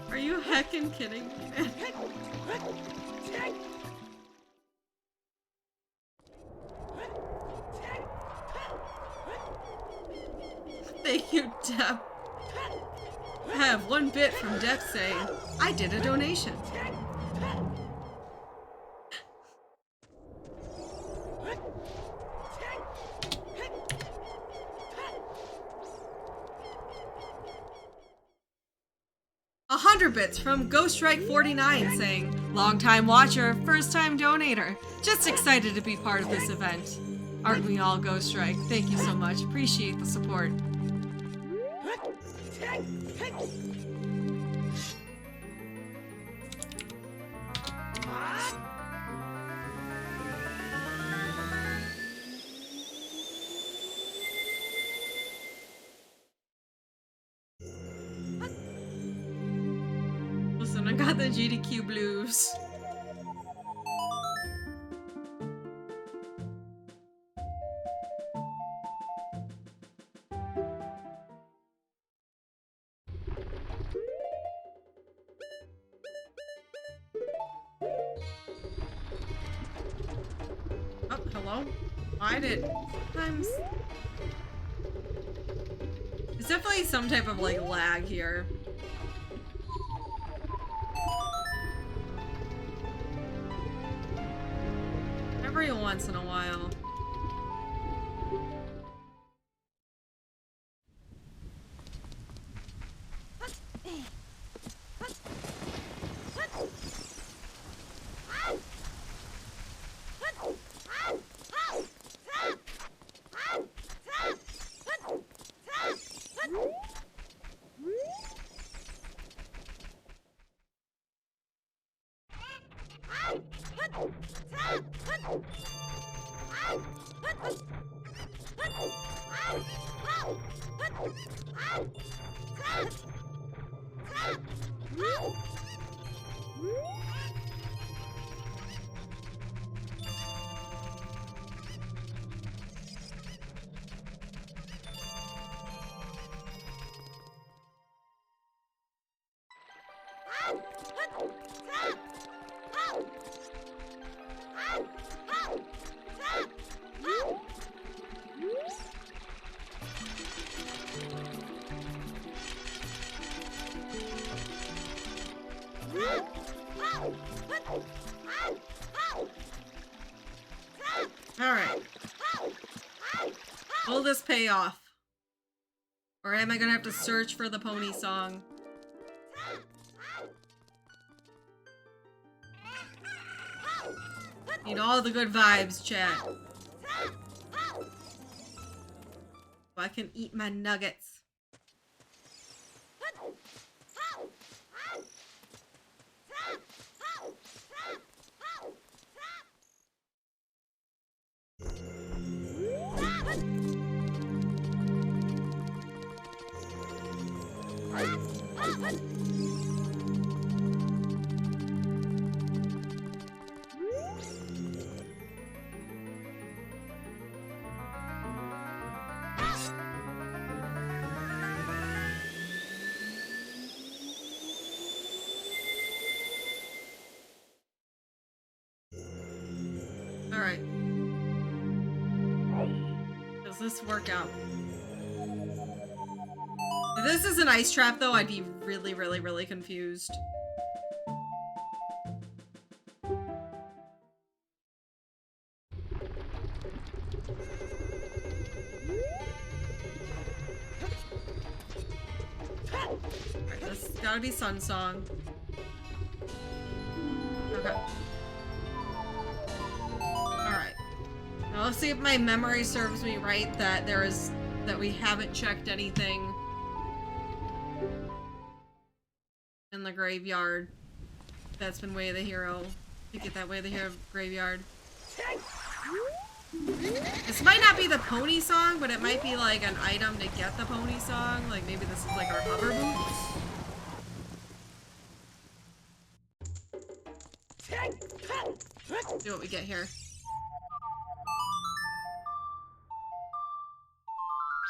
Are you heckin' kidding me, man? Thank you, Deb. I have 1 bit from Deb saying, I did a donation. Bits from Ghostrike49 saying, long time watcher, first time donator. Just excited to be part of this event. Aren't we all, Ghostrike? Thank you so much. Appreciate the support. Listen, I got the GDQ blues. Oh, hello? I did. Sometimes... There's definitely some type of, like, lag here. Every once in a while. Alright. Will this pay off? Or am I gonna have to search for the pony song? Need all the good vibes, chat. So I can eat my nuggets. Alright. Does this work out? If this is an ice trap, though, I'd be really, really, really confused. Alright, this has gotta be Sun Song. Okay. Alright. Now let's see if my memory serves me right that we haven't checked anything in the graveyard that's been Way of the Hero. To get that Way of the Hero graveyard. This might not be the pony song, but it might be like an item to get the pony song. Like maybe this is like our hover boots. Let's see what we get here.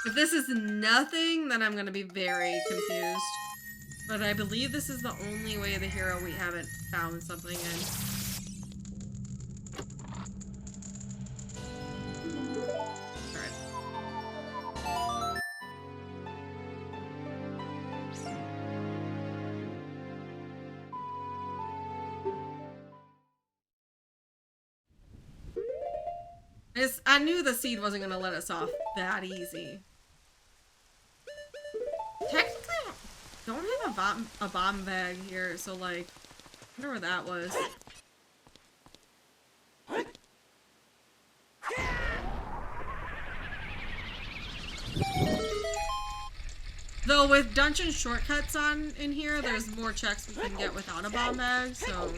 If this is nothing, then I'm gonna be very confused. But I believe this is the only Way of the Hero we haven't found something in. Alright. I knew the seed wasn't gonna let us off that easy. Technically, I don't have a bomb bag here, so like, I wonder where that was. Though with dungeon shortcuts on in here, there's more checks we can get without a bomb bag, so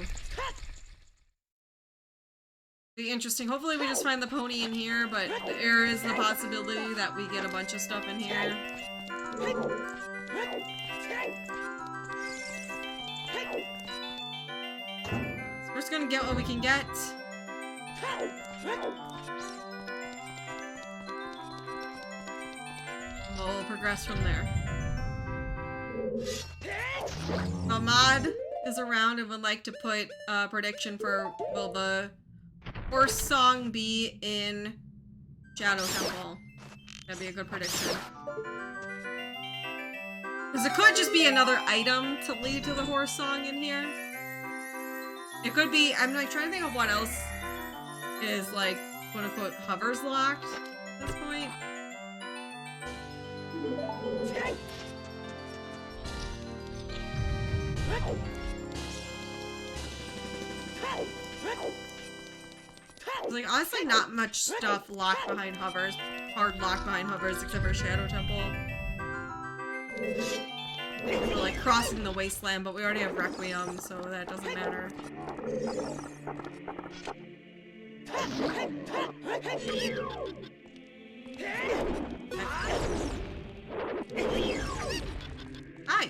be interesting. Hopefully we just find the pony in here, but there is the possibility that we get a bunch of stuff in here. So we're just gonna get what we can get. We'll progress from there. Ahmad is around and would like to put a prediction for will the horse song be in Shadow Temple. That'd be a good prediction. Because it could just be another item to lead to the horse song in here. It could be, I'm like trying to think of what else is like, quote unquote, hovers locked at this point. Like, honestly, not much stuff locked behind hovers. Hard locked behind hovers, except for Shadow Temple. We're, like, crossing the wasteland, but we already have Requiem, so that doesn't matter. Hi.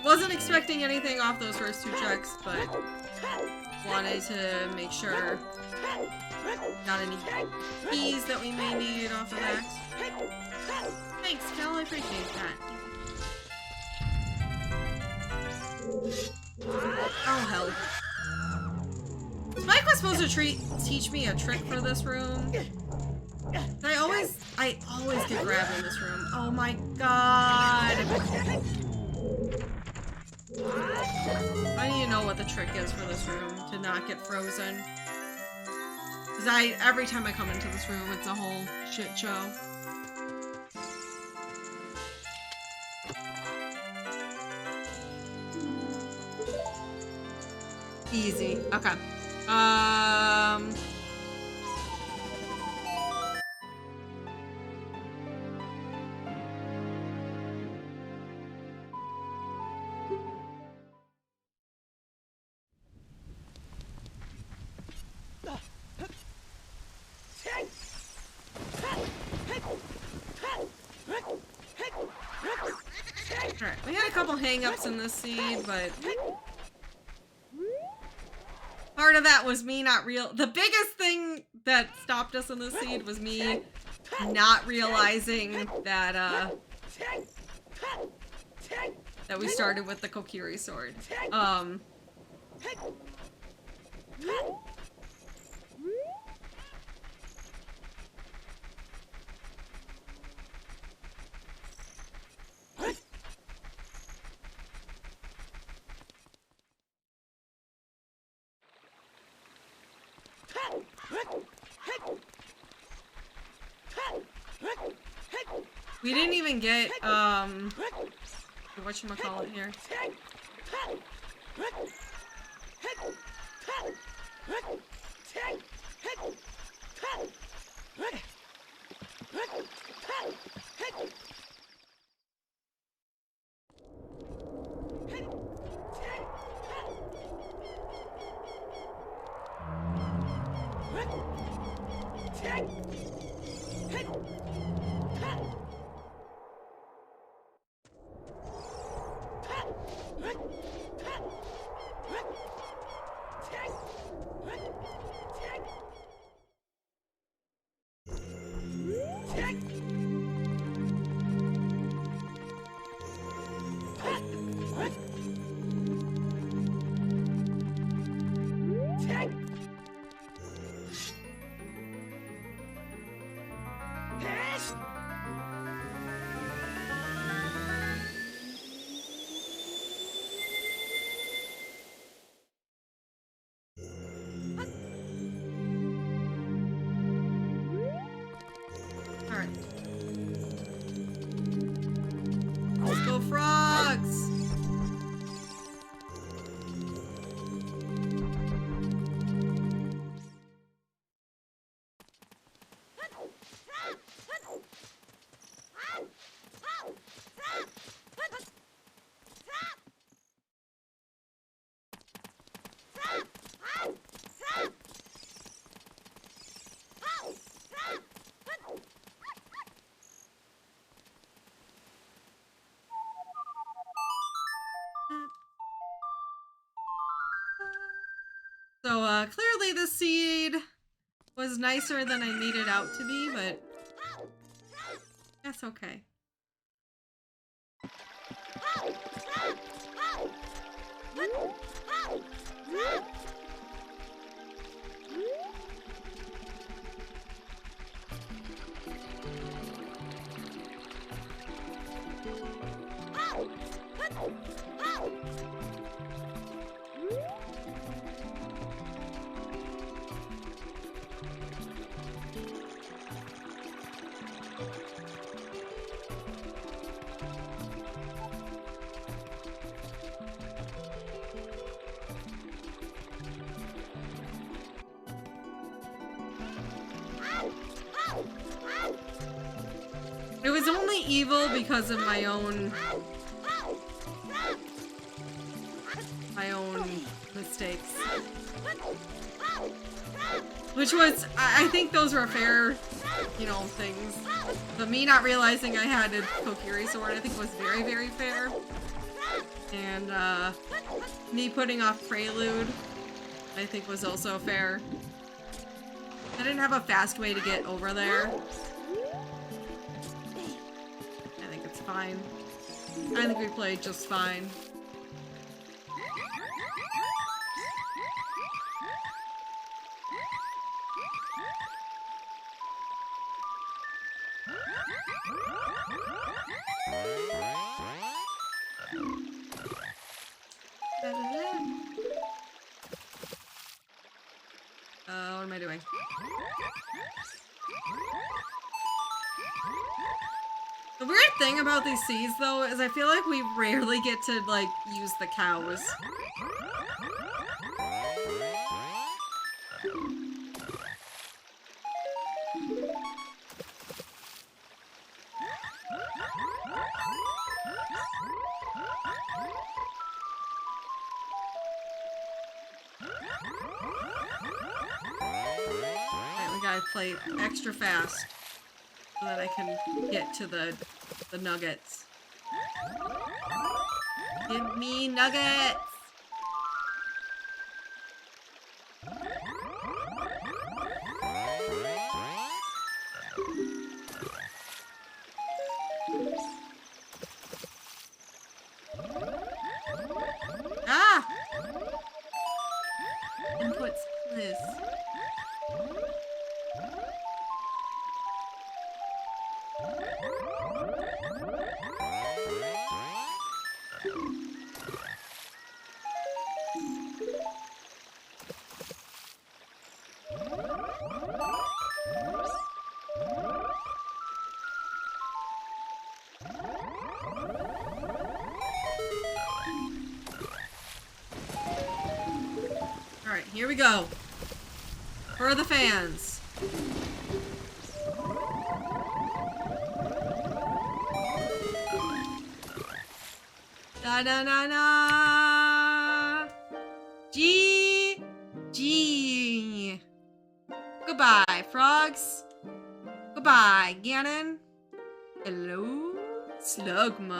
Wasn't expecting anything off those first two checks, but wanted to make sure got any keys that we may need off of that. Thanks, Kel, I appreciate that. Oh hell. Spike was supposed to teach me a trick for this room. I always get grabbed in this room. Oh my god. I need to know what the trick is for this room to not get frozen. Cause every time I come into this room, it's a whole shit show. Easy. Okay. Alright, we had a couple hang-ups in this seed, but part of that was me not the biggest thing that stopped us in this seed was me not realizing that, that we started with the Kokiri sword. We didn't even get, whatchamacallit here. Alright. Let's go, frogs! So, clearly this seed was nicer than I made it out to be, but that's okay. It was only evil because of my own mistakes. Which was, I think those were fair, you know, things. But me not realizing I had a Kokiri sword, I think was very, very fair. And, me putting off Prelude, I think was also fair. I didn't have a fast way to get over there. I think it's fine. I think we played just fine. What am I doing? The weird thing about these seeds, though, is I feel like we rarely get to, like, use the cows. Play extra fast so that I can get to the nuggets. Give me nuggets! Ah! Inputs, please. Alright, here we go. For the fans. Da da da da. G. Goodbye, frogs. Goodbye, Ganon. Hello, Slugma.